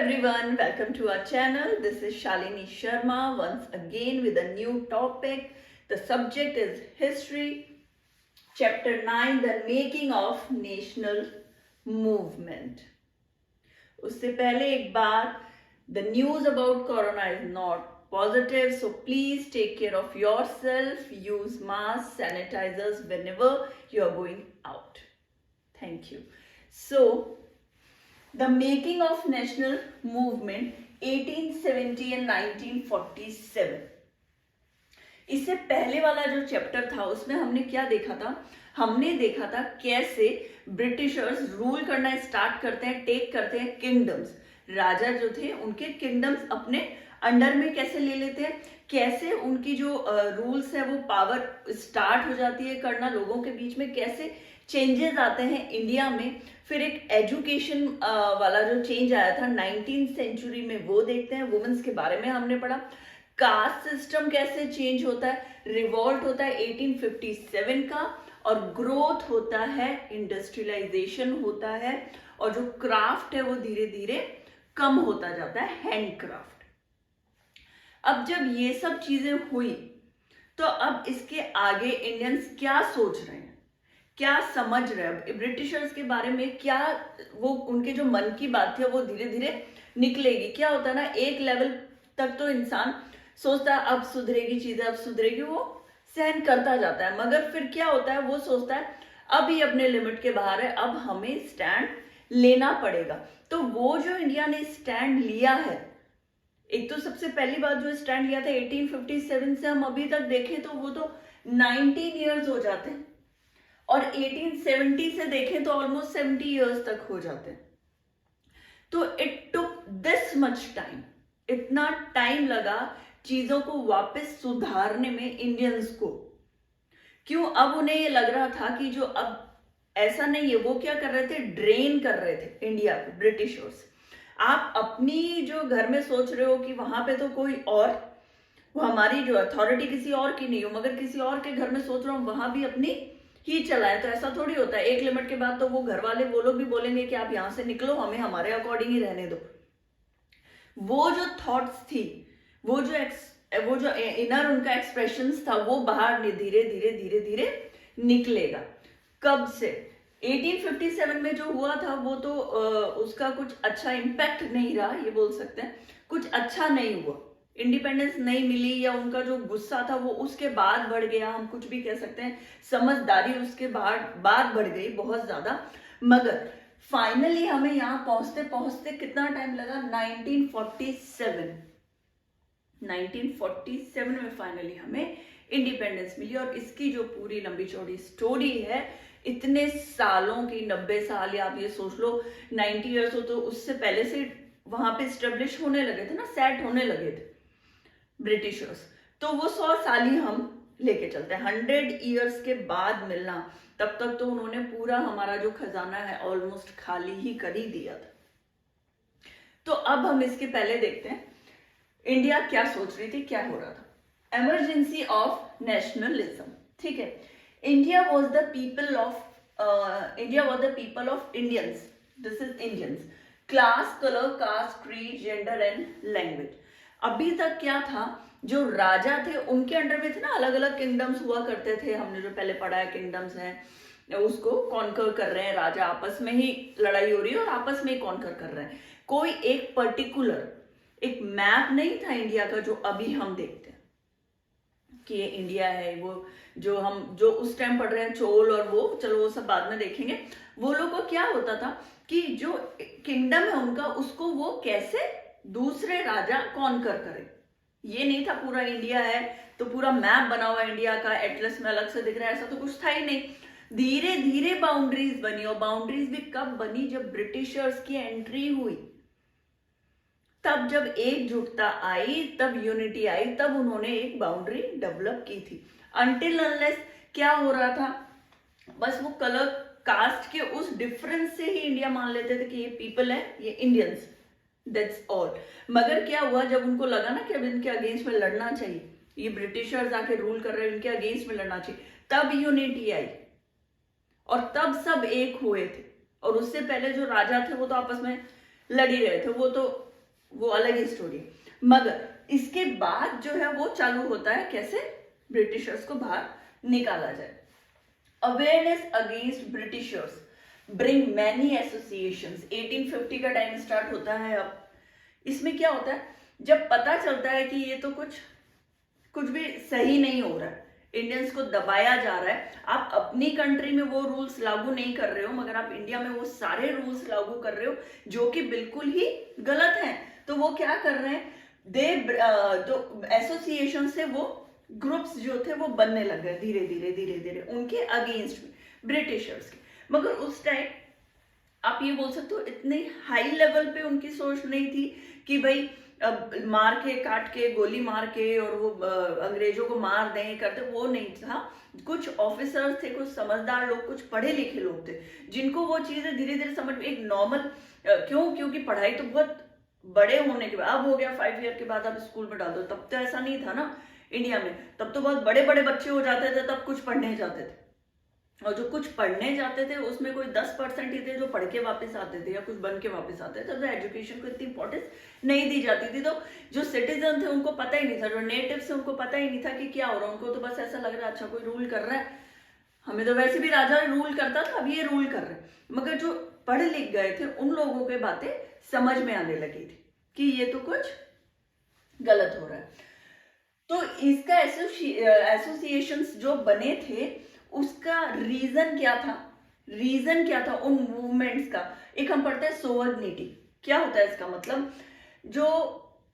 everyone, welcome to our channel. This is Shalini Sharma once again with a new topic. The subject is history, chapter 9, the making of national movement. उससे पहले एक बात, the news about corona is not positive, so please take care of yourself, use masks, sanitizers whenever you are going out. Thank you. So, the making of national movement 1870 and 1947. इससे पहले वाला जो chapter था उसमें हमने क्या देखा था? हमने देखा था कैसे ब्रिटिशर्स रूल करना स्टार्ट करते हैं, टेक करते हैं किंगडम्स. राजा जो थे उनके किंगडम्स अपने अंडर में कैसे ले लेते हैं, कैसे उनकी जो रूल्स है वो पावर स्टार्ट हो जाती है करना लोगों के बीच में, कैसे चेंजेस आते हैं इंडिया में. फिर एक एजुकेशन वाला जो चेंज आया था 19th सेंचुरी में वो देखते हैं. वुमेन्स के बारे में हमने पढ़ा. कास्ट सिस्टम कैसे चेंज होता है, रिवॉल्ट होता है 1857 का, और ग्रोथ होता है, इंडस्ट्रियलाइजेशन होता है, और जो क्राफ्ट है वो धीरे धीरे कम होता जाता है, हैंडक्राफ्ट. अब जब ये सब चीजें हुई तो अब इसके आगे इंडियंस क्या सोच रहे हैं, क्या समझ रहे हैं, ब्रिटिशर्स के बारे में क्या वो उनके जो मन की बात थी वो धीरे धीरे निकलेगी. क्या होता है ना, एक लेवल तक तो इंसान सोचता है अब सुधरेगी चीजें, अब सुधरेगी, वो सहन करता जाता है. मगर फिर क्या होता है, वो सोचता है अब ये अपने लिमिट के बाहर है, अब हमें स्टैंड लेना पड़ेगा. तो वो जो इंडिया ने स्टैंड लिया है, एक तो सबसे पहली बात जो स्टैंड लिया था 1857 से हम अभी तक देखें तो वो तो 19 ईयर्स हो जाते हैं, और 1870 से देखें तो ऑलमोस्ट 70 ईयर्स तक हो जाते हैं. तो it took this much time, इतना टाइम लगा चीजों को वापस सुधारने में इंडियंस को. क्यों? अब उन्हें ये लग रहा था कि जो अब ऐसा नहीं है, वो क्या कर रहे थे, ड्रेन कर रहे थे इंडिया को ब्रिटिशर्स. आप अपनी जो घर में सोच रहे हो कि वहां पे तो कोई और, वो हमारी जो अथॉरिटी किसी और की नहीं हो, मगर किसी और के घर में सोच रहा हूं वहां भी अपनी ही चलाए, तो ऐसा थोड़ी होता है. एक लिमिट के बाद तो वो घर वाले वो लोग भी बोलेंगे कि आप यहां से निकलो, हमें हमारे अकॉर्डिंग ही रहने दो. वो जो थॉट्स थी, वो जो इनर उनका एक्सप्रेशंस था, वो बाहर धीरे धीरे धीरे धीरे निकलेगा. कब से? 1857 में जो हुआ था वो तो उसका कुछ अच्छा इम्पैक्ट नहीं रहा, ये बोल सकते हैं. कुछ अच्छा नहीं हुआ, इंडिपेंडेंस नहीं मिली, या उनका जो गुस्सा था वो उसके बाद बढ़ गया, हम कुछ भी कह सकते हैं. समझदारी उसके बाद बढ़ गई बहुत ज्यादा. मगर फाइनली हमें यहाँ पहुंचते पहुंचते कितना टाइम लगा, 1947 में फाइनली हमें इंडिपेंडेंस मिली. और इसकी जो पूरी लंबी चौड़ी स्टोरी है, इतने सालों की, 90 साल, या आप ये सोच लो 90 ईयर्स हो, तो उससे पहले से वहां पे स्टेब्लिश होने लगे थे ना, सेट होने लगे थे ब्रिटिशर्स. तो वो 100 साल ही हम लेके चलते हैं. 100 ईयर्स के बाद मिलना, तब तक तो उन्होंने पूरा हमारा जो खजाना है ऑलमोस्ट खाली ही कर ही दिया था. तो अब हम इसके पहले देखते हैं इंडिया क्या सोच रही थी, क्या हो रहा था. Emergency of nationalism. ठीक है, India was the people of Indians. This is Indians. Class, colour, caste, creed, gender and language. अभी तक क्या था, जो राजा थे उनके अंडर में थे ना, अलग अलग किंगडम्स हुआ करते थे. हमने जो पहले पढ़ा है, किंगडम्स हैं, उसको कॉन्कर कर रहे हैं राजा, आपस में ही लड़ाई हो रही है और आपस में ही कॉन्कर कर रहे हैं. कोई एक पर्टिकुलर एक मैप नहीं था इंडिया का, जो अभी हम देखते हैं कि ये इंडिया है. वो जो उस टाइम पढ़ रहे हैं चोल और वो, चलो वो सब बाद में देखेंगे. वो लोग को क्या होता था कि जो किंगडम है उनका, उसको वो कैसे दूसरे राजा कॉन्कर करे. ये नहीं था पूरा इंडिया है तो पूरा मैप बना हुआ इंडिया का, एटलस में अलग से दिख रहा है, ऐसा तो कुछ था ही नहीं. धीरे धीरे बाउंड्रीज बनी, और बाउंड्रीज भी कब बनी, जब ब्रिटिशर्स की एंट्री हुई, तब जब एकजुटता आई, तब यूनिटी आई, तब उन्होंने एक बाउंड्री डेवलप की थी. अनटिल अनलेस क्या हो रहा था, बस वो कलर कास्ट के उस डिफरेंस से ही इंडिया मान लेते थे कि ये पीपल है, ये इंडियंस, दैट्स ऑल. मगर क्या हुआ, जब उनको लगा ना कि अब इनके अगेंस्ट में लड़ना चाहिए, ये ब्रिटिशर्स आके रूल कर रहे हैं, इनके अगेंस्ट में लड़ना चाहिए, तब यूनिटी आई और तब सब एक हुए थे. और उससे पहले जो राजा थे वो तो आपस में लड़ ही रहे थे, वो तो वो अलग ही स्टोरी है। मगर इसके बाद जो है वो चालू होता है कैसे ब्रिटिशर्स को बाहर निकाला जाए। Awareness against Britishers bring many associations. 1850 का टाइम स्टार्ट होता है। अब इसमें क्या होता है, जब पता चलता है कि ये तो कुछ भी सही नहीं हो रहा है, इंडियंस को दबाया जा रहा है, आप अपनी कंट्री में वो रूल्स लागू नहीं कर रहे हो मगर आप इंडिया में वो सारे रूल्स लागू कर रहे हो जो कि बिल्कुल ही गलत हैं, तो वो क्या कर रहे हैं, जो एसोसिएशन से वो ग्रुप्स जो थे वो बनने लग गए धीरे धीरे धीरे धीरे उनके अगेंस्ट में, ब्रिटिशर्स के। मगर उस टाइम आप ये बोल सकते हो इतने हाई लेवल पे उनकी सोच नहीं थी कि भाई मार के काट के गोली मार के और वो अंग्रेजों को मार दें करते, वो नहीं था। कुछ ऑफिसर्स थे, कुछ समझदार लोग, कुछ पढ़े लिखे लोग थे जिनको वो चीजें धीरे धीरे समझ में एक नॉर्मल, क्योंकि पढ़ाई तो बहुत बड़े होने के बाद, अब हो गया 5 ईयर के बाद आप स्कूल में डाल दो, तब तो ऐसा नहीं था ना इंडिया में, तब तो बहुत बड़े बड़े बच्चे हो जाते थे, तब कुछ पढ़ने जाते थे, और जो कुछ पढ़ने जाते थे उसमें कोई 10% ही थे जो पढ़ के वापस आते थे या कुछ बन के वापस आते थे, तो एजुकेशन को इतनी इंपॉर्टेंस नहीं दी जाती थी। तो जो सिटीजन थे उनको पता ही नहीं था, जो नेटिव्स थे उनको पता ही नहीं था कि क्या हो रहा है, उनको तो बस ऐसा लग रहा है अच्छा कोई रूल कर रहा है, हमें तो वैसे भी राजा रूल करता था, अब ये रूल कर रहे हैं। मगर जो पढ़ लिख गए थे उन लोगों के बातें समझ में आने लगी थी कि ये तो कुछ गलत हो रहा है। तो इसका एसोसिएशंस जो बने थे उसका रीजन क्या था, रीजन क्या था उन मूवमेंट्स का। एक हम पढ़ते हैं सोवर्निटी, क्या होता है इसका मतलब, जो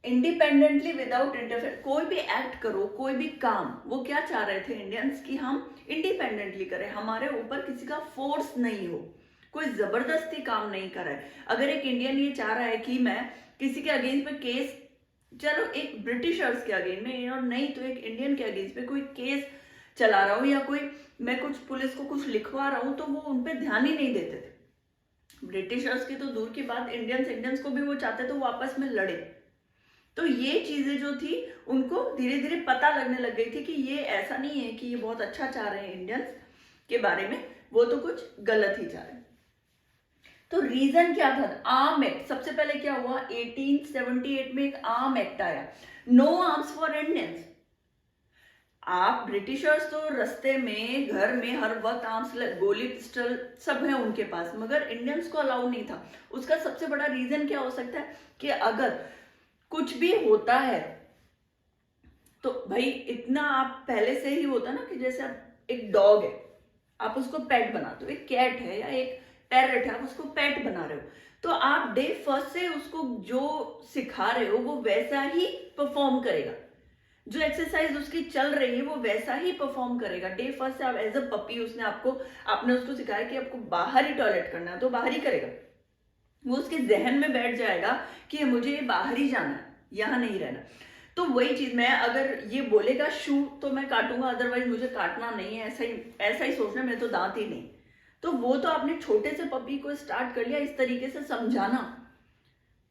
इंडिपेंडेंटली विदाउट इंटरफेयर कोई भी एक्ट करो, कोई भी काम, वो क्या चाह रहे थे इंडियंस की हम इंडिपेंडेंटली करें, हमारे ऊपर किसी का फोर्स नहीं हो, कोई जबरदस्ती काम नहीं कर रहा है। अगर एक इंडियन ये चाह रहा है कि मैं किसी के अगेंस्ट में केस, चलो एक ब्रिटिशर्स के अगेंस्ट में और नहीं तो एक इंडियन के अगेंस्ट में कोई केस चला रहा हूं या कोई मैं कुछ पुलिस को कुछ लिखवा रहा हूं, तो वो उनपे ध्यान ही नहीं देते थे। ब्रिटिशर्स की तो दूर की बात, इंडियंस को भी वो चाहते थे वो आपस में लड़े। तो ये चीजें जो थी उनको धीरे धीरे पता लगने लग गई थी कि ये ऐसा नहीं है कि ये बहुत अच्छा चाह रहे हैं इंडियंस के बारे में, वो तो कुछ गलत ही चाह रहे हैं। तो रीजन क्या था, आर्म एक्ट। सबसे पहले क्या हुआ, 1878 में एक आर्म एक्ट आया, नो आर्म्स फॉर इंडियंस। आप ब्रिटिशर्स तो रास्ते में, घर में हर वक्त आर्म्स, गोली पिस्टल सब है उनके पास, मगर इंडियंस को अलाउ नहीं था। उसका सबसे बड़ा रीजन क्या हो सकता है कि अगर कुछ भी होता है तो भाई इतना आप पहले से ही होता ना कि जैसे आप एक डॉग है, आप उसको पेट बनाते हो, एक कैट है या एक पैरट है, आप उसको पेट बना रहे हो, तो आप डे फर्स्ट से उसको जो सिखा रहे हो वो वैसा ही परफॉर्म करेगा, जो एक्सरसाइज उसकी चल रही है वो वैसा ही परफॉर्म करेगा। डे फर्स्ट से आप एज अ पपी, आपने उसको सिखाया कि आपको बाहर ही टॉयलेट करना है तो बाहर ही करेगा, वो उसके जहन में बैठ जाएगा कि मुझे बाहर ही जाना है, यहां नहीं रहना। तो वही चीज, मैं अगर ये बोलेगा शू तो मैं काटूंगा, अदरवाइज मुझे काटना नहीं है, ऐसा ही सोचना, मेरे तो दांत ही नहीं। तो वो तो आपने छोटे से पपी को स्टार्ट कर लिया इस तरीके से समझाना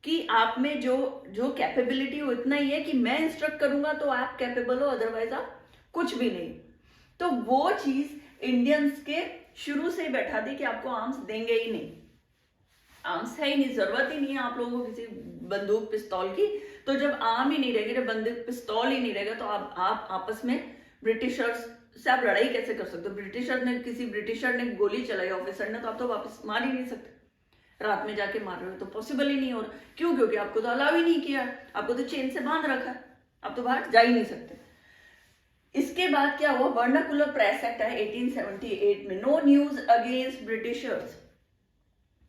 कि आप में जो कैपेबिलिटी हो इतना ही है कि मैं इंस्ट्रक्ट करूंगा तो आप कैपेबल हो, अदरवाइज आप कुछ भी नहीं। तो वो चीज इंडियंस के शुरू से ही बैठा दी कि आपको आर्म्स देंगे ही नहीं, आर्म्स है ही नहीं, जरूरत ही नहीं है आप लोगों को किसी बंदूक पिस्तौल की। तो जब आर्म ही नहीं रहेगी, जब बंदूक पिस्तौल ही नहीं रहेगा, तो आप आपस में ब्रिटिशर्स से आप लड़ाई कैसे कर सकते हो। किसी ब्रिटिशर ने गोली चलाई ऑफिसर ने, तो आप तो वापस मार ही नहीं सकते, रात में जाके मार रहे हो तो पॉसिबल ही नहीं हो रहा। क्यों? क्योंकि आपको तो अलाउ ही नहीं किया, आपको तो चेन से बांध रखा है, आप तो बाहर जा ही नहीं सकते। इसके बाद क्या हुआ, वर्नाकुलर प्रेस एक्ट है 1878 में, नो न्यूज अगेंस्ट ब्रिटिशर्स।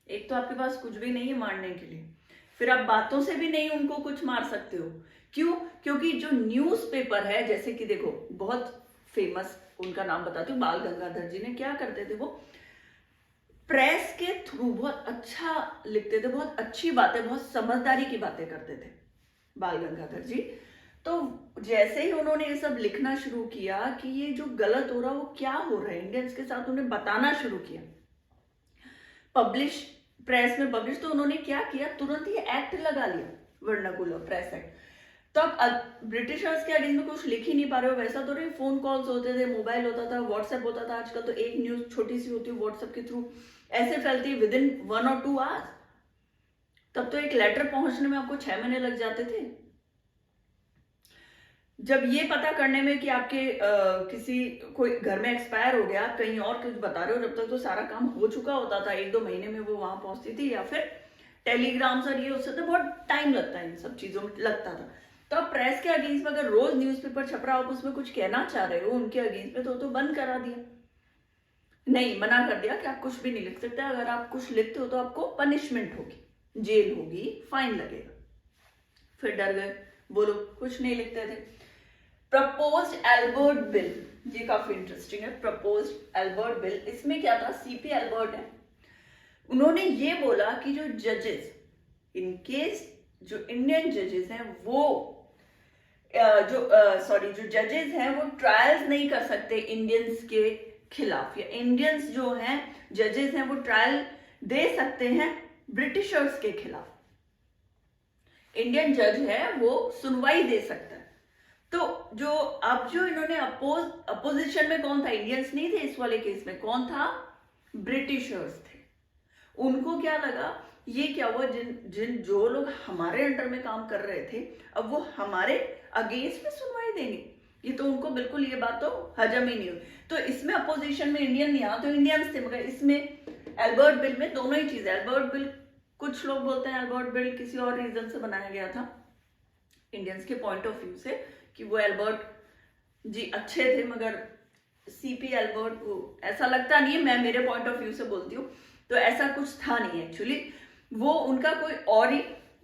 एक तो आपके पास कुछ भी नहीं है मारने के लिए, फिर आप बातों से भी नहीं उनको कुछ मार सकते हो। क्यों? क्योंकि जो न्यूज़पेपर है, जैसे कि देखो बहुत फेमस, उनका नाम बताती हूँ, बाल गंगाधर जी ने क्या करते थे, वो प्रेस के थ्रू बहुत अच्छा लिखते थे, बहुत अच्छी बातें, बहुत समझदारी की बातें करते थे बाल गंगाधर जी। तो जैसे ही उन्होंने ये सब लिखना शुरू किया कि ये जो गलत हो रहा है वो क्या हो रहा है इंडियंस के साथ, उन्हें बताना शुरू किया, पब्लिश, प्रेस में पब्लिश, तो उन्होंने क्या किया, तुरंत ही एक्ट लगा लिया, वर्नाकुलर प्रेस एक्ट। तो अब ब्रिटिशर्स के अगेंस्ट में कुछ लिख ही नहीं पा रहे हो, वैसा तो नहीं, फोन कॉल्स होते थे, मोबाइल होता था, व्हाट्सएप होता था, आजकल तो एक न्यूज छोटी सी होती है व्हाट्सएप के थ्रू ऐसे फैलती है विद इन 1 और 2 आवर्स। तब तो एक लेटर पहुंचने में आपको 6 महीने लग जाते थे। जब ये पता करने में कि आपके किसी कोई घर में एक्सपायर हो गया, कहीं और कुछ बता रहे हो, जब तक तो सारा काम हो चुका होता था, 1-2 महीने में वो वहां पहुंचती थी, या फिर टेलीग्राम्स और ये उससे तो बहुत टाइम लगता है, इन सब चीजों में लगता था। तो अब प्रेस के अगेंस्ट में अगर रोज न्यूज़पेपर छप रहा हो, आप उसमें कुछ कहना चाह रहे हो उनके अगेंस्ट में, तो बंद करा दिया, नहीं मना कर दिया कि आप कुछ भी नहीं लिख सकते, अगर आप कुछ लिखते हो तो आपको पनिशमेंट होगी, जेल होगी, फाइन लगेगा। फिर डर गए, बोलो कुछ नहीं लिखते थे। प्रपोज्ड एल्बर्ट बिल, ये काफी इंटरेस्टिंग है। प्रपोज्ड एल्बर्ट बिल, इसमें क्या था, सीपी एल्बर्ट है, उन्होंने ये बोला कि जो जजेस, इन केस जो इंडियन जजेस हैं वो जो जजेस हैं वो ट्रायल्स नहीं कर सकते इंडियंस के खिलाफ, या इंडियंस जो हैं जजेस हैं वो ट्रायल दे सकते हैं ब्रिटिशर्स के खिलाफ। इंडियन जज है वो सुनवाई दे सकता है। तो जो इन्होंने अपोजिशन में कौन था, इंडियंस नहीं थे इस वाले केस में, कौन था, ब्रिटिशर्स थे। उनको क्या लगा, ये क्या हुआ, जो लोग हमारे अंडर में काम कर रहे थे अब वो हमारे अगेंस्ट में सुनवाई देंगे, ये तो उनको बिल्कुल ये बात तो हजम ही नहीं हुई। तो इसमें अपोजिशन में इंडियन नहीं, यहाँ तो इंडियंस थे, मगर इसमें एल्बर्ट बिल में दोनों ही चीज। एल्बर्ट बिल, कुछ लोग बोलते हैं एल्बर्ट बिल किसी और रीजन से बनाया गया था इंडियंस के पॉइंट ऑफ व्यू से, कि वो एल्बर्ट जी अच्छे थे, मगर सीपी एल्बर्ट वो ऐसा लगता नहीं है, मैं मेरे पॉइंट ऑफ व्यू से बोलती हूँ, तो ऐसा कुछ था नहीं एक्चुअली, वो उनका कोई और ही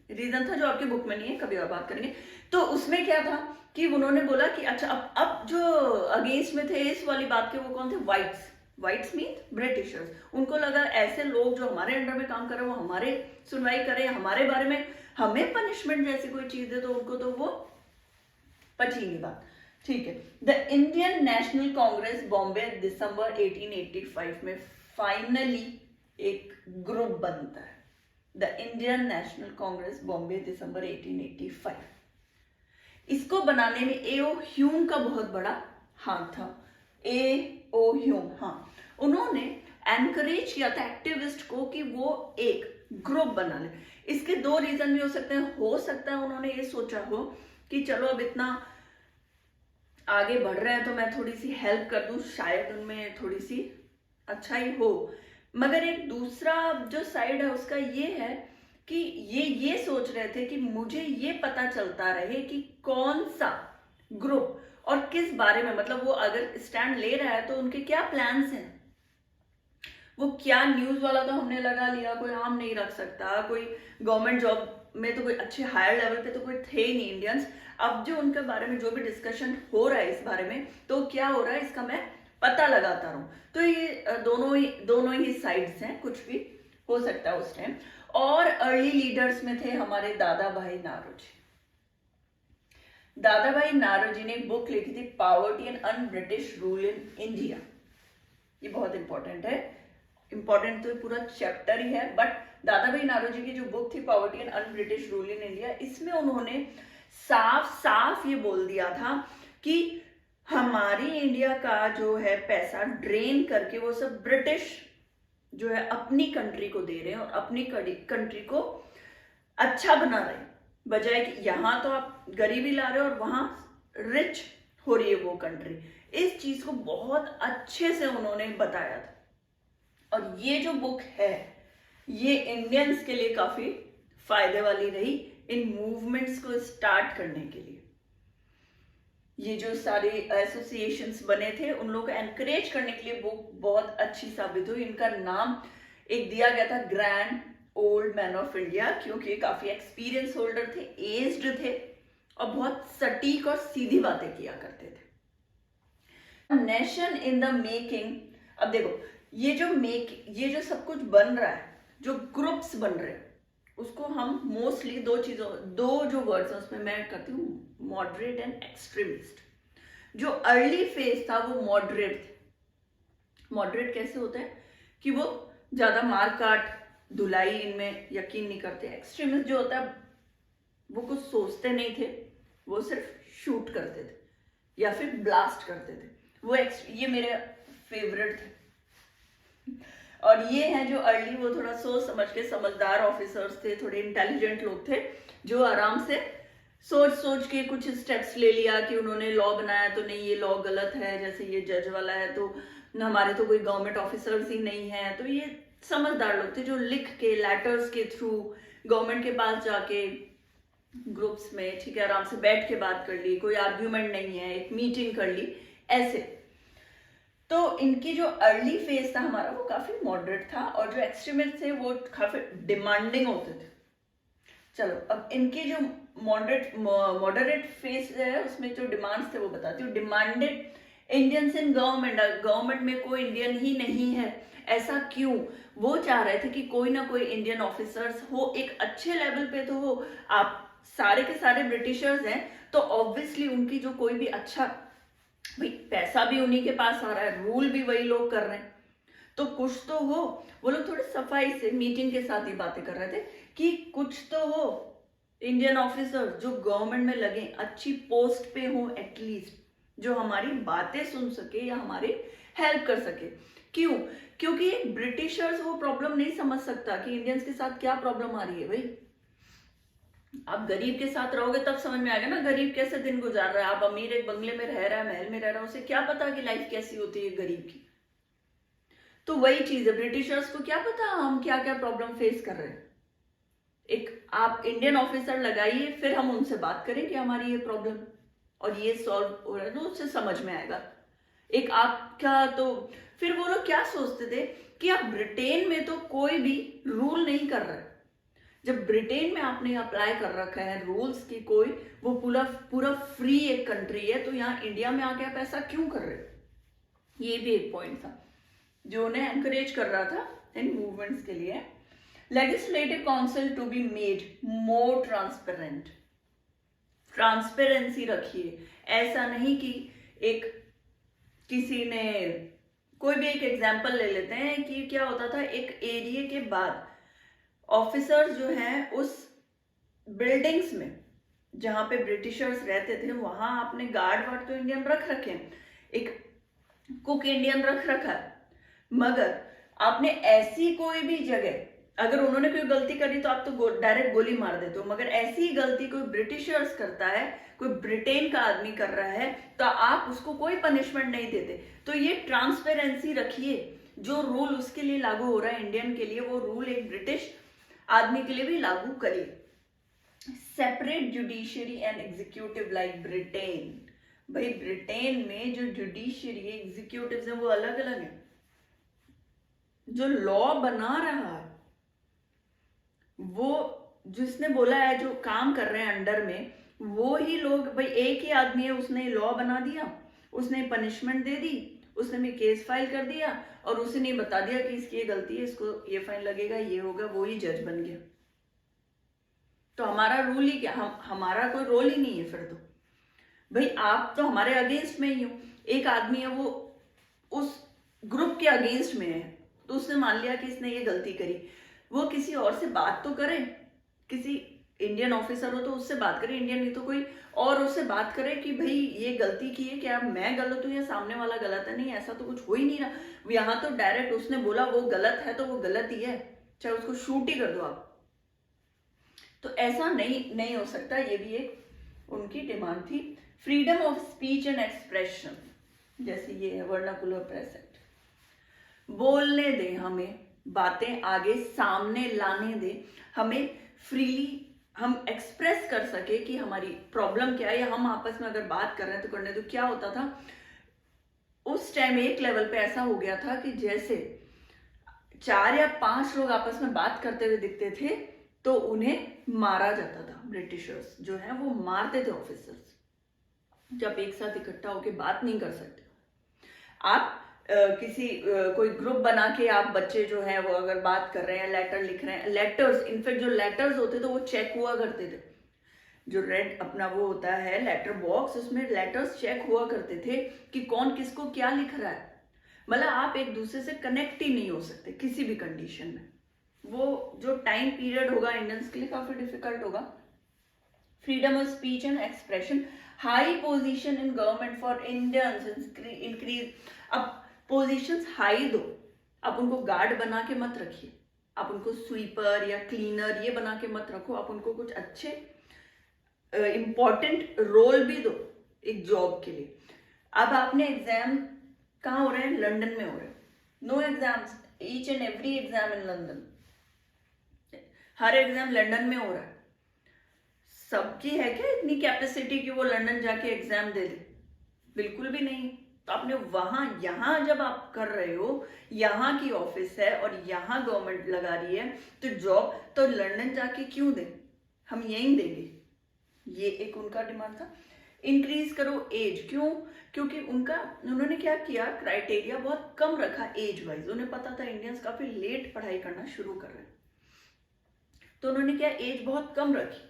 रीजन था जो आपकी बुक में नहीं है, कभी और बात करेंगे। तो उसमें क्या था कि उन्होंने बोला कि अच्छा अब जो अगेंस्ट में थे इस वाली बात के, वो कौन थे, व्हाइट्स मीन ब्रिटिशर्स। उनको लगा ऐसे लोग जो हमारे अंडर में काम कर रहे हैं वो हमारे सुनवाई करे, हमारे बारे में हमें पनिशमेंट जैसी कोई चीज है, तो उनको तो वो पची नहीं बात। ठीक है, the Indian National Congress Bombay दिसंबर 1885 में फाइनली एक ग्रुप बनता है, the Indian National Congress Bombay दिसंबर 1885। इसको बनाने में ए.ओ. ह्यूम का बहुत बड़ा हाथ था। ए.ओ. ह्यूम, हाँ, उन्होंने एनकरेज किया था एक्टिविस्ट को कि वो एक ग्रुप बना ले। इसके दो रीजन भी हो सकते हैं, हो सकता है उन्होंने ये सोचा हो कि चलो अब इतना आगे बढ़ रहे हैं तो मैं थोड़ी सी हेल्प कर दूं, शायद उनमें थोड़ी सी अच्छाई हो। मगर एक दूसरा जो साइड है उसका ये है कि ये सोच रहे थे कि मुझे ये पता चलता रहे कि कौन सा ग्रुप और किस बारे में, मतलब वो अगर स्टैंड ले रहा है तो उनके क्या प्लान्स हैं, वो क्या, न्यूज वाला तो हमने लगा लिया, कोई आम नहीं रख सकता, कोई गवर्नमेंट जॉब में तो कोई अच्छे हायर लेवल पे तो कोई थे ही नहीं इंडियंस। अब जो उनके बारे में जो भी डिस्कशन हो रहा है इस बारे में, तो क्या हो रहा है इसका मैं पता लगाता रहूं। तो ये दोनों ही साइड्स हैं, कुछ भी हो सकता है उस टाइम। और अर्ली लीडर्स में थे हमारे दादा भाई नारोजी। दादा भाई नारोजी ने एक बुक लिखी थी, poverty and un British rule in India. ये बहुत इंपॉर्टेंट है, इंपॉर्टेंट तो पूरा चैप्टर ही है, बट दादा भाई नारोजी की जो बुक थी poverty and un British rule in India, इसमें उन्होंने साफ साफ ये बोल दिया था कि हमारी इंडिया का जो है पैसा ड्रेन करके वो सब ब्रिटिश जो है अपनी कंट्री को दे रहे हैं और अपनी कंट्री को अच्छा बना रहे हैं, बजाय कि यहां तो आप गरीबी ला रहे हो और वहां रिच हो रही है वो कंट्री। इस चीज को बहुत अच्छे से उन्होंने बताया था, और ये जो बुक है ये इंडियंस के लिए काफी फायदे वाली रही इन मूवमेंट्स को स्टार्ट करने के लिए। ये जो सारे एसोसिएशंस बने थे उन लोगों को एनकरेज करने के लिए बुक बहुत अच्छी साबित हुई। इनका नाम एक दिया गया था grand old man of India, क्योंकि काफी एक्सपीरियंस होल्डर थे, एज्ड थे और बहुत सटीक और सीधी बातें किया करते थे। Nation in the making. अब देखो ये जो सब कुछ बन रहा है, जो ग्रुप्स बन रहे हैं, उसको हम मोस्टली दो जो वर्ड्स हैं उसमें मैं करती हूँ, मॉडरेट एंड एक्सट्रीमिस्ट। जो अर्ली फेज था वो मॉडरेट थे। मॉडरेट कैसे होते हैं कि वो ज्यादा मार काट धुलाई इनमें यकीन नहीं करते। एक्सट्रीमिस्ट जो होता है वो कुछ सोचते नहीं थे, वो सिर्फ शूट करते थे या फिर ब्लास्ट करते थे। वो ये मेरे फेवरेट थे। और ये हैं जो अर्ली, वो थोड़ा सोच समझ के समझदार ऑफिसर्स थे, थोड़े इंटेलिजेंट लोग थे, जो आराम से सोच सोच के कुछ स्टेप्स ले लिया कि उन्होंने लॉ बनाया तो नहीं, ये लॉ गलत है, जैसे ये जज वाला है तो हमारे तो कोई गवर्नमेंट ऑफिसर्स ही नहीं है। तो ये समझदार लोग थे जो लिख के लेटर्स के थ्रू गवर्नमेंट के पास जाके ग्रुप्स में, ठीक है, आराम से बैठ के बात कर ली, कोई आर्ग्यूमेंट नहीं है, एक मीटिंग कर ली, ऐसे। तो इनकी जो अर्ली फेज था हमारा वो काफी मॉडरेट था, और जो एक्सट्रीमिस्ट थे वो काफी डिमांडिंग होते थे। चलो अब इनके जो मॉडरेट फेज है उसमें जो डिमांड्स थे वो बताती हूँ। Demanded Indians in government, government में कोई इंडियन ही नहीं है, ऐसा क्यों? वो चाह रहे थे कि कोई ना कोई इंडियन ऑफिसर्स हो, एक अच्छे लेवल पे तो हो। आप सारे के सारे ब्रिटिशर्स हैं तो ऑब्वियसली उनकी जो कोई भी अच्छा, भाई पैसा भी उन्हीं के पास आ रहा है, रूल भी वही लोग कर रहे हैं, तो कुछ तो हो। वो लोग थोड़े सफाई से मीटिंग के साथ ही बातें कर रहे थे कि कुछ तो हो, इंडियन ऑफिसर जो गवर्नमेंट में लगे, अच्छी पोस्ट पे हो एटलीस्ट, जो हमारी बातें सुन सके या हमारी हेल्प कर सके। क्यों? क्योंकि ब्रिटिशर्स वो प्रॉब्लम नहीं समझ सकता कि इंडियंस के साथ क्या प्रॉब्लम आ रही है। भाई आप गरीब के साथ रहोगे तब समझ में आएगा ना, गरीब कैसे दिन गुजार रहा है। आप अमीर एक बंगले में रह रहा है, महल में रह रहा है, उसे क्या पता कि लाइफ कैसी होती है गरीब की। तो वही चीज है, ब्रिटिशर्स को क्या पता हम क्या क्या प्रॉब्लम फेस कर रहे हैं। एक आप इंडियन ऑफिसर लगाइए, फिर हम उनसे बात करें कि हमारी ये प्रॉब्लम और ये सॉल्व हो रहा है, तो उससे समझ में आएगा। एक आपका तो फिर वो लोग क्या सोचते थे कि आप ब्रिटेन में तो कोई भी रूल नहीं कर रहे, जब ब्रिटेन में आपने अप्लाई कर रखा है रूल्स की, कोई वो पूरा पूरा फ्री एक कंट्री है, तो यहाँ इंडिया में आके आप ऐसा क्यों कर रहे हो? ये भी एक पॉइंट था जो उन्हें एनकरेज कर रहा था इन मूवमेंट्स के लिए। Legislative council to be made more transparent, transparency रखिए। ऐसा नहीं कि एक किसी ने, कोई भी एक एग्जाम्पल ले लेते हैं कि क्या होता था, एक एरिया के बाद ऑफिसर्स जो हैं उस बिल्डिंग्स में जहां पे ब्रिटिशर्स रहते थे, वहां आपने गार्ड वार्ड तो इंडियन रख रखे हैं, एक कुक इंडियन रख रखा है, मगर आपने ऐसी कोई भी जगह, अगर उन्होंने कोई गलती करी तो आप तो डायरेक्ट गोली मार देते हो, मगर ऐसी ही गलती कोई ब्रिटिशर्स करता है, कोई ब्रिटेन का आदमी कर रहा है, तो आप उसको कोई पनिशमेंट नहीं देते। तो ये ट्रांसपेरेंसी रखिए, जो रूल उसके लिए लागू हो रहा है इंडियन के लिए, वो रूल एक ब्रिटिश आदमी के लिए भी लागू करिए। Separate judiciary and executive like Britain. भाई ब्रिटेन में जो जुडिशियरी एग्जीक्यूटिव है वो अलग अलग है, जो लॉ बना रहा है, वो जिसने बोला है, जो काम कर रहे हैं अंडर में, वो ही लोग, भाई एक ही आदमी है, उसने लॉ बना दिया, उसने पनिशमेंट दे दी, उसने भी केस फाइल कर दिया और उसने बता दिया कि इसकी ये गलती है, इसको ये फाइन लगेगा, ये होगा, वो ही जज बन गया। तो हमारा रूल ही क्या, हमारा कोई रोल ही नहीं है फिर तो। भाई आप तो हमारे अगेंस्ट में ही हो, एक आदमी है वो उस ग्रुप के अगेंस्ट में है, तो उसने मान लिया कि इसने ये गलती करी, वो किसी और से बात तो करे, किसी इंडियन ऑफिसर हो तो उससे बात करे, इंडियन नहीं तो कोई और उससे बात करे कि भाई ये गलती की है, क्या मैं गलत हूं या सामने वाला गलत है? नहीं, ऐसा तो कुछ हो ही नहीं रहा। यहाँ तो डायरेक्ट उसने बोला वो गलत है तो वो गलत ही है, चाहे उसको शूट ही कर दो आप। तो ऐसा नहीं हो सकता। ये भी एक उनकी डिमांड थी। Freedom of speech and expression, जैसे ये है वर्नाकुलर प्रेस एक्ट, बोलने दे, हमें बातें आगे सामने लाने दे, हमें फ्रीली हम एक्सप्रेस कर सके कि हमारी प्रॉब्लम क्या है, या हम आपस में अगर बात कर रहे हैं तो करने दो। क्या होता था उस टाइम, एक लेवल पे ऐसा हो गया था कि जैसे 4 या 5 लोग आपस में बात करते हुए दिखते थे तो उन्हें मारा जाता था। ब्रिटिशर्स जो है वो मारते थे ऑफिसर्स, जब एक साथ इकट्ठा होकर बात नहीं कर सकते। आप किसी कोई ग्रुप बना के आप बच्चे जो है वो अगर बात कर रहे हैं, लेटर लिख रहे हैं, लेटर्स, इनफेक्ट जो लेटर्स होते थे वो चेक हुआ करते थे, जो रेड अपना वो होता है लेटर बॉक्स, उसमें लेटर्स चेक हुआ करते थे कि कौन किसको क्या लिख रहा है। मतलब आप एक दूसरे से कनेक्ट ही नहीं हो सकते किसी भी कंडीशन में। वो जो टाइम पीरियड होगा इंडियंस के लिए काफी डिफिकल्ट होगा। Freedom of speech and expression, high position in government for Indians increase. अब पोजीशंस हाई दो, आप उनको गार्ड बना के मत रखिए, आप उनको स्वीपर या क्लीनर ये बना के मत रखो, आप उनको कुछ अच्छे इंपॉर्टेंट रोल भी दो एक जॉब के लिए। अब आपने एग्जाम कहाँ हो रहे हैं? लंदन में हो रहे हैं। No exams, each and every exam in London, हर एग्जाम लंदन में हो रहा है। सबकी है क्या इतनी कैपेसिटी कि वो लंदन जाके एग्जाम दे दे? बिल्कुल भी नहीं। तो आपने वहां, यहां जब आप कर रहे हो, यहाँ की ऑफिस है और यहाँ गवर्नमेंट लगा रही है, तो जॉब तो लंदन जाके क्यों दें, हम यहीं देंगे। ये एक उनका डिमांड था। इंक्रीज करो एज, क्यों? क्योंकि उन्होंने क्या किया, क्राइटेरिया बहुत कम रखा एज वाइज। उन्हें पता था इंडियंस काफी लेट पढ़ाई करना शुरू कर रहे हैं, तो उन्होंने क्या, एज बहुत कम रखी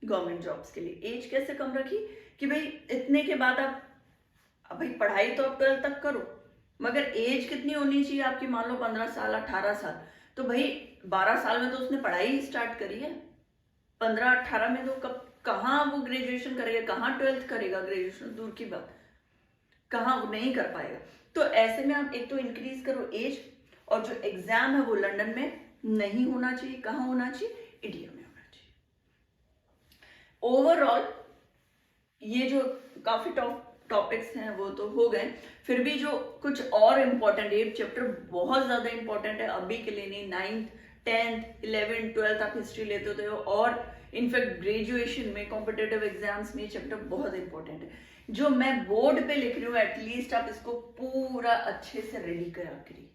गवर्नमेंट जॉब्स के लिए। एज कैसे कम रखी कि भाई इतने के बाद आप, भाई पढ़ाई तो आप 12 तक करो, मगर एज कितनी होनी चाहिए आपकी? मान लो 15 साल 18 साल, तो भाई 12 साल में तो उसने पढ़ाई स्टार्ट करी है, 15-18 में तो कहाँ वो ग्रेजुएशन करेगा, कहाँ 12th करेगा, ग्रेजुएशन दूर की बात, कहाँ वो नहीं कर पाएगा। तो ऐसे में आप एक तो इंक्रीज करो एज, और जो एग्जाम है वो लंदन में नहीं होना चाहिए। कहाँ होना चाहिए? इंडिया में होना चाहिए। ओवरऑल ये जो काफी टॉपिक्स हैं वो तो हो गए, फिर भी जो कुछ और इम्पोर्टेंट, ये चैप्टर बहुत ज्यादा इंपॉर्टेंट है अभी के लिए नहीं, 9th 10th 11th 12th आप हिस्ट्री लेते होते हो, और इनफैक्ट ग्रेजुएशन में कॉम्पिटेटिव एग्जाम्स में ये चैप्टर बहुत इंपॉर्टेंट है। जो मैं बोर्ड पे लिख रही हूँ, एटलीस्ट आप इसको पूरा अच्छे से रेडी करा करिए,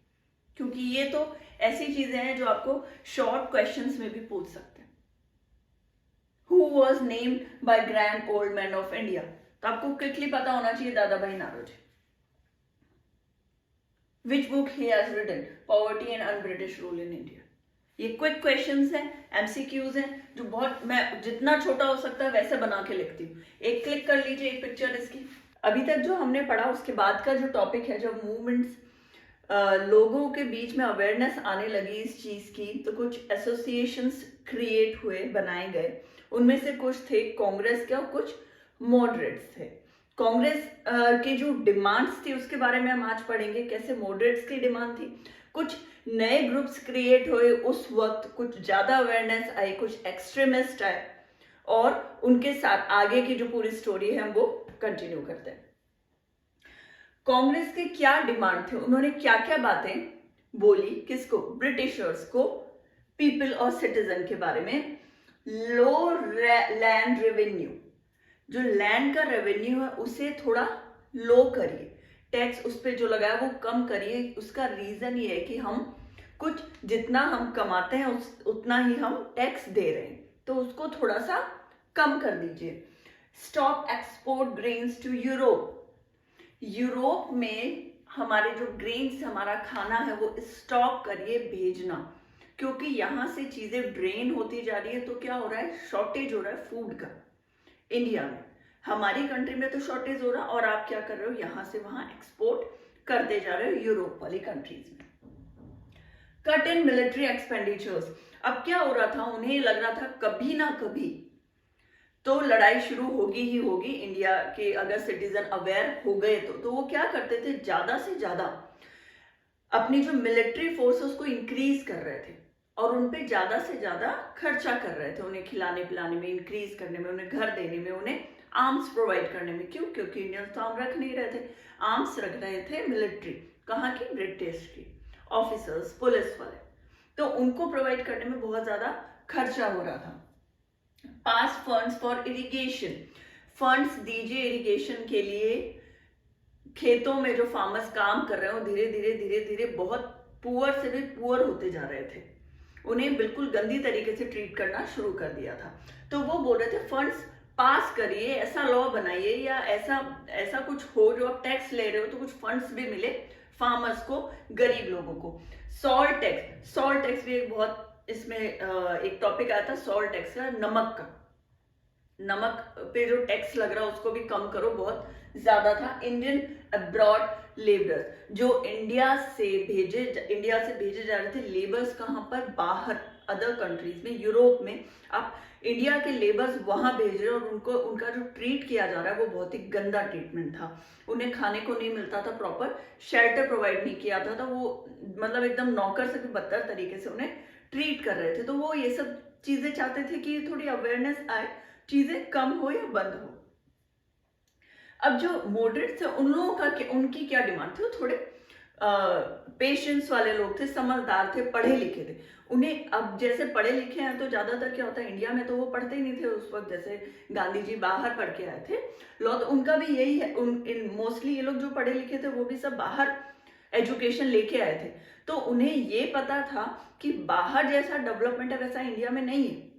क्योंकि ये तो ऐसी चीजें हैं जो आपको शॉर्ट क्वेश्चंस में भी पूछ सकते हैं। Who was named by grand old man of India, तो आपको क्विकली पता होना चाहिए, Dadabhai Naoroji. Which book he has written, poverty and un British rule in India. ये क्विक क्वेश्चंस हैं, एमसीक्यूज हैं, जो बहुत, मैं जितना छोटा हो सकता है वैसे बना के लिखती हूँ। एक क्लिक कर लीजिए, एक पिक्चर इसकी। अभी तक जो हमने पढ़ा उसके बाद का जो टॉपिक है, जब मूवमेंट्स, लोगों के बीच में अवेयरनेस आने लगी इस चीज की, तो कुछ एसोसिएशंस क्रिएट हुए, बनाए गए। उनमें से कुछ थे कांग्रेस के और कुछ मॉडरेट्स थे। कांग्रेस के जो डिमांड्स थी उसके बारे में हम आज पढ़ेंगे, कैसे मॉडरेट्स की डिमांड थी। कुछ नए ग्रुप्स क्रिएट हुए उस वक्त, कुछ ज्यादा अवेयरनेस आई, कुछ एक्सट्रीमिस्ट आए, और उनके साथ आगे की जो पूरी स्टोरी है हम वो कंटिन्यू करते हैं। कांग्रेस के क्या डिमांड थे, उन्होंने क्या क्या बातें बोली, किसको? ब्रिटिशर्स को, पीपल और सिटीजन के बारे में। लो लैंड रेवेन्यू, जो लैंड का रेवेन्यू है उसे थोड़ा लो करिए, टैक्स उस पर जो लगाया वो कम करिए। उसका रीजन ये है कि हम कुछ, जितना हम कमाते हैं उतना ही हम टैक्स दे रहे हैं, तो उसको थोड़ा सा कम कर दीजिए। Stop export grains to Europe, Europe में हमारे जो ग्रेन्स, हमारा खाना है वो स्टॉप करिए भेजना, क्योंकि यहां से चीजें ड्रेन होती जा रही है। तो क्या हो रहा है? शॉर्टेज हो रहा है फूड का इंडिया में। हमारी कंट्री में तो शॉर्टेज हो रहा, और आप क्या कर रहे हो, यहां से वहां एक्सपोर्ट करते जा रहे हो यूरोप वाली कंट्रीज में। कट इन मिलिट्री एक्सपेंडिचर्स, अब क्या हो रहा था, उन्हें लग रहा था कभी ना कभी तो लड़ाई शुरू होगी ही होगी इंडिया के, अगर सिटीजन अवेयर हो गए तो वो क्या करते थे, ज्यादा से ज्यादा अपनी जो मिलिट्री फोर्स उसको इंक्रीज कर रहे थे, और उनपे ज्यादा से ज्यादा खर्चा कर रहे थे, उन्हें खिलाने पिलाने में, इंक्रीज करने में, उन्हें घर देने में, उन्हें आर्म्स प्रोवाइड करने में। क्यों? क्योंकि इंडियंस तो आर्म रख नहीं रहे थे, आर्म्स रख रहे थे मिलिट्री, कहाँ की? ब्रिटिश की, ऑफिसर्स, पुलिस वाले, तो उनको प्रोवाइड करने में बहुत ज्यादा खर्चा हो रहा था। पास फंड्स फॉर इरिगेशन, फंड्स दीजिए इरिगेशन के लिए। खेतों में जो फार्मर्स काम कर रहे हो, धीरे धीरे धीरे धीरे बहुत पुअर से भी पुअर होते जा रहे थे, उन्हें बिल्कुल गंदी तरीके से ट्रीट करना शुरू कर दिया था। तो वो बोल रहे थे फंड्स पास करिए, ऐसा लॉ बनाइए, या ऐसा कुछ हो जो आप टैक्स ले रहे हो तो कुछ फंड्स भी मिले फार्मर्स को, गरीब लोगों को। सॉल्ट टैक्स, सॉल्ट टैक्स भी एक बहुत, इसमें एक टॉपिक आया था सॉल्ट टैक्स का, नमक का, नमक पे जो टैक्स लग रहा है उसको भी कम करो, बहुत ज्यादा था। इंडियन अब्रॉड लेबर्स, जो इंडिया से भेजे जा रहे थे लेबर्स, कहाँ पर? बाहर अदर कंट्रीज में, यूरोप में आप इंडिया के लेबर्स वहां भेज रहे हो और उनको उनका जो ट्रीट किया जा रहा है वो बहुत ही गंदा ट्रीटमेंट था। उन्हें खाने को नहीं मिलता था, प्रॉपर शेल्टर प्रोवाइड नहीं किया था, तो वो मतलब एकदम नौकर से भी बदतर तरीके से उन्हें ट्रीट कर रहे थे। तो वो ये सब चीजें चाहते थे कि थोड़ी अवेयरनेस आए, चीजें कम हो या बंद हो। अब जो मॉडरेट थे उन लोगों का उनकी क्या डिमांड थी, वो थोड़े पेशेंस वाले लोग थे, समझदार थे, पढ़े लिखे थे। उन्हें अब जैसे पढ़े लिखे हैं तो ज्यादातर क्या होता है इंडिया में, तो वो पढ़ते ही नहीं थे उस वक्त, जैसे गांधी जी बाहर पढ़ के आए थे लो, तो उनका भी यही है। मोस्टली ये लोग जो पढ़े लिखे थे वो भी सब बाहर एजुकेशन लेके आए थे, तो उन्हें ये पता था कि बाहर जैसा डेवलपमेंट है वैसा इंडिया में नहीं है।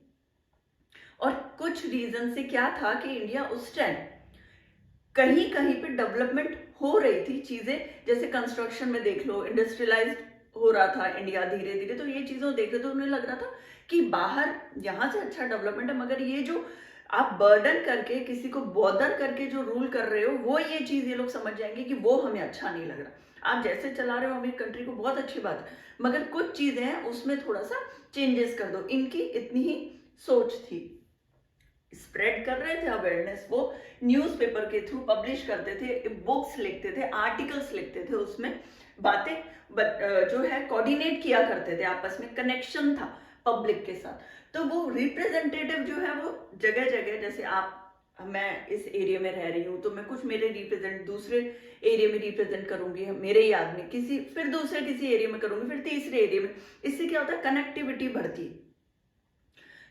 और कुछ रीजन से क्या था कि इंडिया उस टाइम कहीं कहीं पे डेवलपमेंट हो रही थी, चीजें जैसे कंस्ट्रक्शन में देख लो, इंडस्ट्रियलाइज हो रहा था इंडिया धीरे धीरे, तो ये चीजों देख रहे तो उन्हें लग रहा था कि बाहर यहाँ से अच्छा डेवलपमेंट है, मगर ये जो आप बर्डन करके किसी को बॉदर करके जो रूल कर रहे हो, वो ये चीज ये लोग समझ जाएंगे कि वो हमें अच्छा नहीं लग रहा। आप जैसे चला रहे हो हमें कंट्री को, बहुत अच्छी बात है, मगर कुछ चीजें हैं उसमें थोड़ा सा चेंजेस कर दो। इनकी इतनी ही सोच थी। स्प्रेड कर रहे थे अवेयरनेस, वो न्यूज़पेपर के थ्रू पब्लिश करते थे, बुक्स लिखते थे, आर्टिकल्स लिखते थे, उसमें बातें जो है कोऑर्डिनेट किया करते थे, आपस में कनेक्शन था पब्लिक के साथ। तो वो रिप्रेजेंटेटिव जो है वो जगह जगह, जैसे आप मैं इस एरिया में रह रही हूँ तो मैं कुछ मेरे रिप्रेजेंट दूसरे एरिया में रिप्रेजेंट करूंगी, मेरे याद में किसी, फिर दूसरे किसी एरिया में करूंगी, फिर तीसरे एरिया में। इससे क्या होता है, कनेक्टिविटी बढ़ती है।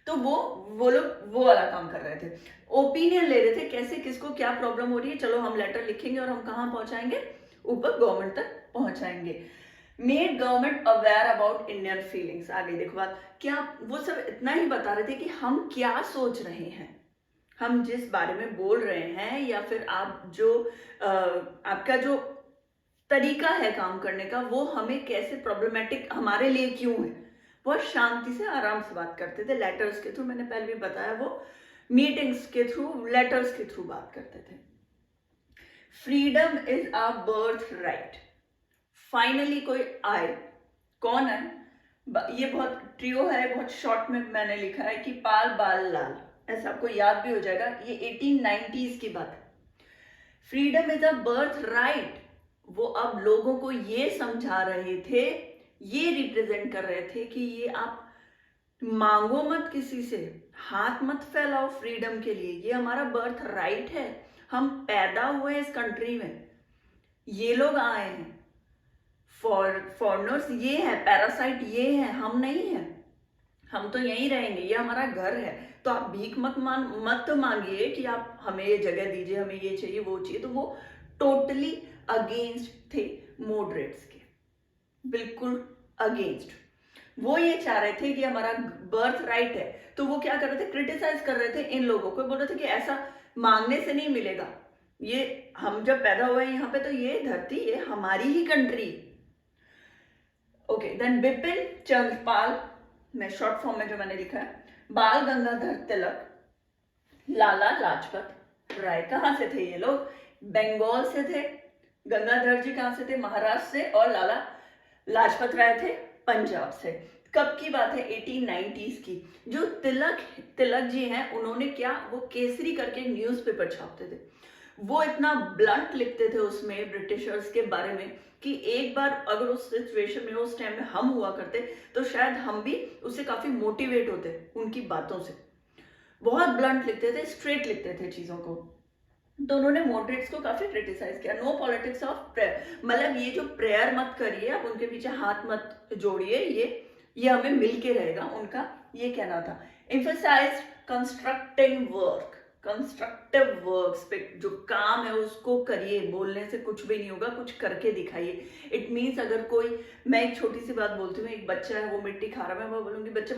तो वो लोग वो वाला काम कर रहे थे, ओपिनियन ले रहे थे कैसे किसको क्या प्रॉब्लम हो रही है, चलो हम लेटर लिखेंगे और हम कहाँ पहुंचाएंगे, ऊपर गवर्नमेंट तक पहुंचाएंगे। Made government aware about Indian feelings. आगे देखो बात, क्या वो सब इतना ही बता रहे थे कि हम क्या सोच रहे हैं, हम जिस बारे में बोल रहे हैं, या फिर आप जो आपका जो तरीका है काम करने का, वो हमें कैसे प्रॉब्लमेटिक हमारे लिए क्यों है। बहुत शांति से आराम से बात करते थे, लेटर्स के थ्रू, मैंने पहले भी बताया, वो मीटिंग्स के थ्रू, लेटर्स के थ्रू बात करते थे। Freedom is a birth right. Finally कोई आए, कौन है, ये बहुत ट्रियो है, बहुत शॉर्ट में मैंने लिखा है कि पाल बाल लाल, ऐसा आपको याद भी हो जाएगा। ये 1890s की बात है। Freedom is a birth right. वो अब लोगों को ये समझा रहे थे, ये रिप्रेजेंट कर रहे थे कि ये आप मांगो मत किसी से, हाथ मत फैलाओ फ्रीडम के लिए, ये हमारा बर्थ राइट है, हम पैदा हुए इस कंट्री में, ये लोग आए हैं, फॉरनर्स ये है, पैरासाइट ये है, हम नहीं है, हम तो यहीं रहेंगे, ये हमारा घर है। तो आप भीख मत मांगिए कि आप हमें ये जगह दीजिए, हमें ये चाहिए वो चाहिए। तो वो टोटली अगेंस्ट थे मॉडरेट्स के, बिल्कुल अगेंस्ट। वो ये चाह रहे थे कि हमारा बर्थ राइट है, तो वो क्या कर रहे थे, क्रिटिसाइज कर रहे थे इन लोगों को, बोल रहे थे कि ऐसा मांगने से नहीं मिलेगा, ये हम जब पैदा हुए हैं यहाँ पे, तो ये धरती ये हमारी ही country. Okay, then Bipin Chandra Pal, मैं शॉर्ट फॉर्म में जो मैंने लिखा है, बाल गंगाधर तिलक, लाला लाजपत राय। कहाँ से थे ये लोग, बंगाल से थे। गंगाधर जी कहाँ से थे, महाराष्ट्र से, और लाला लाजपत राय थे पंजाब से। कब की बात है, 1890s की। जो तिलक जी हैं, उन्होंने क्या, वो केसरी करके न्यूज़पेपर छापते थे, वो इतना ब्लंट लिखते थे उसमें ब्रिटिशर्स के बारे में कि एक बार अगर उस सिचुएशन में, उस टाइम में हम हुआ करते तो शायद हम भी उससे काफी मोटिवेट होते उनकी बातों से। बहुत ब्लंट लिखते थे, स्ट्रेट लिखते थे चीजों को। तो उन्होंने मॉडरेट्स को काफी क्रिटिसाइज किया। नो पॉलिटिक्स ऑफ प्रेयर, मतलब ये जो प्रेयर मत करिए, आप उनके पीछे हाथ मत जोड़िए, ये हमें मिलके रहेगा, उनका ये कहना था। Emphasised constructing work, constructive works पे जो काम है उसको करिए, बोलने से कुछ भी नहीं होगा, कुछ करके दिखाइए। इट मीन्स अगर कोई, मैं एक छोटी सी बात बोलती हूँ, एक बच्चा है वो मिट्टी खा रहा है, मैं वो बोलूंगी बच्चे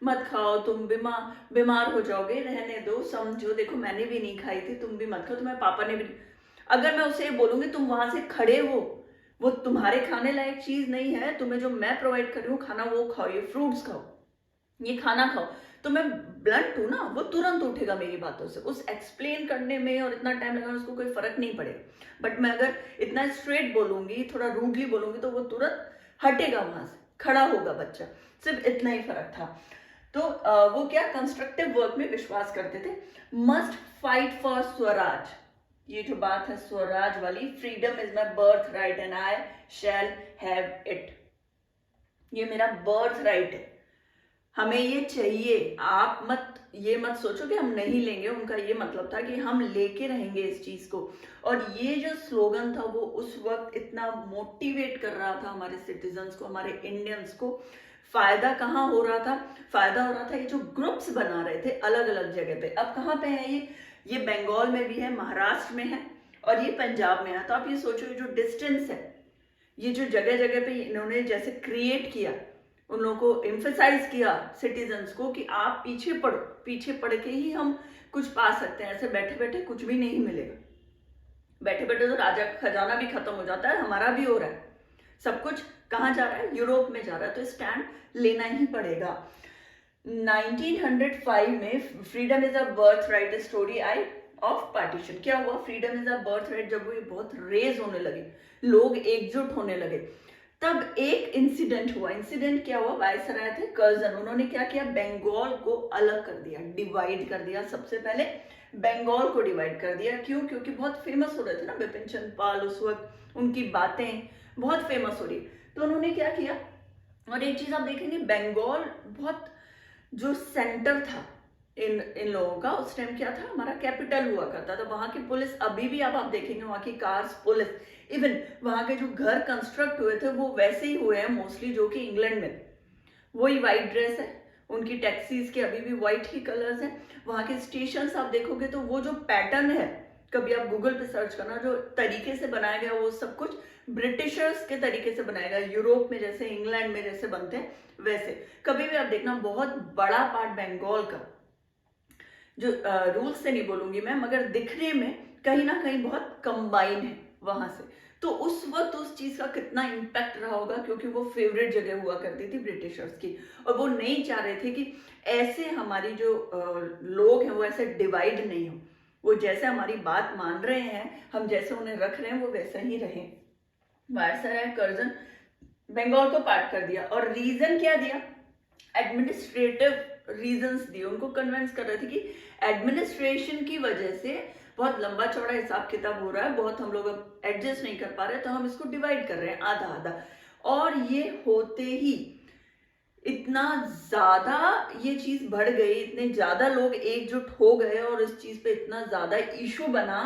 मत खाओ, तुम बीमार हो जाओगे, रहने दो, समझो, देखो मैंने भी नहीं खाई थी, तुम भी मत खाओ, तुम्हारे पापा ने भी। अगर मैं उसे बोलूंगी तुम वहां से खड़े हो, वो तुम्हारे खाने लायक चीज नहीं है, तुम्हें जो मैं प्रोवाइड कर रही हूँ खाना वो खाओ, ये फ्रूट्स खाओ, ये खाना खाओ, तो मैं ब्लंट हूं ना, वो तुरंत उठेगा मेरी बातों से। उस एक्सप्लेन करने में और इतना टाइम लगा उसको कोई फर्क नहीं पड़ेगा। बट मैं अगर इतना स्ट्रेट बोलूंगी, थोड़ा रूडली बोलूंगी, तो वो तुरंत हटेगा वहां से। खड़ा होगा बच्चा, सिर्फ इतना ही फर्क था। तो वो क्या कंस्ट्रक्टिव वर्क में विश्वास करते थे। मस्ट फाइट फॉर स्वराज, ये जो बात है स्वराज वाली, freedom is my birth right and I shall have it, ये मेरा बर्थ राइट है, हमें ये चाहिए। आप ये मत सोचो कि हम नहीं लेंगे, उनका ये मतलब था कि हम लेके रहेंगे इस चीज को। और ये जो स्लोगन था वो उस वक्त इतना मोटिवेट कर रहा था हमारे सिटीजन्स को, हमारे इंडियंस को। फायदा कहाँ हो रहा था? फायदा हो रहा था ये जो ग्रुप्स बना रहे थे अलग अलग जगह पे। अब कहाँ पे है ये बंगाल में भी है, महाराष्ट्र में है और ये पंजाब में है। तो आप ये सोचो ये जो डिस्टेंस है, ये जो जगह जगह पे इन्होंने जैसे क्रिएट किया, उन लोगों को एम्फेसाइज किया सिटीजन्स को कि आप पीछे पड़ो, पीछे पड़ के ही हम कुछ पा सकते हैं, ऐसे बैठे बैठे कुछ भी नहीं मिलेगा। बैठे बैठे तो राजा का खजाना भी खत्म हो जाता है, हमारा भी हो रहा है। सब कुछ कहाँ जा रहा है? यूरोप में जा रहा है। तो स्टैंड लेना ही पड़ेगा। 1905 में freedom is a birth right story I of partition. क्या हुआ? Freedom is a birth right जब वो ये बहुत रेज होने लगे, लोग एकजुट होने लगे, तब एक इंसिडेंट हुआ। इंसिडेंट क्या हुआ? वायसराय थे कर्जन, उन्होंने क्या किया? बंगाल को अलग कर दिया, डिवाइड कर दिया। सबसे पहले बंगाल को डिवाइड कर दिया। क्यों? क्योंकि बहुत फेमस हो रहे थे ना बिपिन चंद्र पाल उस वक्त, उनकी बातें बहुत फेमस हो रही। तो उन्होंने क्या किया? और एक चीज आप देखेंगे, बंगाल बहुत जो सेंटर था इन लोगों का, उस टाइम क्या था? हमारा कैपिटल हुआ करता था। वहां की पुलिस अभी भी आप देखेंगे, वहां की कार्स, पुलिस, इवन वहां के जो घर कंस्ट्रक्ट हुए थे वो वैसे ही हुए हैं मोस्टली जो कि इंग्लैंड में। वही व्हाइट ड्रेस है, उनकी टैक्सीज के अभी भी व्हाइट ही कलर्स हैं। वहां के स्टेशन आप देखोगे तो वो जो पैटर्न है, कभी आप गूगल पे सर्च करना, जो तरीके से बनाया गया वो सब कुछ ब्रिटिशर्स के तरीके से बनाया गया। यूरोप में जैसे, इंग्लैंड में जैसे बनते हैं वैसे। कभी भी आप देखना, बहुत बड़ा पार्ट बंगाल का, जो रूल्स से नहीं बोलूंगी मैं, मगर दिखने में कहीं ना कहीं बहुत कंबाइन है वहां से। तो उस वक्त उस चीज का कितना इम्पैक्ट रहा होगा, क्योंकि वो फेवरेट जगह हुआ करती थी ब्रिटिशर्स की, और वो नहीं चाह रहे थे कि ऐसे हमारी जो लोग हैं वो ऐसे डिवाइड नहीं हो। वो जैसे हमारी बात मान रहे हैं, हम जैसे उन्हें रख रहे हैं, वो वैसा ही रहे। वायसराय कर्जन बंगाल को पार्ट कर दिया। और रीजन क्या दिया? एडमिनिस्ट्रेटिव रीजंस दिए। उनको कन्विंस कर रहे थे कि एडमिनिस्ट्रेशन की वजह से बहुत लंबा चौड़ा हिसाब किताब हो रहा है, बहुत हम लोग अब एडजस्ट नहीं कर पा रहे, तो हम इसको डिवाइड कर रहे हैं आधा आधा। और ये होते ही इतना ज्यादा ये चीज बढ़ गई, इतने ज्यादा लोग एकजुट हो गए और इस चीज पे इतना ज्यादा इशू बना।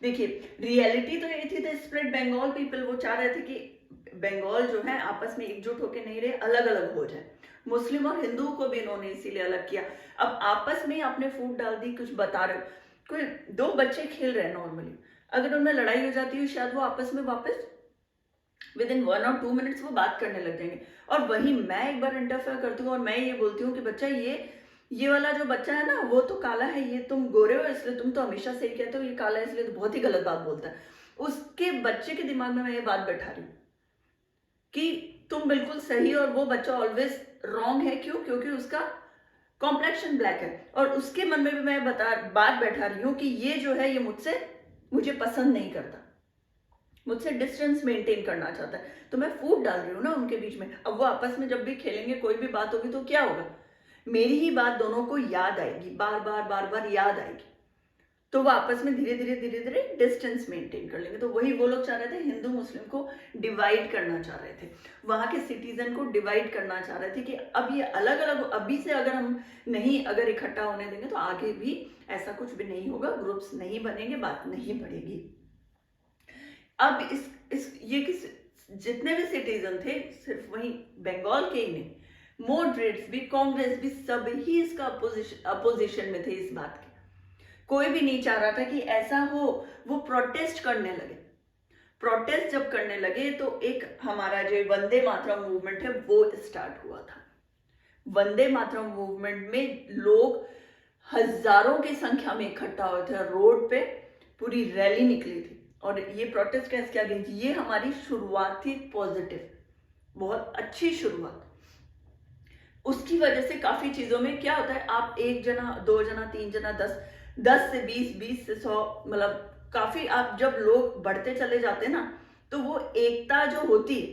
देखिए, रियलिटी तो ये थी, द स्प्लिट बंगाल पीपल, वो चाह रहे थे कि बंगाल जो है आपस में एकजुट होके नहीं रहे, अलग अलग हो जाए। मुस्लिम और हिंदू को भी इन्होंने इसीलिए अलग किया। अब आपस में आपने फूट डाल दी, कुछ बता रहे हो, कोई दो बच्चे खेल रहे हैं नॉर्मली, अगर उनमें लड़ाई हो जाती है शायद वो आपस में वापस विद इन 1 और 2 मिनट्स वो बात करने लग जाएंगे। और वही मैं एक बार इंटरफेयर करती हूँ और मैं ये बोलती हूँ कि बच्चा, ये वाला जो बच्चा है ना, वो तो काला है, ये तुम गोरे हो इसलिए तुम तो हमेशा सही कहते हो, ये काला है इसलिए तो बहुत ही गलत बात बोलता है। उसके बच्चे के दिमाग में मैं ये बात बैठा रही हूँ कि तुम बिल्कुल सही और वो बच्चा ऑलवेज रॉन्ग है। क्यों? क्योंकि उसका कॉम्प्लेक्शन ब्लैक है। और उसके मन में भी मैं बात बैठा रही हूँ कि ये जो है, ये मुझे पसंद नहीं करता, मुझसे डिस्टेंस मेंटेन करना चाहता है। तो मैं फूट डाल रही हूँ ना उनके बीच में। अब वो आपस में जब भी खेलेंगे, कोई भी बात होगी तो क्या होगा? मेरी ही बात दोनों को याद आएगी, बार बार याद आएगी। तो वो आपस में धीरे धीरे डिस्टेंस मेंटेन कर लेंगे। तो वही वो लोग चाह रहे थे, हिंदू मुस्लिम को डिवाइड करना चाह रहे थे, वहां के सिटीजन को डिवाइड करना चाह रहे थे कि अब ये अलग अलग, अभी से अगर हम नहीं अगर इकट्ठा होने देंगे तो आगे भी ऐसा कुछ भी नहीं होगा, ग्रुप्स नहीं बनेंगे, बात नहीं बढ़ेगी। अब जितने भी सिटीजन थे, सिर्फ वही बंगाल के ही नहीं, मॉडरेट्स भी, कांग्रेस भी, सब ही इसका अपोजिशन में थे इस बात के। कोई भी नहीं चाह रहा था कि ऐसा हो। वो प्रोटेस्ट करने लगे। प्रोटेस्ट जब करने लगे तो एक हमारा जो वंदे मातरम मूवमेंट है वो स्टार्ट हुआ था। वंदे मातरम मूवमेंट में लोग हजारों की संख्या में इकट्ठा हुए थे, रोड पे पूरी रैली निकली थी। और ये प्रोटेस्ट कैसे किया गया? ये हमारी शुरुआत थी पॉजिटिव, बहुत अच्छी शुरुआत। उसकी वजह से काफी चीजों में क्या होता है, आप 1 जना, 2 जना, 3 जना, 10 से 20, 20 से 100, मतलब काफी आप जब लोग बढ़ते चले जाते हैं ना, तो वो एकता जो होती है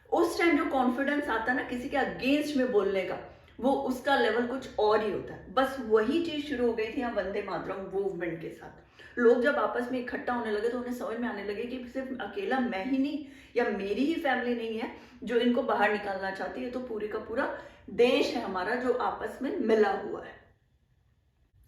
उस टाइम जो कॉन्फिडेंस आता है ना किसी के अगेंस्ट में बोलने का, वो उसका लेवल कुछ और ही होता है। बस वही चीज शुरू हो गई थी यहाँ वंदे मातरम मूवमेंट के साथ। लोग जब आपस में इकट्ठा होने लगे तो उन्हें समझ में आने लगे कि सिर्फ अकेला मैं ही नहीं या मेरी ही फैमिली नहीं है जो इनको बाहर निकालना चाहती है, तो पूरी का पूरा देश है हमारा जो आपस में मिला हुआ है।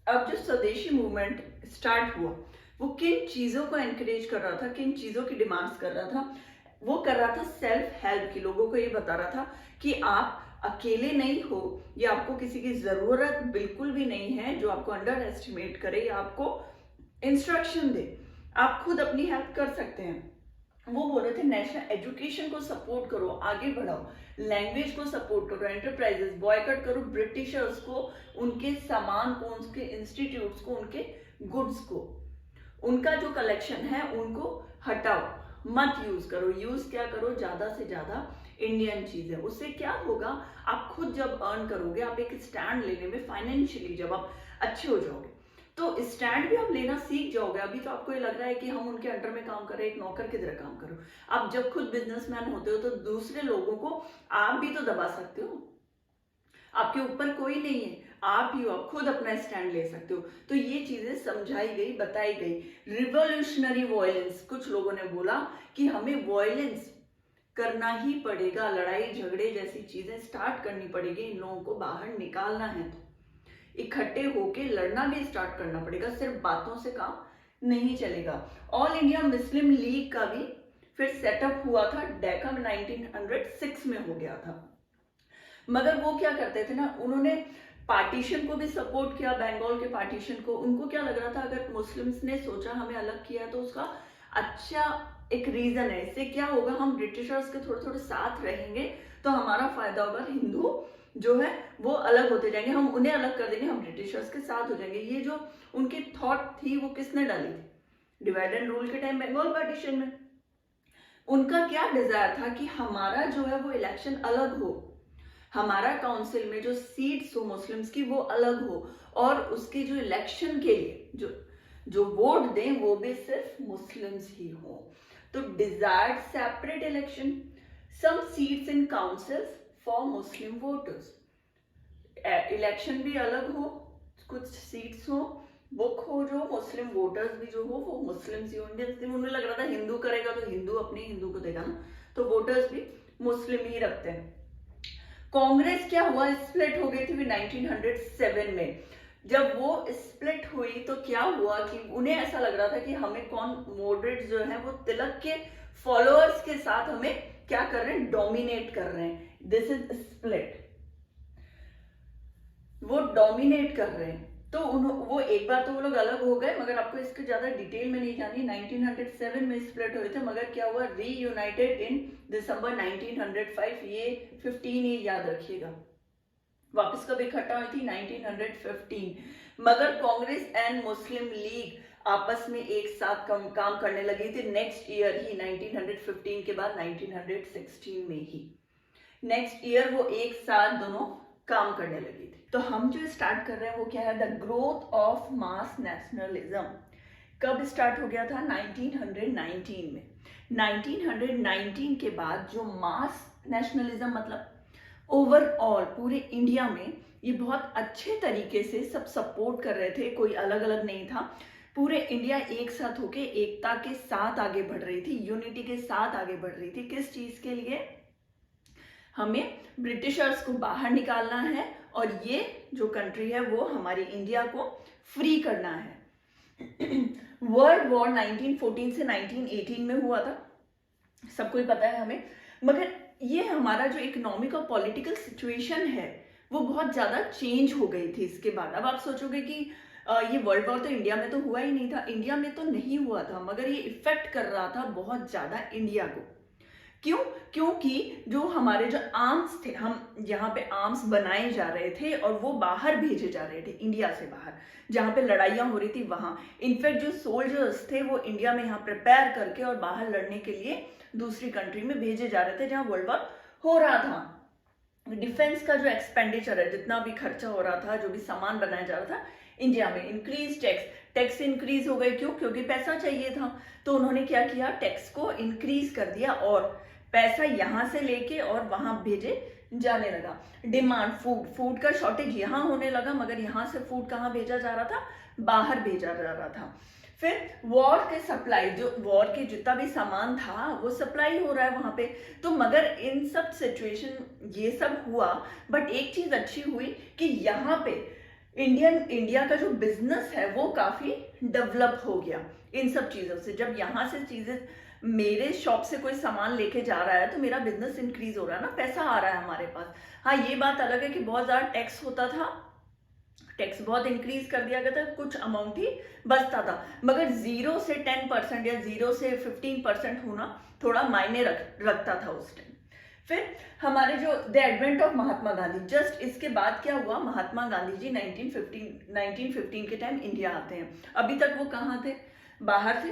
अब जो स्वदेशी मूवमेंट स्टार्ट हुआ वो किन चीजों को एनकरेज कर रहा था, किन चीजों की डिमांड्स कर रहा था? वो कर रहा था सेल्फ हेल्प की। लोगों को ये बता रहा था कि आप अकेले नहीं हो, या आपको किसी की जरूरत बिल्कुल भी नहीं है जो आपको अंडर एस्टिमेट करे या आपको इंस्ट्रक्शन दे। आप खुद अपनी हेल्प कर सकते हैं। वो बोल रहे थे नेशनल एजुकेशन को सपोर्ट करो, आगे बढ़ाओ, लैंग्वेज को सपोर्ट करो, एंटरप्राइजेस बॉयकॉट करो, ब्रिटिशर्स को, उनके सामान को, उनके इंस्टीट्यूट्स को, उनके गुड्स को, उनका जो कलेक्शन है उनको हटाओ, मत यूज करो। यूज क्या करो? ज्यादा से ज्यादा इंडियन चीजें। उससे क्या होगा? आप खुद जब अर्न करोगे, आप एक स्टैंड लेने में फाइनेंशियली जब आप अच्छे हो जाओगे तो स्टैंड भी आप लेना सीख जाओगे। अभी तो आपको ये लग रहा है कि हम उनके अंडर में काम कर रहे हैं, एक नौकर की तरह काम करो। आप जब खुद बिजनेसमैन होते हो तो दूसरे लोगों को आप भी तो दबा सकते हो। आपके ऊपर कोई नहीं है, आप ही हो, आप खुद अपना स्टैंड ले सकते हो। तो ये चीजें समझाई गई, बताई गई। रिवोल्यूशनरी वॉयलेंस, कुछ लोगों ने बोला कि हमें वॉयलेंस करना ही पड़ेगा, लड़ाई झगड़े जैसी चीजें स्टार्ट करनी पड़ेगी, इन लोगों को बाहर निकालना है तो इकट्ठे होके लड़ना भी स्टार्ट करना पड़ेगा, सिर्फ बातों से काम नहीं चलेगा। ऑल इंडिया मुस्लिम लीग का भी फिर सेटअप हुआ था, डेका में 1906 में हो गया था। मगर वो क्या करते थे ना, उन्होंने पार्टीशन को भी सपोर्ट किया, बंगाल के पार्टीशन को। उनको क्या लग रहा था, अगर मुस्लिम्स ने सोचा हमें अलग किया तो उसका अच्छा एक रीजन है, इससे क्या होगा, हम ब्रिटिशर्स के थोड़े थोड़े साथ रहेंगे तो हमारा फायदा होगा, हिंदू जो है वो अलग होते जाएंगे, हम उन्हें अलग कर देंगे, हम ब्रिटिशर्स के साथ हो जाएंगे। ये जो उनकी थॉट थी वो किसने डाली थी? डिवाइड एंड रूल के टाइम बंगाल पार्टीशन में उनका क्या डिजायर था कि हमारा जो है वो इलेक्शन अलग हो, हमारा काउंसिल में जो सीट्स हो मुस्लिम्स की वो अलग हो, और उसकी जो इलेक्शन के लिए जो वोट दें वो भी सिर्फ मुस्लिम्स ही हो। तो desired separate election, some seats in councils for Muslim voters, election भी अलग हो, कुछ सीट्स हो, बुक हो, जो मुस्लिम वोटर्स भी जो हो वो मुस्लिम्स ही हो। उन्हें लग रहा था हिंदू करेगा तो हिंदू अपने हिंदू को देगा ना, तो वोटर्स भी मुस्लिम ही रखते हैं। कांग्रेस क्या हुआ, स्प्लिट हो गई थी 1907 में। जब वो स्प्लिट हुई तो क्या हुआ कि उन्हें ऐसा लग रहा था कि हमें कौन मॉडरेट जो है वो तिलक के फॉलोअर्स के साथ हमें क्या कर रहे हैं, डोमिनेट कर रहे हैं। दिस इज स्प्लिट, वो डोमिनेट कर रहे हैं। तो वो एक बार तो वो लोग अलग हो गए, मगर आपको इसके ज्यादा डिटेल में नहीं जानी। 1907 में स्प्लिट हुए थे, मगर क्या हुआ, रीयूनाइटेड इन दिसंबर 1905। ये 15 ये याद रखिएगा, वापस कब इकट्ठा हुई थी, 1915। मगर कांग्रेस एंड मुस्लिम लीग आपस में एक साथ काम करने लगी थी नेक्स्ट ईयर ही, 1915 के बाद 1916 में ही, नेक्स्ट ईयर वो एक साथ दोनों काम करने लगी थी। तो हम जो स्टार्ट कर रहे हैं वो क्या है, the growth of mass nationalism. कब स्टार्ट हो गया था, 1919 में। 1919 के बाद जो मास नेशनलिज्म मतलब ओवरऑल पूरे इंडिया में ये बहुत अच्छे तरीके से सब सपोर्ट कर रहे थे, कोई अलग अलग नहीं था, पूरे इंडिया एक साथ होके एकता के साथ आगे बढ़ रही थी, यूनिटी के साथ आगे बढ़ रही थी। किस चीज के लिए, हमें ब्रिटिशर्स को बाहर निकालना है और ये जो कंट्री है वो हमारी इंडिया को फ्री करना है। वर्ल्ड वॉर 1914 से 1918 में हुआ था, सबको ही पता है हमें। मगर ये हमारा जो इकोनॉमिक और पॉलिटिकल सिचुएशन है वो बहुत ज्यादा चेंज हो गई थी इसके बाद। अब आप सोचोगे कि ये वर्ल्ड वॉर तो इंडिया में तो हुआ ही नहीं था, इंडिया में तो नहीं हुआ था, मगर ये इफेक्ट कर रहा था बहुत ज्यादा इंडिया को। क्यों? क्योंकि जो हमारे जो आर्म्स थे, हम यहाँ पे आर्म्स बनाए जा रहे थे और वो बाहर भेजे जा रहे थे, इंडिया से बाहर, जहाँ पे लड़ाइयाँ हो रही थी वहां। इनफैक्ट जो सोल्जर्स थे वो इंडिया में यहाँ प्रिपेयर करके और बाहर लड़ने के लिए दूसरी कंट्री में भेजे जा रहे थे जहाँ वर्ल्ड वॉर हो रहा था। डिफेंस का जो एक्सपेंडिचर है, जितना भी खर्चा हो रहा था, जो भी सामान बनाया जा रहा था इंडिया में, इंक्रीज टैक्स इंक्रीज हो गए। क्यों? क्योंकि पैसा चाहिए था। तो उन्होंने क्या किया, टैक्स को इंक्रीज कर दिया और पैसा यहाँ से लेके और वहां भेजे जाने लगा। डिमांड, फूड का शॉर्टेज यहाँ होने लगा, मगर यहाँ से फूड कहाँ भेजा जा रहा था, बाहर भेजा जा रहा था। फिर वॉर के सप्लाई, जो वॉर के जितना भी सामान था वो सप्लाई हो रहा है वहां पे। तो मगर इन सब सिचुएशन ये सब हुआ, बट एक चीज अच्छी हुई कि यहाँ पे इंडिया का जो बिजनेस है वो काफी डेवलप हो गया इन सब चीजों से। जब यहाँ से चीजें, मेरे शॉप से कोई सामान लेके जा रहा है तो मेरा बिजनेस इंक्रीज हो रहा है ना, पैसा आ रहा है हमारे पास। हाँ, ये बात अलग है कि बहुत ज्यादा टैक्स होता था, टैक्स बहुत इंक्रीज कर दिया गया था, कुछ अमाउंट ही बचता था, मगर 0 से 10% या 0 से 15% होना थोड़ा मायने रखता था उस टाइम। फिर हमारे जो the advent of Mahatma Gandhi, just इसके बाद क्या हुआ, महात्मा गांधी जी 1915 के टाइम इंडिया आते हैं। अभी तक वो कहाँ थे, बाहर थे,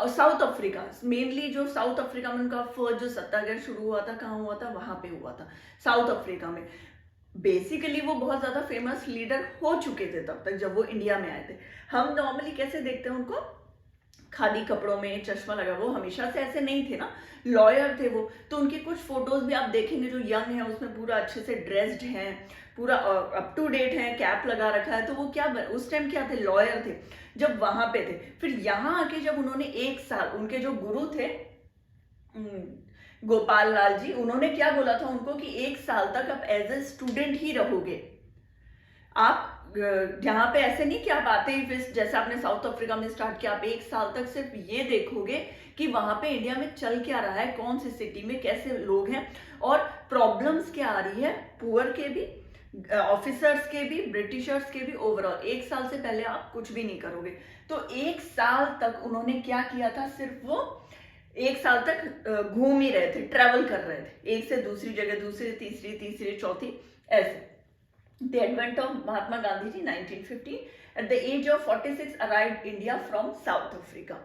साउथ अफ्रीका, मेनली जो साउथ अफ्रीका में उनका फर्स्ट जो सत्याग्रह शुरू हुआ था, कहाँ हुआ था, वहां पे हुआ था, साउथ अफ्रीका में। बेसिकली वो बहुत ज्यादा फेमस लीडर हो चुके थे तब तक जब वो इंडिया में आए थे। हम नॉर्मली कैसे देखते हैं उनको, खादी कपड़ों में चश्मा लगा, वो हमेशा से ऐसे नहीं थे ना, लॉयर थे वो। तो उनकी कुछ फोटोज भी आप देखेंगे जो यंग है उसमें पूरा अच्छे से ड्रेस्ड हैं, पूरा अप टू डेट है, कैप लगा रखा है। तो वो क्या उस टाइम क्या थे, लॉयर थे जब वहां पे थे। फिर यहाँ आके जब उन्होंने 1 साल, उनके जो गुरु थे गोपाल लाल जी, उन्होंने क्या बोला था उनको कि 1 साल तक आप एज ए स्टूडेंट ही रहोगे। आप यहाँ पे ऐसे नहीं कि आप आते ही फिर जैसे आपने साउथ अफ्रीका में स्टार्ट किया, आप 1 साल तक सिर्फ ये देखोगे कि वहां पे इंडिया में चल क्या रहा है, कौन सी सिटी में कैसे लोग हैं और प्रॉब्लम्स क्या आ रही है, पुअर के भी, ऑफिसर्स के भी, ब्रिटिशर्स के भी। ओवरऑल 1 साल से पहले आप कुछ भी नहीं करोगे। तो 1 साल तक उन्होंने क्या किया था, सिर्फ वो 1 साल तक घूम ही रहे थे, ट्रेवल कर रहे थे, एक से दूसरी जगह, दूसरी तीसरी चौथी, ऐसे। The advent of Mahatma Gandhi ji 1915, at the age of 46 arrived India from South Africa,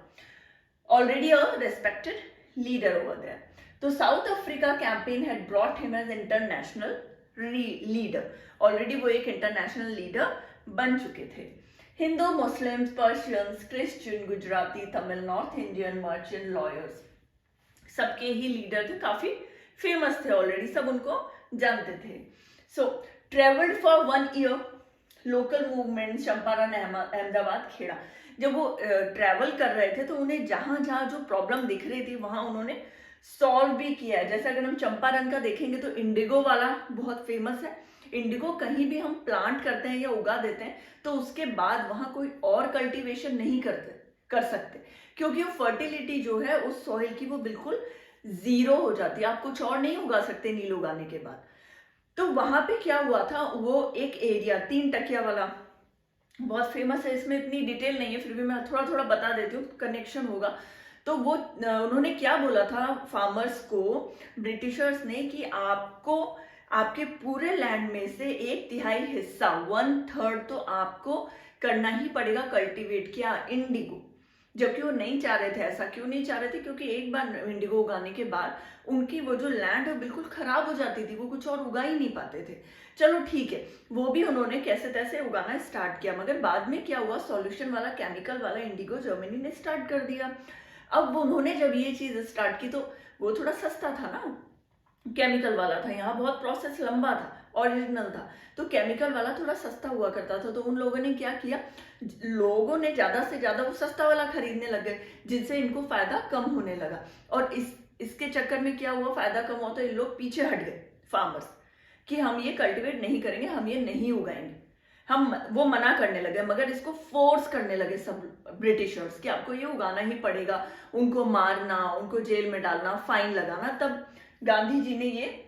already a respected leader over there. So South Africa campaign had brought him as international leader. Already वो एक international leader बन चुके थे। Hindu, Muslims, Persians, Christian, Gujarati, Tamil, north Indian, merchant, lawyers, सबके ही leader थे, काफी famous थे, already सब उनको जानते थे। So travelled for 1 year, local movement, Champaran, Ahmedabad, Kheda. जब वो ट्रेवल कर रहे थे तो उन्हें जहां जहां जो प्रॉब्लम दिख रही थी वहां उन्होंने सॉल्व भी किया है। जैसे अगर हम चंपारण का देखेंगे तो इंडिगो वाला बहुत फेमस है। इंडिगो कहीं भी हम प्लांट करते हैं या उगा देते हैं तो उसके बाद वहां कोई और कल्टीवेशन नहीं कर सकते, क्योंकि वो फर्टिलिटी जो है उस सॉइल की वो बिल्कुल 0 हो जाती है, आप कुछ और नहीं उगा सकते नील उगाने के बाद। तो वहां पे क्या हुआ था, वो एक एरिया 3 टकिया वाला बहुत फेमस है, इसमें इतनी डिटेल नहीं है, फिर भी मैं थोड़ा थोड़ा बता देती हूँ, कनेक्शन होगा। तो वो उन्होंने क्या बोला था फार्मर्स को, ब्रिटिशर्स ने, कि आपको आपके पूरे लैंड में से 1/3 हिस्सा, 1/3 तो आपको करना ही पड़ेगा कल्टीवेट किया इंडिगो। जबकि वो नहीं चाह रहे थे। ऐसा क्यों नहीं चाह रहे थे, क्योंकि एक बार इंडिगो उगाने के बाद उनकी वो जो लैंड है बिल्कुल खराब हो जाती थी, वो कुछ और उगा ही नहीं पाते थे। चलो ठीक है, वो भी उन्होंने कैसे तैसे उगाना स्टार्ट किया, मगर बाद में क्या हुआ, सॉल्यूशन वाला, केमिकल वाला इंडिगो जर्मनी ने स्टार्ट कर दिया। अब उन्होंने जब ये चीज स्टार्ट की तो वो थोड़ा सस्ता था ना, केमिकल वाला था, यहाँ बहुत प्रोसेस लंबा था, ओरिजिनल था, तो केमिकल वाला थोड़ा सस्ता हुआ करता था। तो उन लोगों ने क्या किया, लोगों ने ज्यादा से ज्यादा वो सस्ता वाला खरीदने लग गए, जिनसे इनको फायदा कम होने लगा। और इसके चक्कर में क्या हुआ, फायदा कम हुआ तो ये लोग पीछे हट गए फार्मर्स, कि हम ये कल्टीवेट नहीं करेंगे, हम ये नहीं उगाएंगे, वो मना करने लगे। मगर इसको फोर्स करने लगे सब ब्रिटिशर्स कि आपको ये उगाना ही पड़ेगा, उनको मारना, उनको जेल में डालना, फाइन लगाना। तब गांधी जी ने ये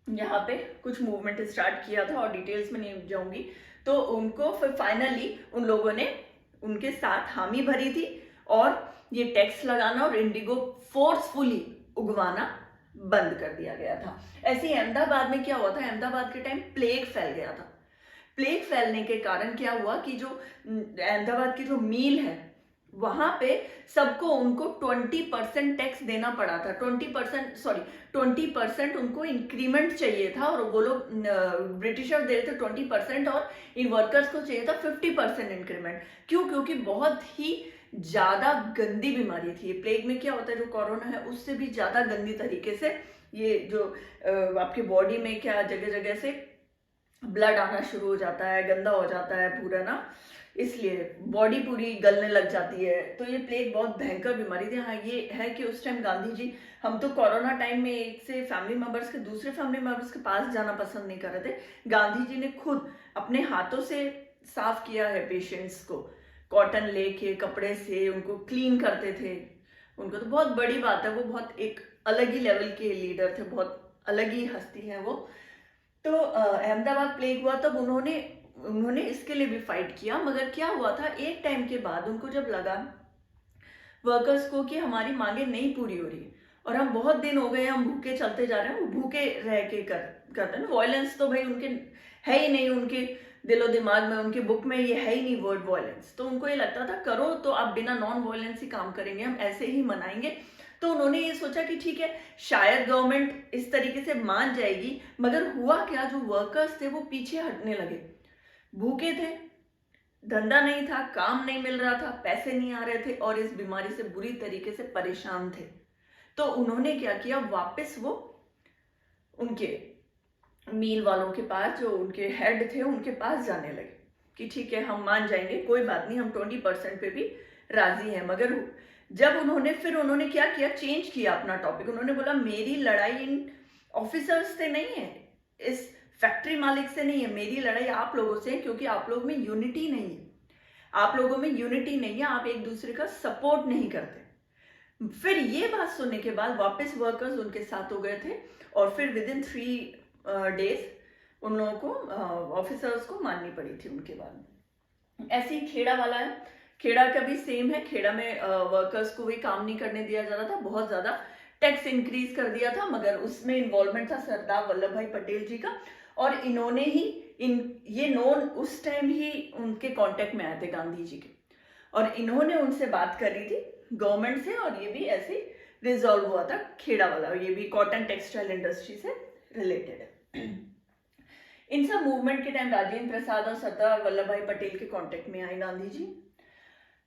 यहाँ पे कुछ मूवमेंट स्टार्ट किया था, और डिटेल्स में नहीं जाऊंगी। तो उनको फिर फाइनली उन लोगों ने उनके साथ हामी भरी थी, और ये टैक्स लगाना और इंडिगो फोर्सफुली उगवाना बंद कर दिया गया था। ऐसे ही अहमदाबाद में क्या हुआ था, अहमदाबाद के टाइम प्लेग फैल गया था। प्लेग फैलने के कारण क्या हुआ कि जो अहमदाबाद की जो मील है वहां पे सबको उनको 20% टैक्स देना पड़ा था, 20% उनको इंक्रीमेंट चाहिए था, और वो लोग ब्रिटिशर्स दे रहे थे 20%, और इन वर्कर्स को चाहिए था 50% इंक्रीमेंट। क्यों? क्योंकि बहुत ही ज्यादा गंदी बीमारी थी। ये प्लेग में क्या होता है, जो कोरोना है उससे भी ज्यादा गंदी तरीके से ये जो आपके बॉडी में क्या जगह जगह से ब्लड आना शुरू हो जाता है, गंदा हो जाता है पूरा ना, इसलिए बॉडी पूरी गलने लग जाती है। तो ये प्लेग बहुत भयंकर बीमारी थी। हाँ, ये है कि उस टाइम गांधी जी, हम तो कोरोना टाइम में एक से फैमिली मेंबर्स के दूसरे फैमिली मेंबर्स के पास जाना पसंद नहीं कर रहे थे। गांधी जी ने खुद अपने हाथों से साफ किया है पेशेंट्स को, कॉटन लेके कपड़े से उनको क्लीन करते थे। उनको तो बहुत बड़ी बात है, वो बहुत एक अलग ही लेवल के लीडर थे, बहुत अलग ही हस्ती है वो। तो अहमदाबाद प्लेग हुआ तब उन्होंने इसके लिए भी फाइट किया, मगर क्या हुआ था, एक टाइम के बाद उनको जब लगा वर्कर्स को कि हमारी मांगे नहीं पूरी हो रही और हम बहुत दिन हो गए हम भूखे चलते जा रहे हैं, वो भूखे रह के करते हैं। वायलेंस तो भाई उनके है ही नहीं, उनके दिलो दिमाग में, उनकी बुक में ये है ही नहीं वर्ड वायलेंस। तो उनको ये लगता था करो तो आप बिना नॉन वायलेंस ही काम करेंगे, हम ऐसे ही मनाएंगे। तो उन्होंने ये सोचा कि ठीक है, शायद गवर्नमेंट इस तरीके से मान जाएगी। मगर हुआ क्या, जो वर्कर्स थे वो पीछे हटने लगे। भूखे थे, धंधा नहीं था, काम नहीं मिल रहा था, पैसे नहीं आ रहे थे, और इस बीमारी से बुरी तरीके से परेशान थे। तो उन्होंने क्या किया, वापस वो उनके मील वालों के पास, जो उनके हेड थे, उनके पास जाने लगे कि ठीक है हम मान जाएंगे, कोई बात नहीं, हम 20% पे भी राजी हैं। मगर जब उन्होंने क्या किया, चेंज किया अपना टॉपिक। उन्होंने बोला मेरी लड़ाई इन ऑफिसर्स से नहीं है, इस फैक्ट्री मालिक से नहीं है, मेरी लड़ाई आप लोगों से है, क्योंकि आप लोग में यूनिटी नहीं है, आप लोगों में यूनिटी नहीं है, आप एक दूसरे का सपोर्ट नहीं करते। फिर ये बात सुनने के बाद वापस वर्कर्स उनके साथ हो गए थे, और फिर विद इन 3 डेज उन लोगों को ऑफिसर्स को माननी पड़ी थी उनके बाद। ऐसे ही खेड़ा वाला है, खेड़ा का भी सेम है। खेड़ा में वर्कर्स को भी काम नहीं करने दिया जा रहा था, बहुत ज्यादा टैक्स इंक्रीज कर दिया था, मगर उसमें इन्वॉल्वमेंट था सरदार वल्लभ भाई पटेल जी का, और इन्होंने ही ये नोन उस टाइम ही उनके कांटेक्ट में आए थे गांधी जी के, और इन्होंने उनसे बात करी थी गवर्नमेंट से, और ये भी ऐसे रिजॉल्व हुआ था खेड़ा वाला। ये भी कॉटन टेक्सटाइल इंडस्ट्री से रिलेटेड है। इन सब मूवमेंट के टाइम राजेंद्र प्रसाद और सरदार वल्लभ भाई पटेल के कांटेक्ट में आए Gandhi ji.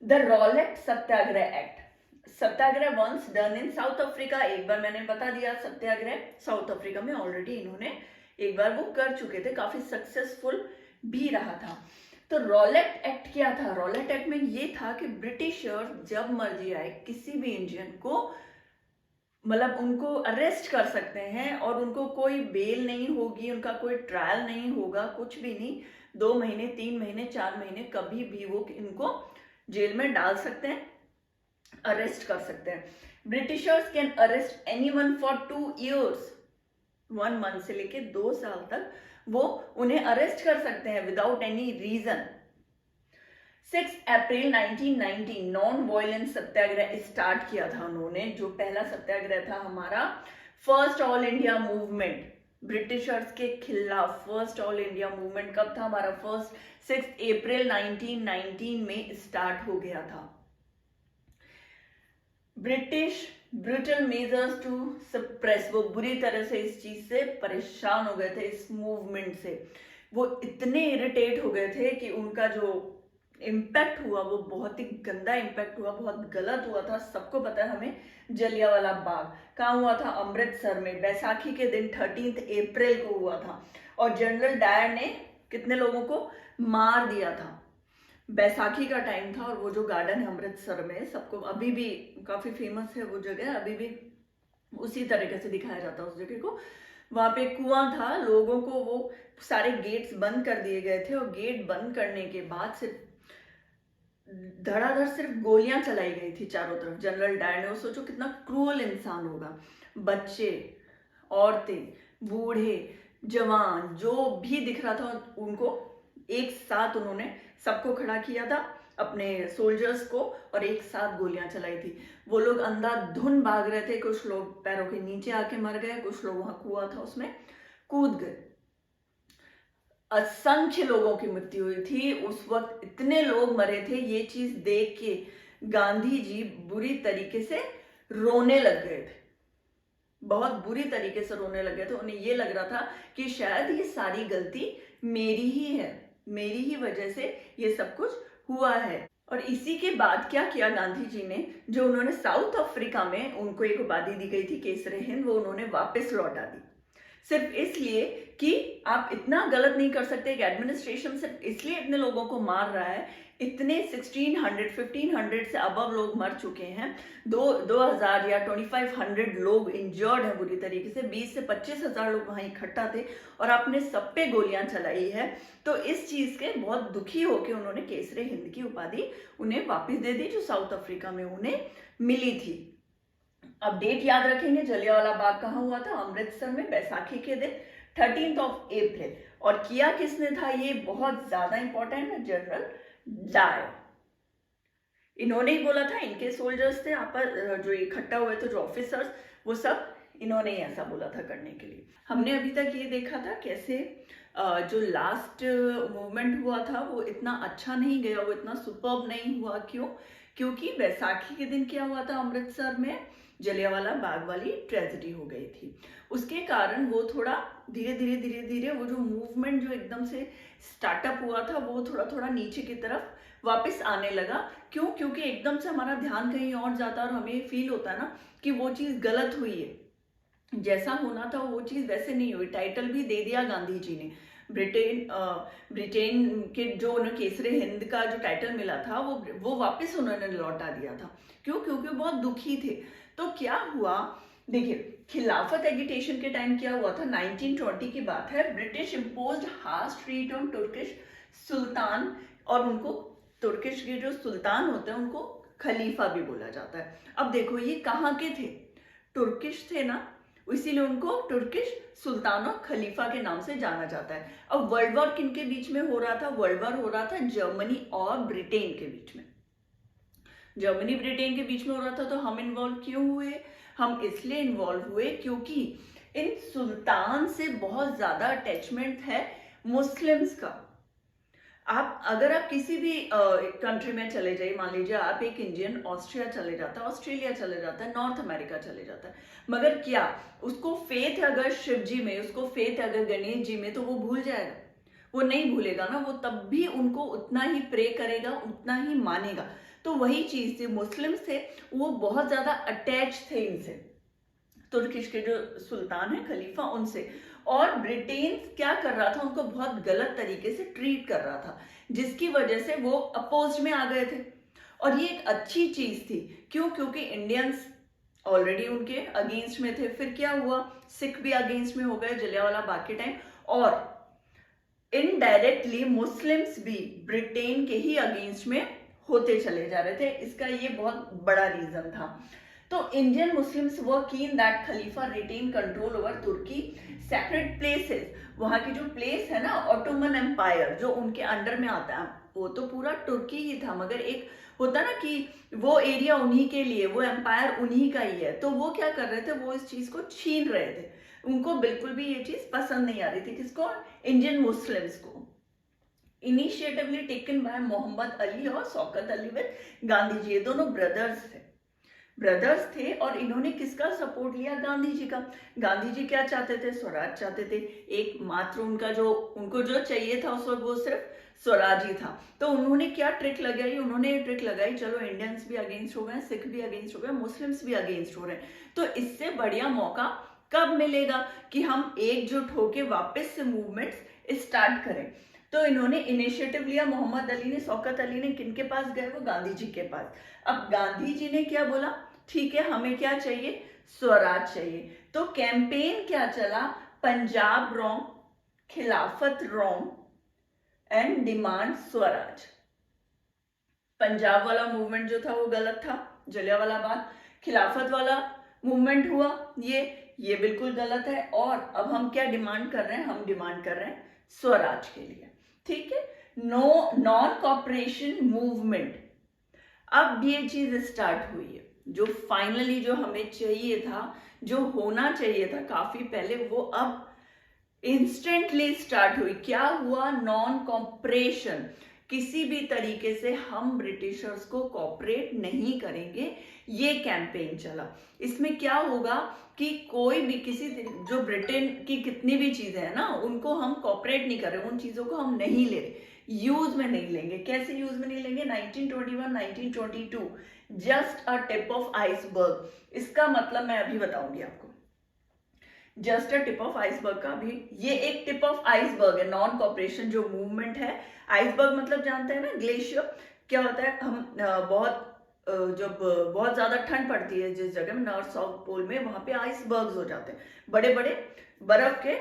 The Rowlatt satyagraha act, satyagraha once done in South Africa. एक बार मैंने बता दिया, सत्याग्रह साउथ अफ्रीका में ऑलरेडी इन्होंने एक बार वो कर चुके थे, काफी सक्सेसफुल भी रहा था। तो रॉलेट एक्ट क्या था? रॉलेट एक्ट में ये था कि ब्रिटिशर जब मर्जी आए किसी भी इंडियन को, मतलब उनको अरेस्ट कर सकते हैं, और उनको कोई बेल नहीं होगी, उनका कोई ट्रायल नहीं होगा, कुछ भी नहीं। 2 महीने, 3 महीने, 4 महीने कभी भी वो इनको जेल में डाल सकते हैं, अरेस्ट कर सकते हैं। Britishers can arrest anyone for 2 years, 1 month से लेके 2 साल तक वो उन्हें अरेस्ट कर सकते हैं विदाउट एनी रीजन। 6 अप्रैल 1990 नॉन वायलेंस सत्याग्रह स्टार्ट किया था उन्होंने, जो पहला सत्याग्रह था हमारा, first all India movement, Britishers के खिलाफ फर्स्ट ऑल इंडिया मूवमेंट कब था हमारा? 6 अप्रैल 1919 में स्टार्ट हो गया था। British brutal measures to suppress, वो बुरी तरह से इस चीज से परेशान हो गए थे, इस मूवमेंट से वो इतने इरिटेट हो गए थे कि उनका जो इम्पैक्ट हुआ वो बहुत ही गंदा इम्पैक्ट हुआ, बहुत गलत हुआ था। सबको पता है हमें, जलियांवाला बाग कहाँ हुआ था? अमृतसर में, बैसाखी के दिन 13 अप्रैल को हुआ था, और जनरल डायर ने कितने लोगों को मार दिया था। बैसाखी का टाइम था, और वो जो गार्डन है अमृतसर में, सबको अभी भी काफी फेमस है वो जगह, अभी भी उसी तरीके से दिखाया जाता है उस जगह को। वहां पे कुआं था, लोगों को वो सारे गेट्स बंद कर दिए गए थे, और गेट बंद करने के बाद सिर्फ धड़ाधड़ सिर्फ गोलियां चलाई गई थी चारों तरफ। जनरल डायर ने, वो सोचो कितना क्रूअल इंसान होगा, बच्चे, औरतें, बूढ़े, जवान, जो भी दिख रहा था उनको एक साथ उन्होंने सबको खड़ा किया था, अपने सोल्जर्स को, और एक साथ गोलियां चलाई थी। वो लोग अंधाधुन भाग रहे थे, कुछ लोग पैरों के नीचे आके मर गए, कुछ लोग वहां कुआं था उसमें कूद गए। असंख्य लोगों की मृत्यु हुई थी उस वक्त, इतने लोग मरे थे। ये चीज देख के गांधी जी बुरी तरीके से रोने लग गए थे, बहुत बुरी तरीके से रोने लगे थे। उन्हें ये लग रहा था कि शायद ये सारी गलती मेरी ही है, मेरी ही वजह से ये सब कुछ हुआ है। और इसी के बाद क्या किया गांधी जी ने, जो उन्होंने साउथ अफ्रीका में उनको एक उपाधि दी गई थी केसरे हिंद, वो उन्होंने वापस लौटा दी, सिर्फ इसलिए कि आप इतना गलत नहीं कर सकते। एक एडमिनिस्ट्रेशन सिर्फ इसलिए इतने लोगों को मार रहा है, इतने 1500 से अबव लोग मर चुके हैं, 2000 या 2500 लोग इंजर्ड हैं बुरी तरीके से, 20 से 25,000 लोग वहां इकट्ठा थे और आपने सब पे गोलियां चलाई है। तो इस चीज के बहुत दुखी होकर उन्होंने केसरे हिंद की उपाधि उन्हें वापस दे दी, जो साउथ अफ्रीका में उन्हें मिली थी। अब डेट याद रखेंगे, जलियांवाला बाग कहाँ हुआ था? अमृतसर में, बैसाखी के दिन 13 अप्रैल। और किया किसने था? ये बहुत ज्यादा इंपॉर्टेंट है, जनरल डायर। इन्होंने ही बोला था, इनके सोल्जर्स थे आपस जो इकट्ठा हुए थे, जो ऑफिसर्स, वो सब इन्होंने ही ऐसा बोला था करने के लिए। हमने अभी तक ये देखा था कैसे जो लास्ट मूवमेंट हुआ था वो इतना अच्छा नहीं गया, वो इतना सुपर्ब नहीं हुआ। क्यों? क्योंकि बैसाखी के दिन क्या हुआ था? अमृतसर में जलियांवाला बाग वाली ट्रेजेडी हो गई थी। उसके कारण वो थोड़ा धीरे धीरे वो जो मूवमेंट जो एकदम से स्टार्टअप हुआ था वो थोड़ा थोड़ा नीचे की तरफ वापस आने लगा। क्यों? क्योंकि एकदम से हमारा ध्यान कहीं और जाता है और हमें फील होता है ना कि वो चीज गलत हुई है, जैसा होना था वो चीज वैसे नहीं हुई। टाइटल भी दे दिया गांधी जी ने, ब्रिटेन के जो उन्हें केसरे हिंद का जो टाइटल मिला था वो वापस उन्होंने लौटा दिया था। क्यों? क्योंकि बहुत दुखी थे। तो क्या हुआ, देखिए खिलाफत एगिटेशन के टाइम क्या हुआ था, 1920 की बात है। British imposed harsh treat on Turkish sultan, और उनको तुर्किश के जो सुल्तान होते हैं उनको खलीफा भी बोला जाता है। अब देखो ये कहाँ के थे? तुर्किश थे ना, इसीलिए उनको तुर्किश सुल्तान और खलीफा के नाम से जाना जाता है। अब वर्ल्ड वॉर किन के बीच में हो रहा था? वर्ल्ड वॉर हो रहा था जर्मनी और ब्रिटेन के बीच में। जर्मनी ब्रिटेन के बीच में हो रहा था। तो हम इन्वॉल्व क्यों हुए? हम इसलिए इन्वॉल्व हुए क्योंकि इन सुल्तान से बहुत ज्यादा अटैचमेंट है मुस्लिम्स का। अगर आप किसी भी कंट्री में चले जाइए, मान लीजिए आप एक इंडियन ऑस्ट्रिया चले जाता है, ऑस्ट्रेलिया चले जाता है, नॉर्थ अमेरिका चले जाता है, मगर क्या उसको फेथ है अगर शिव जी में, उसको फेथ है अगर गणेश जी में, तो वो भूल जाएगा? वो नहीं भूलेगा ना, वो तब भी उनको उतना ही प्रे करेगा, उतना ही मानेगा। तो वही चीज थी, मुस्लिम्स थे वो बहुत ज्यादा अटैच थे इनसे, तुर्किश के जो सुल्तान है खलीफा उनसे। और ब्रिटेन क्या कर रहा था, उनको बहुत गलत तरीके से ट्रीट कर रहा था, जिसकी वजह से वो अपोज में आ गए थे। और ये एक अच्छी चीज थी। क्यों? क्योंकि इंडियंस ऑलरेडी उनके अगेंस्ट में थे। फिर क्या हुआ, सिख भी अगेंस्ट में हो गए जलियांवाला बाग के टाइम, और इनडायरेक्टली मुस्लिम्स भी ब्रिटेन के ही अगेंस्ट में होते चले जा रहे थे। इसका ये बहुत बड़ा रीजन था। तो Indian Muslims were keen that खलीफा retain control over Turkey sacred places. वहां की जो प्लेस है ना, ऑटोमन एम्पायर जो उनके अंडर में आता है, वो तो पूरा तुर्की ही था, मगर एक होता ना कि वो एरिया उन्हीं के लिए, वो एम्पायर उन्हीं का ही है। तो वो क्या कर रहे थे, वो इस चीज को छीन रहे थे। उनको बिल्कुल भी ये चीज पसंद नहीं आ रही थी। किसको? इंडियन मुस्लिम्स को। इनिशिएटिवली टेकन बाय मोहम्मद अली और शौकत अली विद गांधी जी। ये दोनों ब्रदर्स थे और इन्होंने किसका सपोर्ट लिया? गांधी जी का। गांधी जी क्या चाहते थे? स्वराज चाहते थे। एकमात्र उनको जो चाहिए था उस वक्त वो सिर्फ स्वराज ही था। तो उन्होंने क्या ट्रिक लगाई? उन्होंने ट्रिक लगाई, चलो इंडियंस भी अगेंस्ट हो गए, सिख भी अगेंस्ट हो गए, मुस्लिम्स भी अगेंस्ट हो रहे हैं, तो इससे बढ़िया मौका कब मिलेगा कि हम एकजुट होके वापस से मूवमेंट्स स्टार्ट करें। तो इन्होंने इनिशिएटिव लिया, मोहम्मद अली ने, शौकत अली ने। किनके पास गए? वो गांधी जी के पास। अब गांधी जी ने क्या बोला? ठीक है, हमें क्या चाहिए? स्वराज चाहिए। तो कैंपेन क्या चला? पंजाब रॉन्ग, खिलाफत wrong and demand Swaraj. Punjab वाला मूवमेंट जो था वो गलत था, जलियांवाला बाग। खिलाफत वाला मूवमेंट हुआ ये बिल्कुल गलत है। और अब हम क्या डिमांड कर रहे हैं? हम डिमांड कर रहे हैं स्वराज के लिए। ठीक है, नॉन कॉपरेशन मूवमेंट। अब ये चीज स्टार्ट हुई है, जो फाइनली जो हमें चाहिए था, जो होना चाहिए था काफी पहले, वो अब इंस्टेंटली स्टार्ट हुई। क्या हुआ? Non cooperation. किसी भी तरीके से हम ब्रिटिशर्स को कॉपरेट नहीं करेंगे, ये कैंपेन चला। इसमें क्या होगा कि कोई भी जो ब्रिटेन की कितनी भी चीजें हैं ना, उनको हम कॉपरेट नहीं कर रहे, उन चीजों को हम नहीं ले रहे, यूज में नहीं लेंगे। कैसे यूज में नहीं लेंगे? 1921 1922 just a tip of iceberg. इसका मतलब मैं अभी बताऊंगी आपको। Just a tip of iceberg का भी, ये एक टिप ऑफ आइसबर्ग है। नॉन कॉपरेशन जो मूवमेंट है, आइसबर्ग मतलब जानते हैं ना ग्लेशियर, क्या होता है, हम जब बहुत ज्यादा ठंड पड़ती है जिस जगह में, नॉर्थ साउथ पोल में, वहां पे आइसबर्ग्स हो जाते हैं, बड़े बड़े बर्फ के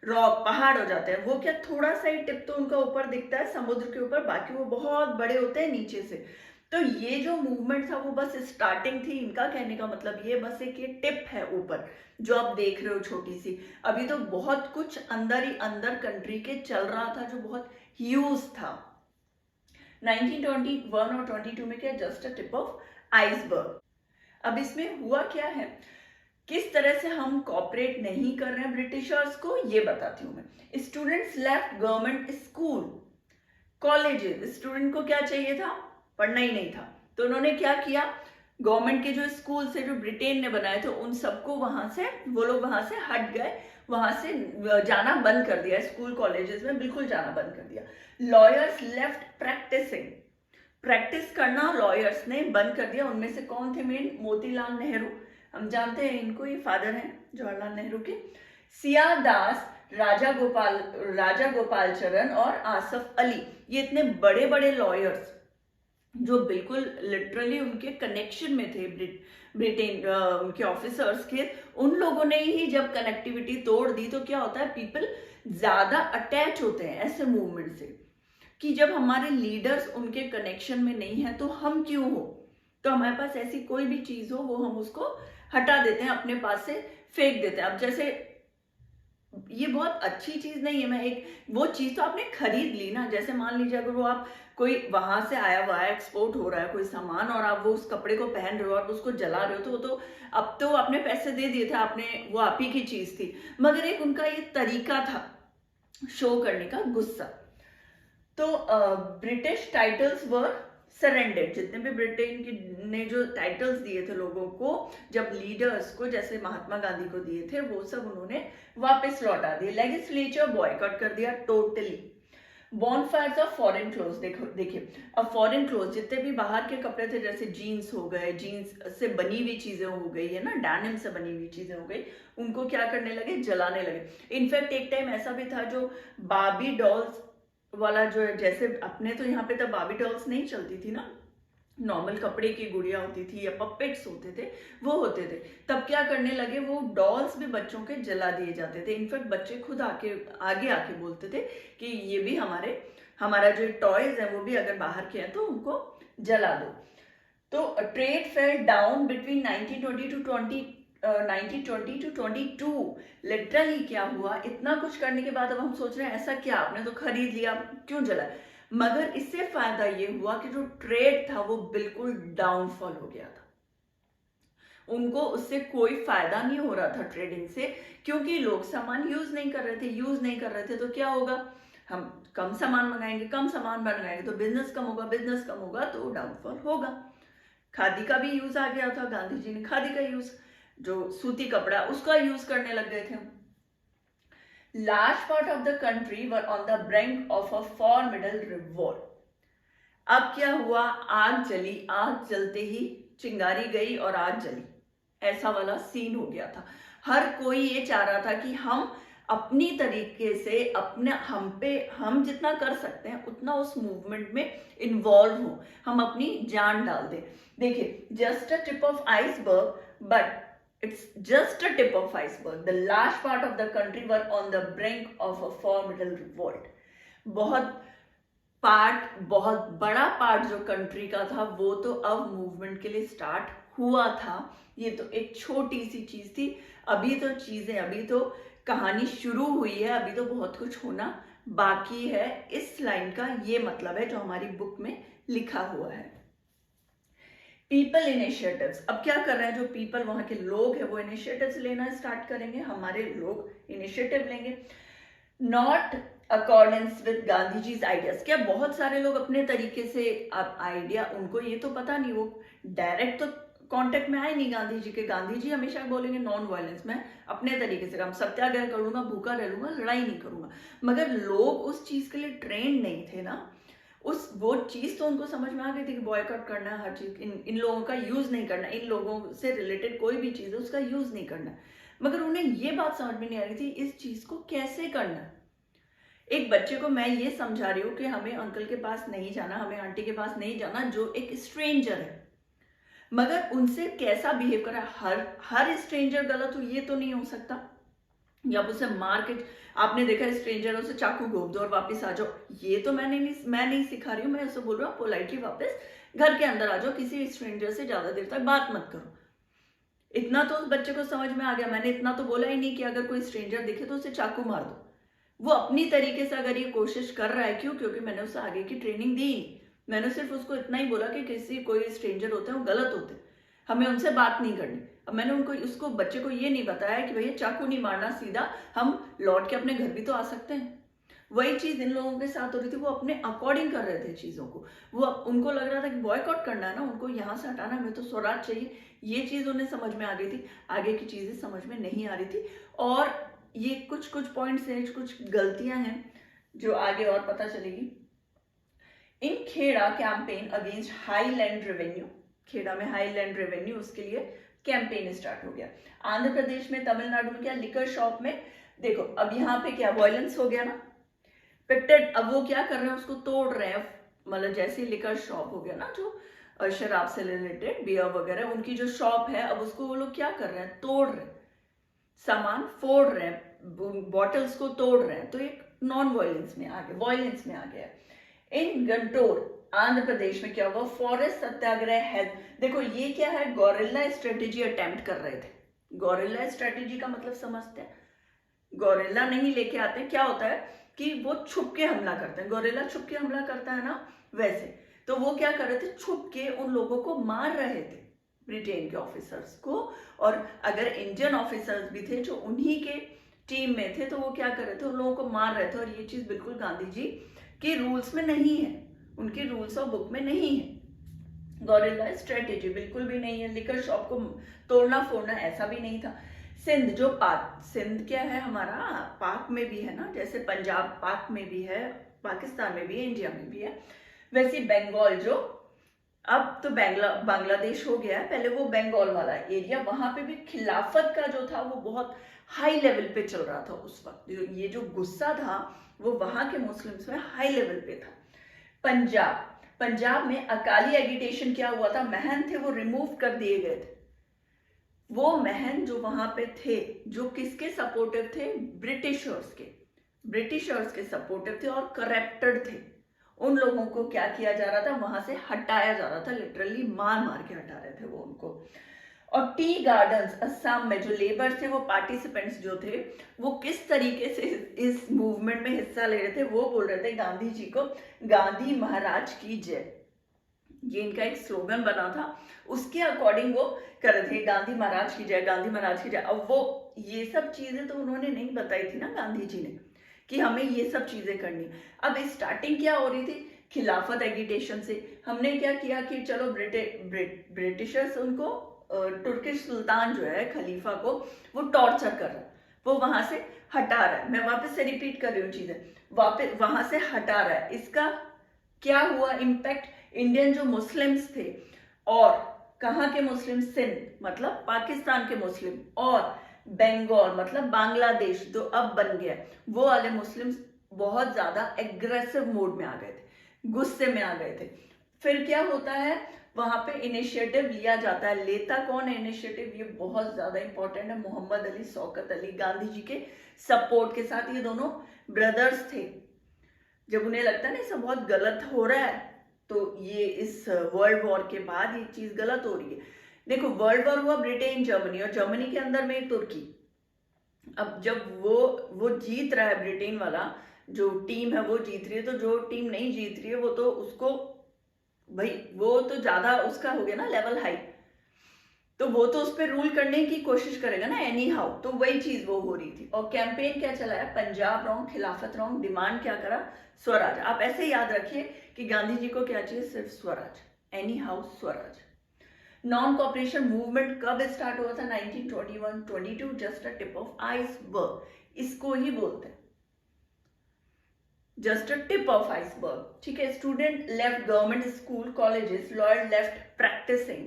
रॉक पहाड़ हो जाते हैं। वो क्या, थोड़ा सा ही टिप तो उनका ऊपर दिखता है समुद्र के ऊपर, बाकी वो बहुत बड़े होते हैं नीचे से। तो ये जो मूवमेंट था वो बस स्टार्टिंग थी। इनका कहने का मतलब ये बस एक ये टिप है ऊपर जो आप देख रहे हो छोटी सी। अभी तो बहुत कुछ अंदर ही अंदर कंट्री के चल रहा था जो बहुत ह्यूज था। 1921 और 22 में क्या, just a tip of iceberg. अब इसमें हुआ क्या है, किस तरह से हम कॉपरेट नहीं कर रहे हैं ब्रिटिशर्स को, ये बताती हूं मैं। Students left government school colleges. Student को क्या चाहिए था? पढ़ना ही नहीं था, तो उन्होंने क्या किया, गवर्नमेंट के जो स्कूल से जो ब्रिटेन ने बनाए थे उन सबको वहां से, वो लोग वहां से हट गए, वहां से जाना बंद कर दिया, स्कूल कॉलेजेस में बिल्कुल जाना बंद कर दिया। लॉयर्स लेफ्ट प्रैक्टिसिंग, प्रैक्टिस करना लॉयर्स ने बंद कर दिया। उनमें से कौन थे मेन? मोतीलाल नेहरू, हम जानते हैं इनको, ये फादर हैं जवाहरलाल नेहरू के। सियादास दास, राजा गोपाल चरण और आसफ अली, ये इतने बड़े बड़े लॉयर्स जो बिल्कुल लिटरली उनके कनेक्शन में थे ब्रिटेन उनके ऑफिसर्स के, उन लोगों ने ही जब कनेक्टिविटी तोड़ दी तो क्या होता है, पीपल ज्यादा अटैच होते हैं ऐसे मूवमेंट से, कि जब हमारे लीडर्स उनके कनेक्शन में नहीं है तो हम क्यों हो, तो हमारे पास ऐसी कोई भी चीज हो वो हम उसको हटा देते हैं, अपने पास से फेंक देते हैं। अब जैसे ये बहुत अच्छी चीज नहीं है, मैं एक वो चीज तो आपने खरीद ली ना, जैसे मान लीजिए अगर वो आप कोई वहां से आया हुआ है, एक्सपोर्ट हो रहा है कोई सामान, और आप वो उस कपड़े को पहन रहे हो और उसको जला रहे हो, तो वो तो अब तो आपने पैसे दे दिए थे, आपने, वो आप ही की चीज थी, मगर एक उनका ये तरीका था शो करने का गुस्सा। तो ब्रिटिश टाइटल्स वर सरेंडेड, जितने भी ब्रिटेन की ने जो टाइटल्स दिए थे लोगों को, जब लीडर्स को, जैसे महात्मा गांधी को दिए थे, वो सब उन्होंने वापस लौटा दिए। लेजिस्लेचर बॉयकॉट कर दिया टोटली। बॉनफायर्स ऑफ फॉरेन क्लोथ, देखिए अब फॉरेन क्लोथ जितने भी बाहर के कपड़े थे, जैसे जीन्स हो गए, जीन्स से बनी हुई चीजें हो गई है ना, डैनिम से बनी हुई चीजें हो गई, उनको क्या करने लगे, जलाने लगे। इनफैक्ट एक टाइम ऐसा भी था जो बार्बी डॉल्स वाला जो है, जैसे अपने तो यहाँ पे तब बार्बी डॉल्स नहीं चलती थी ना, नॉर्मल कपड़े की गुड़िया होती थी या पपेट्स होते थे, वो होते थे। तब क्या करने लगे, वो डॉल्स भी बच्चों के जला दिए जाते थे। इनफैक्ट बच्चे खुद आगे आके बोलते थे कि ये भी हमारा जो टॉयज है वो भी अगर बाहर के हैं तो उनको जला दो। तो trade fell down between 1920 to 22। Literally क्या हुआ, इतना कुछ करने के बाद अब हम सोच रहे हैं ऐसा क्या, आपने तो खरीद लिया, क्यों जला, मगर इससे फायदा ये हुआ कि जो ट्रेड था वो बिल्कुल डाउनफॉल हो गया था। उनको उससे कोई फायदा नहीं हो रहा था ट्रेडिंग से, क्योंकि लोग सामान यूज नहीं कर रहे थे, तो क्या होगा, हम कम सामान मंगाएंगे तो बिजनेस कम होगा तो डाउनफॉल होगा। खादी का भी यूज आ गया था, गांधी जी ने खादी का यूज, जो सूती कपड़ा, उसका यूज करने लग गए थे। Large part of the country were on the brink of a formidable revolt. अब क्या हुआ, आग जलते ही चिंगारी गई और आग जली, ऐसा वाला सीन हो गया था। हर कोई ये चाह रहा था कि हम अपनी तरीके से हम जितना कर सकते हैं उतना उस मूवमेंट में इन्वॉल्व हो, हम अपनी जान डाल दें। देखिए, just a tip of iceberg, but it's just a tip of iceberg. The large part of the country were on the brink of a formidable revolt. बहुत बड़ा पार्ट जो कंट्री का था वो तो अब मूवमेंट के लिए स्टार्ट हुआ था। ये तो एक छोटी सी चीज थी, अभी तो कहानी शुरू हुई है, अभी तो बहुत कुछ होना बाकी है। इस लाइन का ये मतलब है जो हमारी बुक में लिखा हुआ है। पीपल इनिशिएटिव्स, अब क्या कर रहे हैं, जो पीपल वहां के लोग हैं वो इनिशिएटिव्स लेना स्टार्ट करेंगे, हमारे लोग इनिशिएटिव लेंगे। Not accordance with Gandhi ji's ideas. क्या बहुत सारे लोग अपने तरीके से आइडिया, उनको ये तो पता नहीं, वो डायरेक्ट तो कांटेक्ट में आए नहीं गांधी जी के। गांधी जी हमेशा बोलेंगे नॉन वायलेंस में अपने तरीके से काम, सत्याग्रह करूंगा, भूखा रह लूंगा, लड़ाई नहीं करूंगा। मगर लोग उस चीज के लिए ट्रेंड नहीं थे ना, उस वो चीज तो उनको समझ में आ गई थी कि बॉयकॉट करना है हर चीज, इन लोगों का यूज नहीं करना, इन लोगों से रिलेटेड कोई भी चीज है उसका यूज नहीं करना। मगर उन्हें ये बात समझ में नहीं आ रही थी इस चीज को कैसे करना। एक बच्चे को मैं ये समझा रही हूँ कि हमें अंकल के पास नहीं जाना, हमें आंटी के पास नहीं जाना जो एक स्ट्रेंजर है, मगर उनसे कैसा बिहेव करा। हर स्ट्रेंजर गलत हो ये तो नहीं हो सकता, या उसे मार के, आपने देखा स्ट्रेंजरों से चाकू घोप दो और वापस आ जाओ, ये तो मैं नहीं सिखा रही हूँ। मैं ऐसे बोल रहा हूँ पोलाइटली वापस घर के अंदर आ जाओ, किसी स्ट्रेंजर से ज्यादा देर तक बात मत करो। इतना तो उस बच्चे को समझ में आ गया। मैंने इतना तो बोला ही नहीं कि अगर कोई स्ट्रेंजर दिखे तो उसे चाकू मार दो। वो अपनी तरीके से अगर ये कोशिश कर रहा है, क्यों? क्योंकि मैंने उसे आगे की ट्रेनिंग दी। मैंने सिर्फ उसको इतना ही बोला कि कोई स्ट्रेंजर होते हैं वो गलत होते हैं, हमें उनसे बात नहीं करनी। अब मैंने उसको बच्चे को ये नहीं बताया कि भैया चाकू नहीं मारना, सीधा हम लौट के अपने घर भी तो आ सकते हैं। वही चीज इन लोगों के साथ हो रही थी, वो अपने अकॉर्डिंग कर रहे थे चीजों को। वो उनको लग रहा था कि बॉयकॉट करना है ना, उनको यहाँ से हटाना है, हमें तो स्वराज चाहिए। ये चीज उन्हें समझ में आ गई थी, आगे की चीजें समझ में नहीं आ रही थी। और ये कुछ पॉइंट्स हैं, कुछ गलतियां हैं जो आगे और पता चलेगी। In Kheda campaign against high land revenue, Kheda में हाई लैंड रेवेन्यू, उसके लिए कैंपेन स्टार्ट हो गया। आंध्र प्रदेश में, तमिलनाडु में क्या, लिकर शॉप में देखो, अब यहाँ पे क्या वायलेंस हो गया ना, पिक्टेड। अब वो क्या कर रहे हैं, उसको तोड़ रहे हैं। मतलब जैसे लिकर शॉप हो गया ना, जो शराब से रिलेटेड बियर वगैरह, उनकी जो शॉप है, अब उसको वो लोग क्या कर रहे हैं, तोड़ रहे हैं, सामान फोड़ रहे हैं, बॉटल्स को तोड़ रहे हैं। तो एक नॉन वायलेंस में आ गया, वायलेंस में आ गया। इन गंटोर आंध्र प्रदेश में क्या हुआ, फॉरेस्ट सत्याग्रह है। देखो ये क्या है, गौरिल्ला स्ट्रेटेजी अटेम्प्ट कर रहे थे। गौरिल्ला स्ट्रेटेजी का मतलब समझते हैं, गौरिल्ला नहीं लेके आते, क्या होता है कि वो छुप के हमला करते हैं। गौरिल्ला छुप के हमला करता है ना, वैसे। तो वो क्या कर रहे थे, छुप के उन लोगों को मार रहे थे, ब्रिटेन के ऑफिसर्स को। और अगर इंडियन ऑफिसर्स भी थे जो उन्हीं के टीम में थे, तो वो क्या कर रहे थे, उन लोगों को मार रहे थे। और ये चीज बिल्कुल गांधी जी के रूल्स में नहीं है, उनके रूल्स ऑफ बुक में नहीं है। गौरिल्ला स्ट्रेटेजी बिल्कुल भी नहीं है। लिकर शॉप को तोड़ना फोड़ना ऐसा भी नहीं था। सिंध, जो पाक, सिंध क्या है हमारा, पाक में भी है ना, जैसे पंजाब पाक में भी है, पाकिस्तान में भी है, इंडिया में भी है। वैसे बंगाल, जो अब तो बांग्लादेश हो गया है, पहले वो बंगाल वाला एरिया, वहां पे भी खिलाफत का जो था वो बहुत हाई लेवल पे चल रहा था उस वक्त। ये जो गुस्सा था वो वहां के मुस्लिम्स में हाई लेवल पे था। पंजाब में अकाली एगिटेशन क्या हुआ था, महन थे वो रिमूव कर दिए गए थे। वो महन जो वहां पे थे, जो किसके सपोर्टिव थे, ब्रिटिशर्स के सपोर्टिव थे और करप्टेड थे। उन लोगों को क्या किया जा रहा था, वहां से हटाया जा रहा था, लिटरली मार के हटा रहे थे वो उनको। और टी गार्डन्स असम में जो लेबर थे, वो पार्टिसिपेंट्स जो थे, वो किस तरीके से इस मूवमेंट में हिस्सा ले रहे थे, वो बोल रहे थे गांधी जी को, गांधी महाराज की जय। ये इनका एक स्लोगन बना था, उसके अकॉर्डिंग वो कर रहे थे, गांधी महाराज की जय, गांधी महाराज की जय। अब वो ये सब चीजें तो उन्होंने नहीं बताई थी ना गांधी जी ने, कि हमें ये सब चीजें करनी। अब स्टार्टिंग क्या हो रही थी, खिलाफत एगिटेशन से। हमने क्या किया कि चलो ब्रिटिशर्स उनको, तुर्किश सुल्तान जो है, खलीफा को वो टॉर्चर कर रहा है, वो वहां से हटा रहा है। मैं वापस से रिपीट कर रही हूँ चीजें, वापस वहां से हटा रहा है। इसका क्या हुआ इम्पैक्ट, इंडियन जो मुस्लिम्स थे, और कहाँ के मुस्लिम, सिंध मतलब पाकिस्तान के मुस्लिम, और बंगाल मतलब बांग्लादेश जो अब बन गया, वो वाले मुस्लिम्स बहुत ज्यादा एग्रेसिव मोड में आ गए थे, गुस्से में आ गए थे। फिर क्या होता है, वहां पे इनिशिएटिव लिया जाता है। लेता कौन है इनिशिएटिव, ये बहुत ज्यादा इंपॉर्टेंट है, मोहम्मद अली, शौकत अली, गांधी जी के सपोर्ट के साथ। ये दोनों ब्रदर्स थे। जब उन्हें लगता है ना सब बहुत गलत हो रहा है, तो ये इस वर्ल्ड वॉर के बाद ये चीज गलत हो रही है। देखो वर्ल्ड वॉर हुआ ब्रिटेन जर्मनी, और जर्मनी के अंदर में तुर्की। अब जब वो जीत रहा है, ब्रिटेन वाला जो टीम है वो जीत रही है, तो जो टीम नहीं जीत रही है वो तो उसको, भाई वो तो ज्यादा उसका हो गया ना लेवल हाई। तो वो तो उस पर रूल करने की कोशिश करेगा ना एनी हाउ, तो वही चीज वो हो रही थी। और कैंपेन क्या चलाया, पंजाब रॉन्ग, खिलाफत रॉन्ग, डिमांड क्या करा, स्वराज। आप ऐसे याद रखिए कि गांधी जी को क्या चाहिए, सिर्फ swaraj, any how swaraj. Non cooperation movement कब स्टार्ट हुआ था, 1921-22, just a tip of iceberg, इसको ही बोलते हैं just a tip of iceberg. ठीक है, student left government school colleges, lawyer left practising,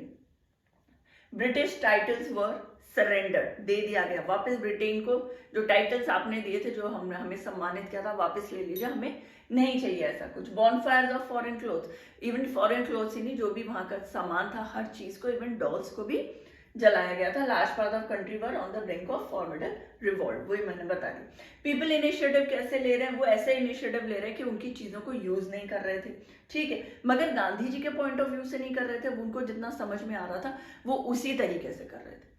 British titles were surrender, दे दिया गया वापस ब्रिटेन को, जो टाइटल्स आपने दिए थे, जो हमने हमें सम्मानित किया था, वापस ले लीजिए, हमें नहीं चाहिए ऐसा कुछ। Bonfires of foreign clothes, even foreign clothes ही नहीं, जो भी वहां का सामान था हर चीज को, इवन डॉल्स को भी जलाया गया था। Large part of country were on the brink of formidable revolt, वही मैंने बता दी। पीपल इनिशिएटिव कैसे ले रहे हैं, वो ऐसे इनिशिएटिव ले रहे हैं कि उनकी चीजों को यूज नहीं कर रहे थे, ठीक है, मगर गांधी जी के पॉइंट ऑफ व्यू से नहीं कर रहे थे, उनको जितना समझ में आ रहा था वो उसी तरीके से कर रहे थे।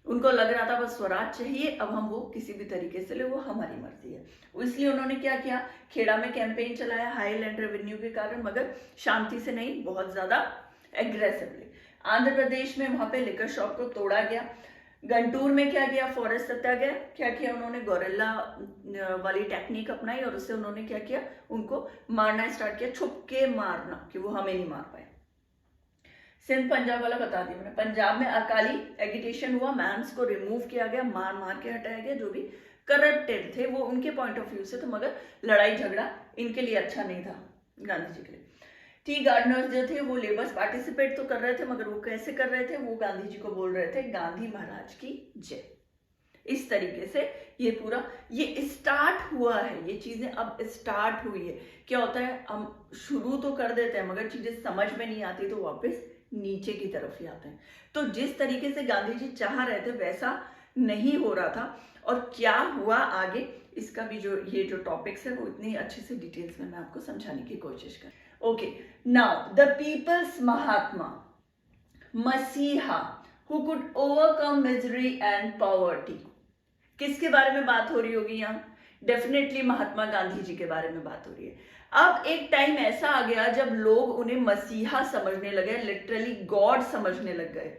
उनको लग रहा था बस स्वराज चाहिए, अब हम वो किसी भी तरीके से ले, वो हमारी मर्जी है। इसलिए उन्होंने क्या किया, खेड़ा में कैंपेन चलाया हाई लैंड रेवेन्यू के कारण, मगर शांति से नहीं, बहुत ज्यादा एग्रेसिवली। आंध्र प्रदेश में वहां पे लिकर शॉप को तोड़ा गया। गंटूर में क्या किया, फॉरेस्ट सत्याग्रह, क्या किया उन्होंने, गोरिल्ला वाली टेक्निक अपनाई और उससे उन्होंने क्या किया, उनको मारना स्टार्ट किया, छुप के मारना कि वो हमें नहीं मार पाए। सिंध पंजाब वाला बता दी मैंने। पंजाब में अकाली एगिटेशन हुआ, मैंस को रिमूव किया गया, मार मार के हटाया गया, जो भी करप्टेड थे वो उनके पॉइंट ऑफ व्यू से, तो मगर लड़ाई झगड़ा इनके लिए अच्छा नहीं था गांधी जी के लिए। टी गार्डनर्स जो थे वो लेबर्स पार्टिसिपेट तो कर रहे थे, मगर वो कैसे कर रहे थे, वो गांधी जी को बोल रहे थे गांधी महाराज की जय। इस तरीके से ये पूरा ये स्टार्ट हुआ है, ये चीजें अब स्टार्ट हुई है। क्या होता है, हम शुरू तो कर देते हैं मगर चीजें समझ में नहीं आती तो वापस नीचे की तरफ ही आते हैं। तो जिस तरीके से गांधी जी चाह रहे थे वैसा नहीं हो रहा था, और क्या हुआ आगे इसका भी जो ये जो टॉपिक्स है वो इतनी अच्छे से डिटेल्स में मैं आपको समझाने की कोशिश कर। ओके, नाउ द पीपल्स महात्मा, मसीहा who could overcome misery and poverty, किसके बारे में बात हो रही होगी यहाँ, डेफिनेटली महात्मा गांधी जी के बारे में बात हो रही है। अब एक टाइम ऐसा आ गया जब लोग उन्हें मसीहा समझने लगे, लिटरली गॉड समझने लग गए।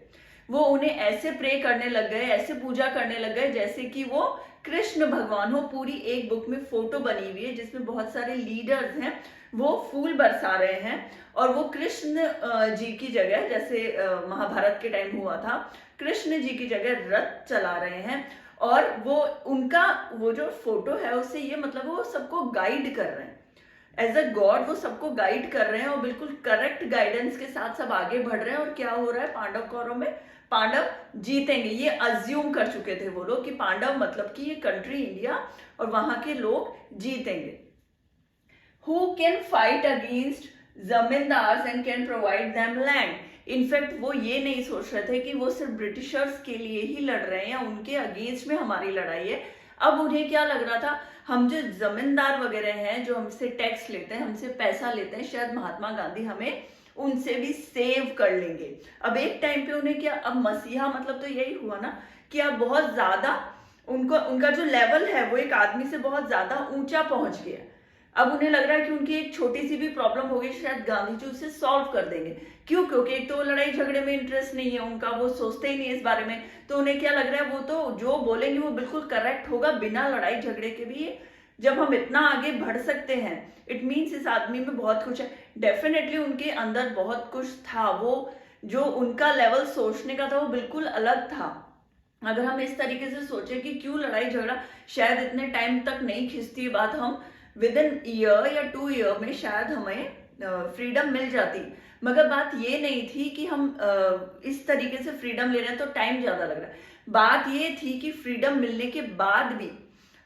वो उन्हें ऐसे प्रे करने लग गए, ऐसे पूजा करने लग गए जैसे कि वो कृष्ण भगवान हो। पूरी एक बुक में फोटो बनी हुई है जिसमें बहुत सारे लीडर्स हैं, वो फूल बरसा रहे हैं और वो कृष्ण जी की जगह, जैसे महाभारत के टाइम हुआ था, कृष्ण जी की जगह रथ चला रहे हैं। और वो उनका वो जो फोटो है उससे ये मतलब वो सबको गाइड कर रहे हैं, एज अ गॉड वो सबको गाइड कर रहे हैं और बिल्कुल करेक्ट गाइडेंस के साथ सब आगे बढ़ रहे हैं। और क्या हो रहा है, पांडव कौरव में पांडव जीतेंगे, ये अज्यूम कर चुके थे वो लोग कि पांडव मतलब कि ये कंट्री इंडिया और वहां के लोग जीतेंगे। Who can fight against zamindars and can provide them land. In fact वो ये नहीं सोच रहे थे कि वो सिर्फ ब्रिटिशर्स के लिए ही लड़ रहे हैं या उनके अगेंस्ट में हमारी लड़ाई है। अब उन्हें क्या लग रहा था, हम जो जमींदार वगैरह हैं जो हमसे टैक्स लेते हैं, हमसे पैसा लेते हैं, शायद महात्मा गांधी हमें उनसे भी सेव कर लेंगे। अब एक टाइम पे उन्हें क्या, अब मसीहा मतलब तो यही हुआ ना कि अब बहुत ज्यादा उनको उनका जो लेवल है वो एक आदमी से बहुत ज्यादा ऊंचा पहुंच गया। अब उन्हें लग रहा है कि उनकी एक छोटी सी भी प्रॉब्लम होगी शायद गांधी जी उसे सॉल्व कर देंगे। क्यों, क्योंकि एक तो लड़ाई झगड़े में इंटरेस्ट नहीं है उनका, वो सोचते ही नहीं इस बारे में। तो उन्हें क्या लग रहा है, वो तो जो बोलेंगे वो बिल्कुल करेक्ट होगा, बिना लड़ाई झगड़े के भी जब हम इतना आगे बढ़ सकते हैं इट मीन्स इस आदमी में बहुत कुछ है। डेफिनेटली उनके अंदर बहुत कुछ था, वो जो उनका लेवल सोचने का था वो बिल्कुल अलग था। अगर हम इस तरीके से सोचे कि क्यों लड़ाई झगड़ा, शायद इतने टाइम तक नहीं खिंचती बात, हम विद इन ईयर या 2 ईयर में शायद हमें फ्रीडम मिल जाती। मगर बात ये नहीं थी कि हम इस तरीके से फ्रीडम ले रहे हैं तो टाइम ज्यादा लग रहा है। बात ये थी कि फ्रीडम मिलने के बाद भी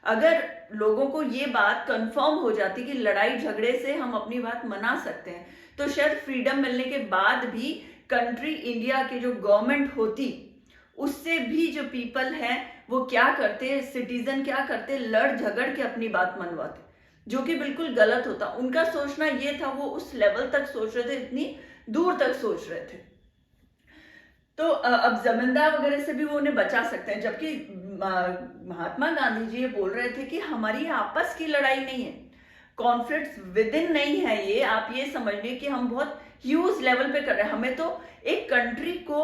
अगर लोगों को ये बात कंफर्म हो जाती कि लड़ाई झगड़े से हम अपनी बात मना सकते हैं, तो शायद फ्रीडम मिलने के बाद भी कंट्री इंडिया के जो गवर्नमेंट होती उससे भी जो पीपल हैं वो क्या करते, सिटीजन क्या करते, लड़ झगड़ के अपनी बात मनवाते, जो कि बिल्कुल गलत होता। उनका सोचना ये था, वो उस लेवल तक सोच रहे थे, इतनी दूर तक सोच रहे थे। तो अब जमींदार वगैरह से भी वो उन्हें बचा सकते हैं, जबकि महात्मा गांधी जी ये बोल रहे थे कि हमारी आपस की लड़ाई नहीं है, कॉन्फ्लिक्ट विद इन नहीं है ये, आप ये समझ लीजिए कि हम बहुत ह्यूज लेवल पे कर रहे हैं। हमें तो एक कंट्री को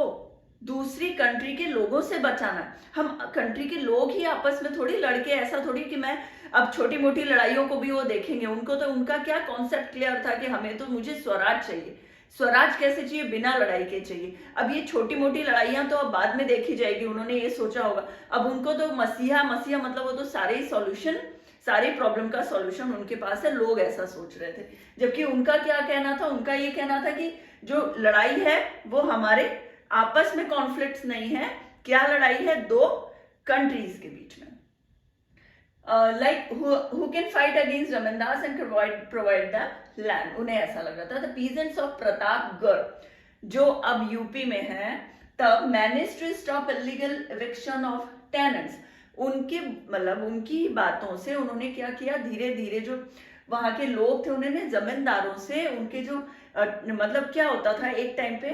दूसरी कंट्री के लोगों से बचाना है। हम कंट्री के लोग ही आपस में थोड़ी लड़के, ऐसा थोड़ी कि मैं अब छोटी मोटी लड़ाइयों को भी वो देखेंगे। उनको तो उनका क्या कॉन्सेप्ट क्लियर था कि हमें तो मुझे स्वराज चाहिए। स्वराज कैसे चाहिए? बिना लड़ाई के चाहिए। अब ये छोटी मोटी लड़ाइयां तो अब बाद में देखी जाएगी, उन्होंने ये सोचा होगा। अब उनको तो मसीहा मसीहा मतलब वो तो सारे सॉल्यूशन, सारी प्रॉब्लम का सॉल्यूशन उनके पास है, लोग ऐसा सोच रहे थे। जबकि उनका क्या कहना था? उनका ये कहना था कि जो लड़ाई है वो हमारे आपस में कॉन्फ्लिक्ट्स नहीं है। क्या लड़ाई है? दो कंट्रीज के बीच में। Like who can fight against zamindars and provide the land, उन्हें ऐसा लग रहा था। द पीजेंट्स ऑफ प्रतापगढ़ जो अब यूपी में है, तब managed to stop illegal eviction of tenants. उनकी मतलब उनकी बातों से उन्होंने क्या किया, धीरे धीरे जो वहां के लोग थे उन्होंने जमींदारों से उनके जो मतलब क्या होता था एक टाइम पे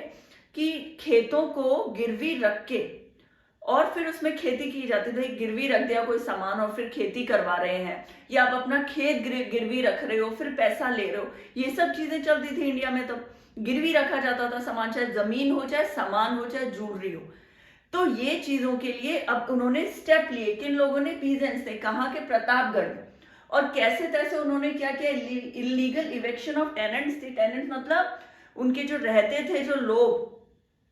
कि खेतों को गिरवी रख के और फिर उसमें खेती की जाती थी। गिरवी रख दिया कोई सामान और फिर खेती करवा रहे हैं, या आप अपना खेत गिरवी रख रहे हो फिर पैसा ले रहे हो, ये सब चीजें चलती थी इंडिया में। तब गिरवी रखा जाता था सामान, चाहे जमीन हो, चाहे सामान हो, चाहे ज्वेलरी हो। तो ये चीजों के लिए अब उन्होंने स्टेप लिए। किन लोगों ने? पीजेंट्स ने। कहाँ के? प्रतापगढ़ में। और कैसे तैसे उन्होंने क्या किया? इलीगल इवेक्शन ऑफ टेनेंट्स थी। टेनेंट्स मतलब उनके जो रहते थे जो लोग,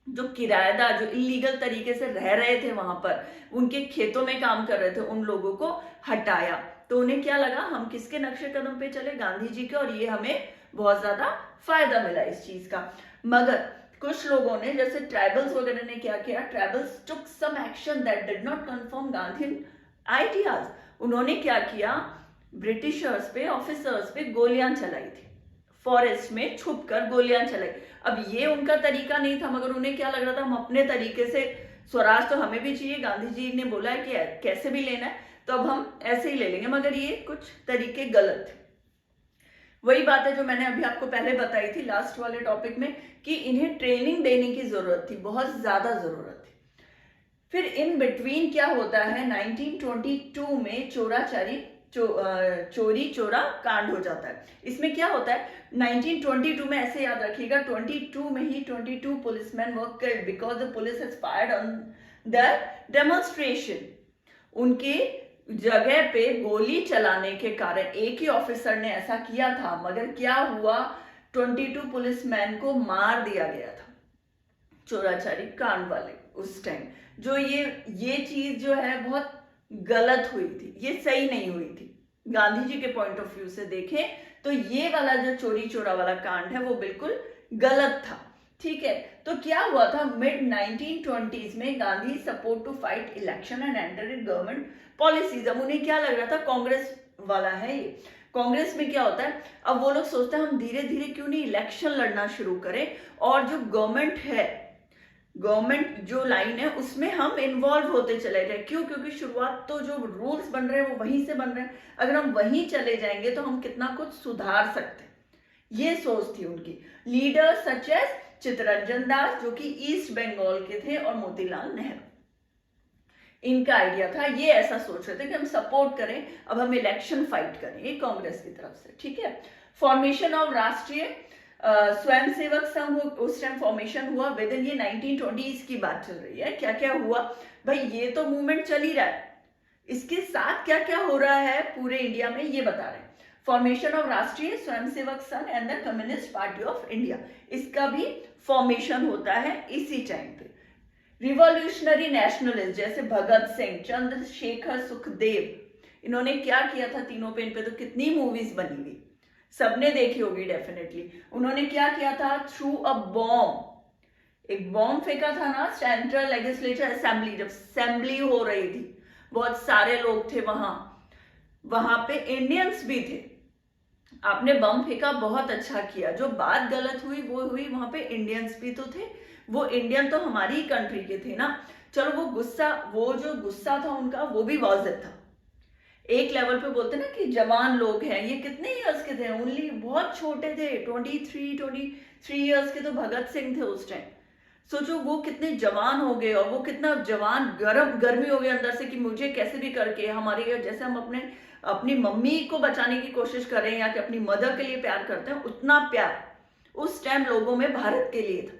जो किराएदार, जो इलीगल तरीके से रह रहे थे वहां पर, उनके खेतों में काम कर रहे थे, उन लोगों को हटाया। तो उन्हें क्या लगा, हम किसके नक्शे कदम पे चले? गांधी जी के। और ये हमें बहुत ज्यादा फायदा मिला इस चीज का। मगर कुछ लोगों ने, जैसे ट्राइबल्स वगैरह ने क्या किया, tribals took some action that did not confirm Gandhi ideas. उन्होंने क्या किया? ब्रिटिशर्स पे, ऑफिसर्स पे गोलियां चलाई थी, फॉरेस्ट में छुप कर गोलियां चलाई। अब ये उनका तरीका नहीं था, मगर उन्हें क्या लग रहा था, हम अपने तरीके से, स्वराज तो हमें भी चाहिए, गांधी जी ने बोला है कि कैसे भी लेना है तो अब हम ऐसे ही ले लेंगे। मगर ये कुछ तरीके गलत थे। वही बात है जो मैंने अभी आपको पहले बताई थी लास्ट वाले टॉपिक में, कि इन्हें ट्रेनिंग देने की जरूरत थी, बहुत ज्यादा जरूरत थी। फिर इन बिटवीन क्या होता है, 1922 में चोरी चोरा कांड हो जाता है। इसमें क्या होता है, 1922 में, ऐसे याद रखिएगा, 22 में ही 22 policeman were killed because the police has fired on the demonstration. उनके जगह पे गोली चलाने के कारण एक ही ऑफिसर ने ऐसा किया था, मगर क्या हुआ, 22 पुलिसमैन को मार दिया गया था, चोराचारी कांड वाले उस टाइम। जो ये चीज जो है बहुत गलत हुई थी, ये सही नहीं हुई थी। गांधी जी के पॉइंट ऑफ व्यू से देखें तो ये वाला जो चोरी चोरा वाला कांड है वो बिल्कुल गलत था। ठीक है, तो क्या हुआ था, मिड 1920s में Gandhi support to fight election and enter in government policies. अब उन्हें क्या लग रहा था, कांग्रेस वाला है ये, कांग्रेस में क्या होता है, अब वो लोग सोचते हैं हम धीरे धीरे क्यों नहीं इलेक्शन लड़ना शुरू करें और जो गवर्नमेंट है, गवर्नमेंट जो लाइन है उसमें हम इन्वॉल्व होते चले जाए। क्यों? क्योंकि शुरुआत तो जो रूल्स बन रहे हैं वो वहीं से बन रहे हैं, अगर हम वहीं चले जाएंगे तो हम कितना कुछ सुधार सकते हैं, ये सोच थी उनकी। Leaders such as Chittaranjan Das जो कि ईस्ट बंगाल के थे, और मोतीलाल नेहरू, इनका आइडिया था। ये ऐसा सोच रहे थे कि हम सपोर्ट करें, अब हम इलेक्शन फाइट करें, ये कांग्रेस की तरफ से। ठीक है, फॉर्मेशन ऑफ राष्ट्रीय स्वयंसेवक संघ उस टाइम फॉर्मेशन हुआ विद इन, ये 1920s की बात चल रही है। क्या क्या हुआ भाई, ये तो मूवमेंट चल ही रहा है, इसके साथ क्या क्या हो रहा है पूरे इंडिया में ये बता रहे हैं। फॉर्मेशन ऑफ राष्ट्रीय Swayamsevak Sangh and the communist party of India, इसका भी फॉर्मेशन होता है इसी टाइम पे। रिवॉल्यूशनरी नेशनलिस्ट जैसे भगत सिंह, चंद्रशेखर, सुखदेव, इन्होंने क्या किया था, तीनों पे इन पे तो कितनी मूवीज बनी हुई, सबने देखी होगी डेफिनेटली। उन्होंने क्या किया था, थ्रू अ बॉम्ब, एक बॉम्ब फेंका था ना सेंट्रल लेजिस्लेचर असेंबली, जब असेंबली हो रही थी, बहुत सारे लोग थे वहां पे इंडियंस भी थे, आपने बम फेंका, बहुत अच्छा किया। जो बात गलत हुई वो हुई, वहां पे इंडियंस भी तो थे, वो इंडियन तो हमारी ही कंट्री के थे ना। चलो वो जो गुस्सा था उनका वो भी वाजिब था। एक लेवल पे बोलते ना कि जवान लोग हैं, ये कितने इयर्स के थे, ओनली बहुत छोटे थे, 23 इयर्स के तो भगत सिंह थे उस टाइम। सोचो वो कितने जवान हो गए, और वो कितना जवान गर्मी हो गई अंदर से कि मुझे कैसे भी करके हमारे, जैसे हम अपनी मम्मी को बचाने की कोशिश कर रहे हैं या कि अपनी मदर के लिए प्यार करते हैं, उतना प्यार उस टाइम लोगों में भारत के लिए था।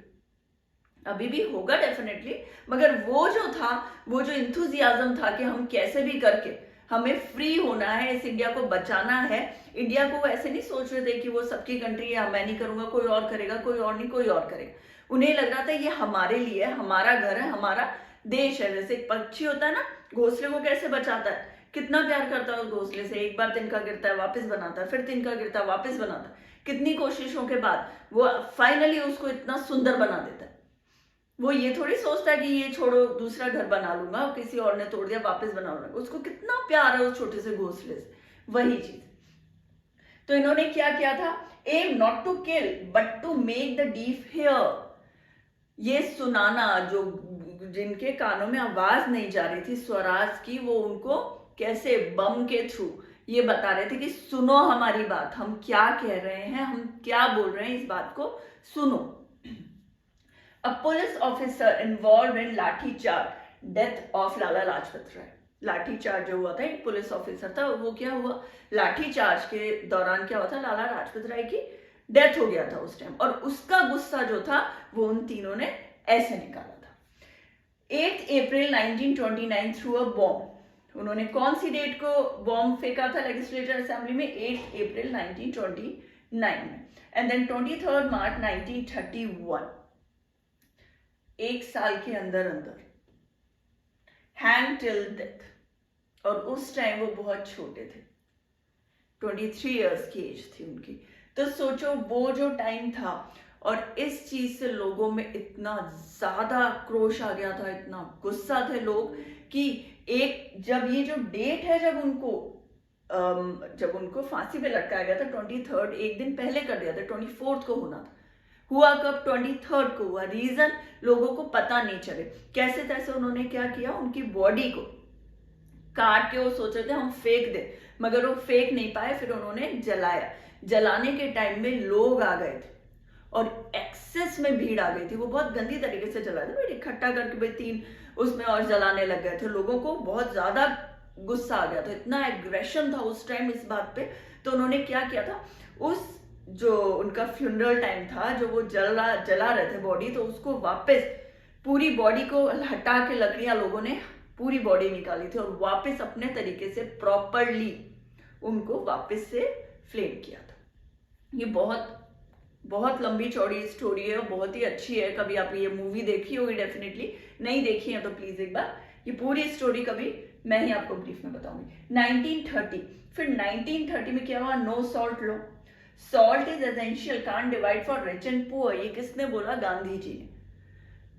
अभी भी होगा डेफिनेटली, मगर वो जो था, वो जो इंथुजियाज्म था कि हम कैसे भी करके हमें फ्री होना है, इस इंडिया को बचाना है। इंडिया को ऐसे नहीं सोच रहे थे कि वो सबकी कंट्री है, मैं नहीं करूंगा, कोई और करेगा, कोई और नहीं, कोई और करेगा। उन्हें लग रहा था ये हमारे लिए है, हमारा घर है, हमारा देश है। जैसे एक पक्षी होता है ना, घोंसले को कैसे बचाता है, कितना प्यार करता है उस घोंसले से, एक बार तिनका गिरता है वापस बनाता है, फिर तिनका गिरता है वापस बनाता है, कितनी कोशिशों के बाद वो फाइनली उसको इतना सुंदर बना देता है। वो ये थोड़ी सोचता है कि ये छोड़ो दूसरा घर बना लूंगा, किसी और ने तोड़ दिया वापस बना लूंगा। उसको कितना प्यार है उस छोटे से घोंसले से, वही चीज। तो इन्होंने क्या किया था, aim not to kill but to make the deaf hear, ये सुनाना, जो जिनके कानों में आवाज नहीं जा रही थी स्वराज की, वो उनको कैसे बम के थ्रू ये बता रहे थे कि सुनो हमारी बात, हम क्या कह रहे हैं, हम क्या बोल रहे हैं, इस बात को सुनो। A police officer involved in लाठी charge death of Lala Lajpat Rai. लाठी चार्ज जो हुआ था, एक पुलिस ऑफिसर था, वो क्या हुआ, लाठी चार्ज के दौरान क्या हुआ था, लाला लाजपत राय की डेथ हो गया था उस टाइम, और उसका गुस्सा जो था वो उन तीनों ने ऐसे निकाला था। 8 अप्रैल 1929 थ्रू अ बॉम्ब। उन्होंने कौन सी डेट को बॉम्ब फेंका था लेजिस्लेटिव असेंबली में, 8 अप्रैल 1929 में। एंड देन 23 मार्च 1931, एक साल के अंदर अंदर हैंग टिल डेथ। और उस टाइम वो बहुत छोटे थे, 23 इयर्स की एज थी उनकी। तो सोचो वो जो टाइम था, और इस चीज से लोगों में इतना ज्यादा आक्रोश आ गया था, इतना गुस्सा थे लोग कि एक जब ये जो डेट है, जब उनको फांसी पे लटकाया गया था 23, एक दिन पहले कर दिया था, 24 को होना था। हुआ कब, 23 को हुआ। रीजन लोगों को पता नहीं चले, कैसे तैसे उन्होंने क्या किया, उनकी बॉडी को काट के वो सोच रहे थे हम फेंक दे, मगर वो फेंक नहीं पाए, फिर उन्होंने जलाया। जलाने के टाइम में लोग आ गए थे और एक्सेस में भीड़ आ गई थी, वो बहुत गंदी तरीके से जला थे, इकट्ठा करके भाई 3 उसमें और जलाने लग गए थे। लोगों को बहुत ज्यादा गुस्सा आ गया था, इतना एग्रेशन था उस टाइम इस बात पे। तो उन्होंने क्या किया था, उस जो उनका फ्यूनरल टाइम था, जो वो जला रहे थे बॉडी, तो उसको वापस पूरी बॉडी को हटा के लकड़ियां लोगों ने पूरी बॉडी निकाली थी और वापस अपने तरीके से प्रॉपरली उनको वापस से फ्लेम किया था। ये बहुत बहुत लंबी चौड़ी स्टोरी है और बहुत ही अच्छी है। कभी आप ये मूवी देखी होगी डेफिनेटली, नहीं देखी है तो प्लीज एक बार ये पूरी स्टोरी कभी मैं ही आपको ब्रीफ में बताऊंगी। 1930, फिर 1930 में क्या हुआ, no salt law. Salt is essential, can't divide for rich and poor. ये किसने बोला, गांधी जी ने।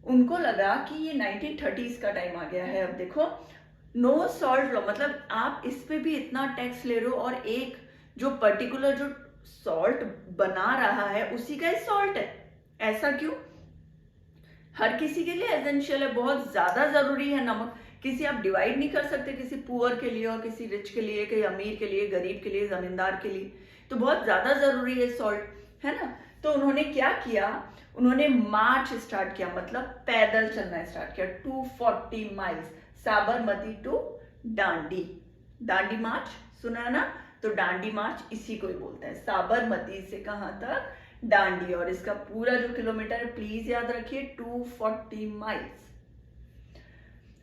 उनको लगा कि ये 1930s का टाइम आ गया है। अब देखो, नो सॉल्ट लॉ मतलब आप इस पे भी इतना टैक्स ले रहे हो, और एक जो पर्टिकुलर जो सॉल्ट बना रहा है उसी का ही सॉल्ट है, ऐसा क्यों। हर किसी के लिए एसेंशियल है, बहुत ज्यादा जरूरी है नमक। किसी आप डिवाइड नहीं कर सकते, किसी पुअर के लिए और किसी रिच के लिए, कहीं अमीर के लिए, गरीब के लिए, जमींदार के लिए, तो बहुत ज्यादा जरूरी है सॉल्ट, है ना। तो उन्होंने क्या किया, उन्होंने मार्च स्टार्ट किया, मतलब पैदल चलना स्टार्ट किया, 240 माइल्स, साबरमती टू दांडी। दांडी मार्च सुना ना, तो दांडी मार्च इसी को ही बोलते हैं, साबरमती से कहां तक, दांडी। और इसका पूरा जो किलोमीटर है प्लीज याद रखिए, 240 माइल्स।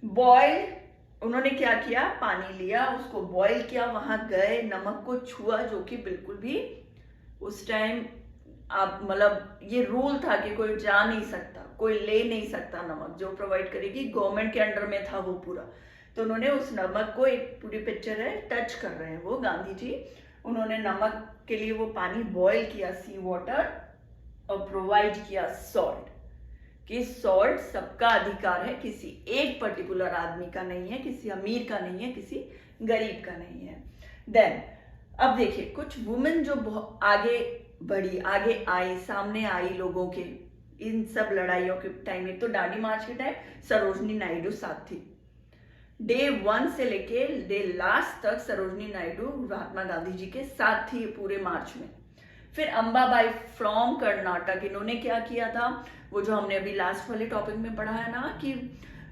बॉयल, उन्होंने क्या किया, पानी लिया, उसको बॉयल किया, वहां गए, नमक को छुआ, जो कि बिल्कुल भी उस टाइम आप मतलब ये रूल था कि कोई जा नहीं सकता, कोई ले नहीं सकता नमक, जो प्रोवाइड करेगी गवर्नमेंट के अंडर में था वो पूरा। तो उन्होंने उस नमक को, एक पूरी पिक्चर है, टच कर रहे हैं वो गांधी जी, उन्होंने नमक के लिए वो पानी बॉयल किया, सी वाटर, और प्रोवाइड किया सॉल्ट, कि सॉल्ट सबका अधिकार है, किसी एक पर्टिकुलर आदमी का नहीं है, किसी अमीर का नहीं है, किसी गरीब का नहीं है। देन अब देखिए, कुछ वुमेन जो आगे बढ़ी, आगे आई, सामने आई लोगों के इन सब लड़ाइयों के टाइम। एक तो दांडी मार्च के टाइम सरोजनी नायडू साथ थी, डे 1 से लेके डे लास्ट तक सरोजनी नायडू महात्मा गांधी जी के साथ थी पूरे मार्च में। फिर अंबाबाई फ्रॉम कर्नाटक, इन्होंने क्या किया था, वो जो हमने अभी लास्ट वाले टॉपिक में पढ़ा है ना, कि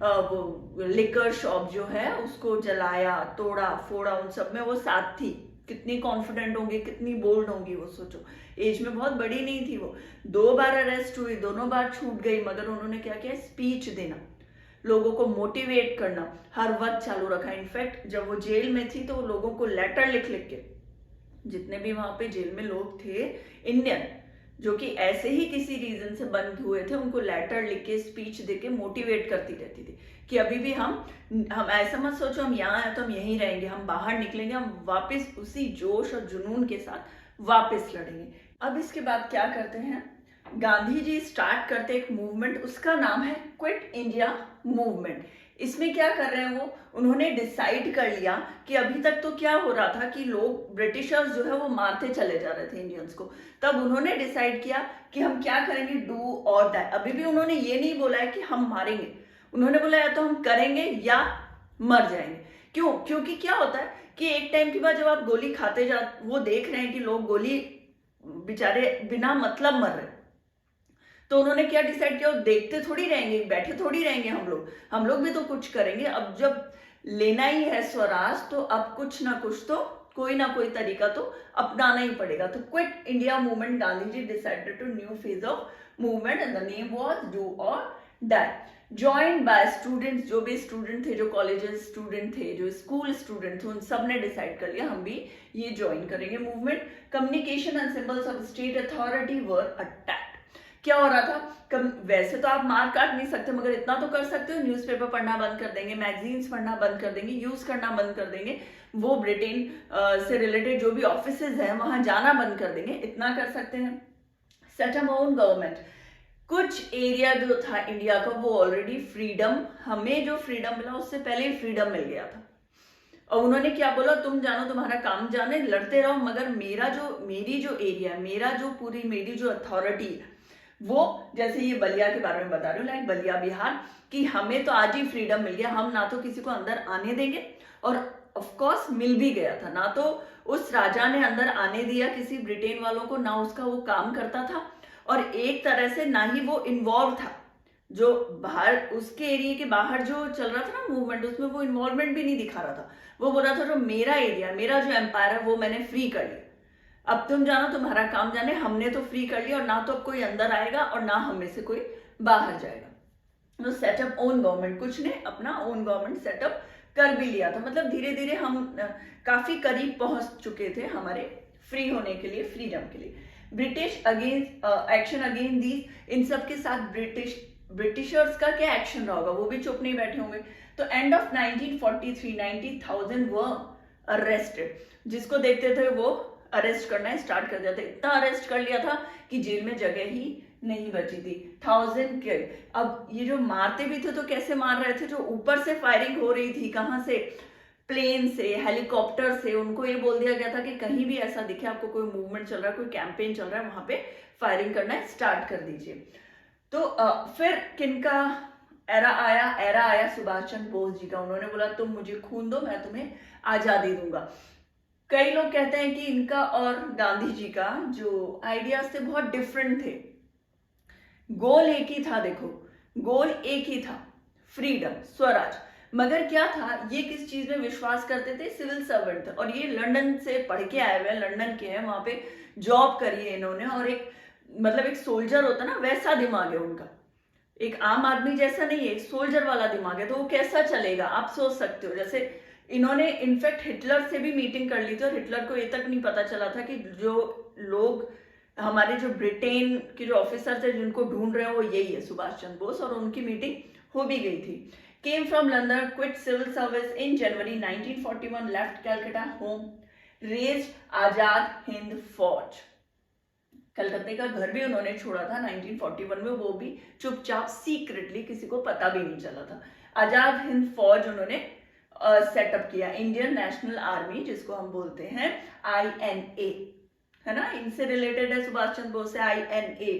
वो लिकर शॉप जो है उसको जलाया, तोड़ा फोड़ा, उन सब में वो साथ थी कितनी कॉन्फिडेंट होंगी, कितनी बोल्ड होंगी, वो सोचो। एज में बहुत बड़ी नहीं थी वो। 2 बार अरेस्ट हुई, दोनों बार छूट गई, मगर उन्होंने क्या किया, स्पीच देना, लोगों को मोटिवेट करना हर वक्त चालू रखा। इनफैक्ट जब वो जेल में थी तो वो लोगों को लेटर लिख लिख के, जितने भी वहां पे जेल में लोग थे इंडियन, जो कि ऐसे ही किसी रीजन से बंद हुए थे, उनको लेटर लिख के, स्पीच देके मोटिवेट करती रहती थी कि अभी भी हम ऐसा मत सोचो हम यहाँ आए तो हम यहीं रहेंगे, हम बाहर निकलेंगे, हम वापस उसी जोश और जुनून के साथ वापस लड़ेंगे। अब इसके बाद क्या करते हैं, गांधी जी स्टार्ट करते एक मूवमेंट, उसका नाम है क्विट इंडिया मूवमेंट। इसमें क्या कर रहे हैं वो, उन्होंने डिसाइड कर लिया कि अभी तक तो क्या हो रहा था कि लोग, ब्रिटिशर्स जो है वो मारते चले जा रहे थे इंडियंस को। तब उन्होंने डिसाइड किया कि हम क्या करेंगे, डू और दैट। अभी भी उन्होंने ये नहीं बोला है कि हम मारेंगे, उन्होंने बोला या तो हम करेंगे या मर जाएंगे। क्यों? क्योंकि क्या होता है कि एक टाइम के बाद जब आप गोली खाते जा, वो देख रहे हैं कि लोग गोली बेचारे बिना मतलब मर रहे, तो उन्होंने क्या डिसाइड किया, वो देखते थोड़ी रहेंगे, बैठे थोड़ी रहेंगे, हम लोग भी तो कुछ करेंगे। अब जब लेना ही है स्वराज, तो अब कुछ ना कुछ तो, कोई ना कोई तरीका तो अपनाना ही पड़ेगा। तो quit India movement, Gandhi ji decided to new phase of movement and the name was do और डाई। ज्वाइंड बाय स्टूडेंट्स, जो भी स्टूडेंट थे, जो कॉलेजेस स्टूडेंट थे, जो स्कूल स्टूडेंट थे, उन सब ने डिसाइड कर लिया हम भी ये ज्वाइन करेंगे movement. Communication and symbols of state authority were attacked. क्या हो रहा था, वैसे तो आप मार काट नहीं सकते, मगर इतना तो कर सकते हो, न्यूज़पेपर पढ़ना बंद कर देंगे, मैगजीन्स पढ़ना बंद कर देंगे, यूज करना बंद कर देंगे, वो ब्रिटेन से रिलेटेड जो भी ऑफिसेज हैं वहां जाना बंद कर देंगे, इतना कर सकते हैं। सेट अप ओन गवर्नमेंट, कुछ एरिया जो था इंडिया का वो ऑलरेडी फ्रीडम, हमें जो फ्रीडम मिला उससे पहले ही फ्रीडम मिल गया था, और उन्होंने क्या बोला, तुम जानो, तुम्हारा काम जाने, लड़ते रहो, मगर मेरी जो एरिया है, मेरी जो अथॉरिटी है, वो, जैसे ये बलिया के बारे में बता रही हूँ, लाइक बलिया बिहार, कि हमें तो आज ही फ्रीडम मिल गया, हम ना तो किसी को अंदर आने देंगे, और ऑफ कोर्स मिल भी गया था, ना तो उस राजा ने अंदर आने दिया किसी ब्रिटेन वालों को, ना उसका वो काम करता था, और एक तरह से ना ही वो इन्वॉल्व था, जो बाहर उसके एरिया के बाहर जो चल रहा था ना मूवमेंट, उसमें वो इन्वॉल्वमेंट भी नहीं दिखा रहा था। वो बोल रहा था जो मेरा एरिया, मेरा जो एम्पायर है वो मैंने फ्री कर लिया, अब तुम जानो, तुम्हारा काम जाने, हमने तो फ्री कर लिया, और ना तो अब कोई अंदर आएगा और ना हम में से कोई बाहर जाएगा। तो सेटअप ओन गवर्नमेंट, कुछ ने अपना ओन गवर्नमेंट सेटअप कर भी लिया था, मतलब धीरे धीरे हम काफी करीब पहुंच चुके थे हमारे फ्री होने के लिए, फ्रीडम के लिए। British against action against these, इन सब के साथ ब्रिटिशर्स का क्या एक्शन रहा होगा, वो भी चुप नहीं बैठे होंगे। तो एंड ऑफ 1943 90,000 वर अरेस्टेड, जिसको देखते थे वो अरेस्ट करना स्टार्ट कर दिया था, इतना अरेस्ट कर लिया था कि जेल में जगह ही नहीं बची थी। 1000 किल। अब ये जो मारते भी थे तो कैसे मार रहे थे, जो ऊपर से फायरिंग हो रही थी, कहां से, प्लेन से, हेलीकॉप्टर से, उनको ये बोल दिया गया था कि कहीं भी ऐसा दिखे आपको, कोई मूवमेंट चल रहा है, कोई कैंपेन चल रहा है, वहां पे फायरिंग करना स्टार्ट कर दीजिए। तो फिर किनका एरा आया सुभाष चंद्र बोस जी का। उन्होंने बोला तुम मुझे खून दो, मैं तुम्हें आजादी दूंगा। कई लोग कहते हैं कि इनका और गांधी जी का जो आइडियाज थे बहुत डिफरेंट थे, गोल एक ही था, देखो गोल एक ही था, फ्रीडम, स्वराज, मगर क्या था, ये किस चीज में विश्वास करते थे, सिविल सर्वेंट थे, और ये लंदन से पढ़ के आए हुए हैं, लंदन के हैं, वहां पे जॉब करी है इन्होंने, और एक मतलब एक सोल्जर होता ना वैसा दिमाग है उनका, एक आम आदमी जैसा नहीं है, एक सोल्जर वाला दिमाग है। तो वो कैसा चलेगा आप सोच सकते हो। जैसे इन्होंने इनफैक्ट हिटलर से भी मीटिंग कर ली थी, और हिटलर को ये तक नहीं पता चला था कि जो लोग हमारे जो ब्रिटेन के जो ऑफिसर थे जिनको ढूंढ रहे हैं वो यही है, सुभाष चंद्र बोस, और उनकी मीटिंग हो भी गई थी। Came from London, quit civil service in January 1941, left Calcutta home, raise Azad Hind Fauj. कलकत्ते का घर भी उन्होंने छोड़ा था 1941 में, वो भी चुपचाप सीक्रेटली, किसी को पता भी नहीं चला था। आजाद हिंद फौज उन्होंने सेटअप किया, इंडियन नेशनल आर्मी जिसको हम बोलते हैं INA, है ना, इनसे रिलेटेड है सुभाष चंद्र बोस से, INA,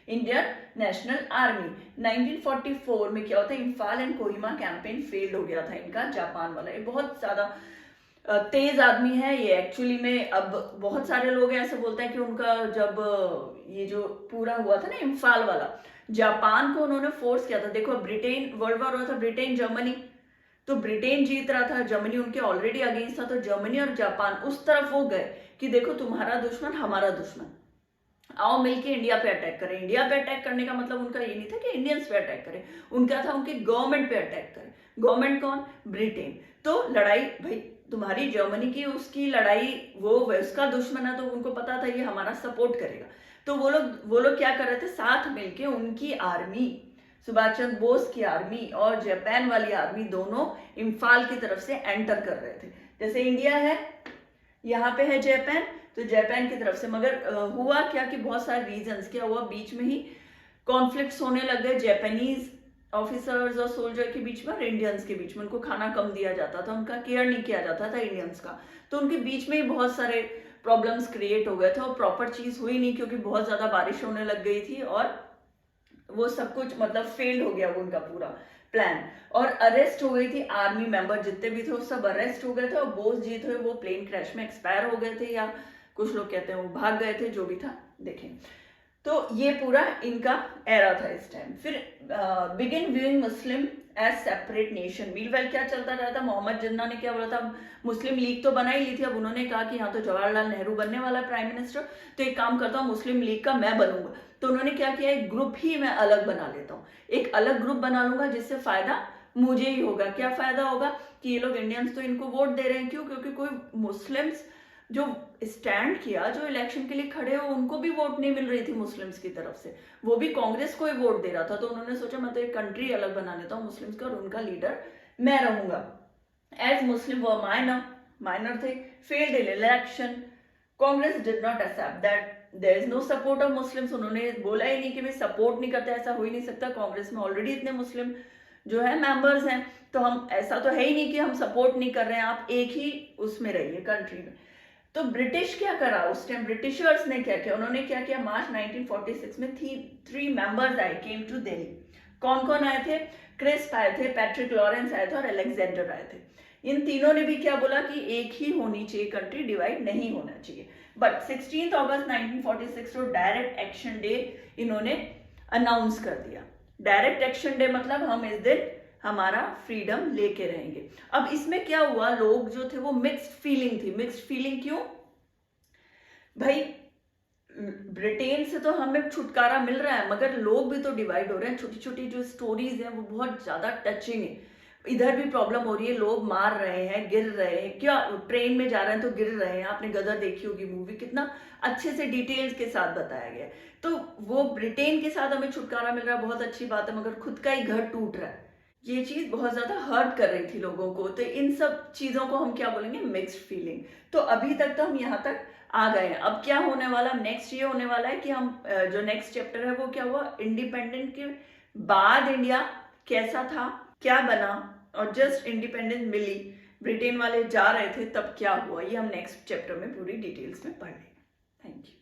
इंडियन नेशनल आर्मी। 1944 में क्या होता है, Imphal and Kohima campaign failed हो गया था इनका, जापान वाला। ये बहुत ज्यादा तेज आदमी है ये एक्चुअली में। अब बहुत सारे लोग ऐसे बोलते हैं कि उनका जब ये जो पूरा हुआ था ना इम्फाल वाला, जापान को उन्होंने फोर्स किया था। देखो ब्रिटेन, वर्ल्ड वॉर हुआ था, ब्रिटेन जर्मनी, तो ब्रिटेन जीत रहा था, जर्मनी उनके ऑलरेडी अगेंस्ट था, तो जर्मनी और जापान उस तरफ वो गए कि देखो तुम्हारा दुश्मन हमारा दुश्मन, आओ मिलके इंडिया पे अटैक करें। इंडिया पे अटैक करने का मतलब उनका ये नहीं था कि इंडियंस पे अटैक करें, उनका था उनके गवर्नमेंट पे अटैक करें। गवर्नमेंट कौन? ब्रिटेन। तो लड़ाई भाई तुम्हारी जर्मनी की, उसकी लड़ाई वो उसका दुश्मन है, तो उनको पता था ये हमारा सपोर्ट करेगा। तो वो लोग क्या कर रहे थे, साथ मिलके उनकी आर्मी, सुभाष चंद्र बोस की आर्मी और जापान वाली आर्मी दोनों इम्फाल की तरफ से एंटर कर रहे थे। जैसे इंडिया है, यहाँ पे है जापान, तो जापान की तरफ से। मगर हुआ क्या कि बहुत सारे रीजंस, क्या हुआ, बीच में ही कॉन्फ्लिक्ट्स होने लग गए जापानीज ऑफिसर्स और सोल्जर के बीच में और इंडियंस के बीच में। उनको खाना कम दिया जाता था, उनका केयर नहीं किया जाता था इंडियंस का, तो उनके बीच में ही बहुत सारे प्रॉब्लम्स क्रिएट हो गए थे और प्रॉपर चीज हुई नहीं, क्योंकि बहुत ज्यादा बारिश होने लग गई थी और वो सब कुछ मतलब फेल हो गया वो उनका पूरा प्लान। और अरेस्ट हो गई थी आर्मी मेंबर, जितने भी थे वो सब अरेस्ट हो गए थे, और बोस जी थे वो प्लेन क्रैश में एक्सपायर हो गए थे, या कुछ लोग कहते हैं वो भाग गए थे, जो भी था देखें। तो ये पूरा इनका एरा था इस टाइम। फिर begin viewing Muslim as separate nation. Meanwhile क्या चलता रहा था, मोहम्मद जिन्ना ने क्या बोला था, मुस्लिम लीग तो बना ही ली थी, अब उन्होंने कहा कि यहाँ तो जवाहरलाल नेहरू बनने वाला प्राइम मिनिस्टर, तो एक काम करता हूँ मुस्लिम लीग का मैं बनूंगा। तो उन्होंने क्या किया, एक ग्रुप ही मैं अलग बना लेता हूँ, एक अलग ग्रुप बना लूंगा जिससे फायदा मुझे ही होगा। क्या फायदा होगा कि ये लोग इंडियंस तो इनको वोट दे रहे हैं, क्यों? क्योंकि कोई मुस्लिम्स जो स्टैंड किया, जो इलेक्शन के लिए खड़े हो, उनको भी वोट नहीं मिल रही थी मुस्लिम्स की तरफ से, वो भी कांग्रेस को ही वोट दे रहा था। तो उन्होंने सोचा मैं तो एक कंट्री अलग बना लेता हूँ मुस्लिम्स का, और उनका लीडर मैं रहूंगा। एज मुस्लिम व माइनर थे, failed in election, Congress did not accept that there is no support of Muslims. उन्होंने बोला ही नहीं कि भाई सपोर्ट नहीं करते, ऐसा हो ही नहीं सकता, कांग्रेस में ऑलरेडी इतने मुस्लिम जो है मेंबर्स हैं, तो हम ऐसा तो है ही नहीं कि हम सपोर्ट नहीं कर रहे हैं, आप एक ही उसमें रहिए कंट्री में। तो ब्रिटिश क्या करा उस टाइम, ब्रिटिशर्स ने क्या किया, उन्होंने क्या किया, मार्च 1946 में 3 मेंबर्स आए, केम टू दिल्ली। कौन कौन आए थे? क्रिस्प आए थे, पैट्रिक लॉरेंस आए थे और अलेक्जेंडर आए थे। इन तीनों ने भी क्या बोला कि एक ही होनी चाहिए कंट्री, डिवाइड नहीं होना चाहिए। बट 16 अगस्त 1946 को डायरेक्ट एक्शन डे इन्होंने अनाउंस कर दिया। डायरेक्ट एक्शन डे मतलब हम इस दिन हमारा फ्रीडम लेके रहेंगे। अब इसमें क्या हुआ, लोग जो थे वो मिक्स्ड फीलिंग थी। मिक्स्ड फीलिंग क्यों भाई, ब्रिटेन से तो हमें छुटकारा मिल रहा है, मगर लोग भी तो डिवाइड हो रहे हैं। छोटी छोटी जो स्टोरीज हैं वो बहुत ज्यादा टचिंग है। इधर भी प्रॉब्लम हो रही है, लोग मार रहे हैं, गिर रहे हैं, क्या ट्रेन में जा रहे हैं तो गिर रहे हैं। आपने गदर देखी होगी मूवी, कितना अच्छे से डिटेल्स के साथ बताया गया। तो वो ब्रिटेन के साथ हमें छुटकारा मिल रहा है, बहुत अच्छी बात है, मगर खुद का ही घर टूट रहा है, ये चीज बहुत ज्यादा हर्ट कर रही थी लोगों को। तो इन सब चीजों को हम क्या बोलेंगे, मिक्स्ड फीलिंग। तो अभी तक तो हम यहाँ तक आ गए हैं। अब क्या होने वाला, नेक्स्ट ये होने वाला है कि हम जो नेक्स्ट चैप्टर है वो क्या हुआ, इंडिपेंडेंट के बाद इंडिया कैसा था, क्या बना, और जस्ट इंडिपेंडेंस मिली, ब्रिटेन वाले जा रहे थे तब क्या हुआ, ये हम नेक्स्ट चैप्टर में पूरी डिटेल्स में पढ़ लेंगे। Thank you.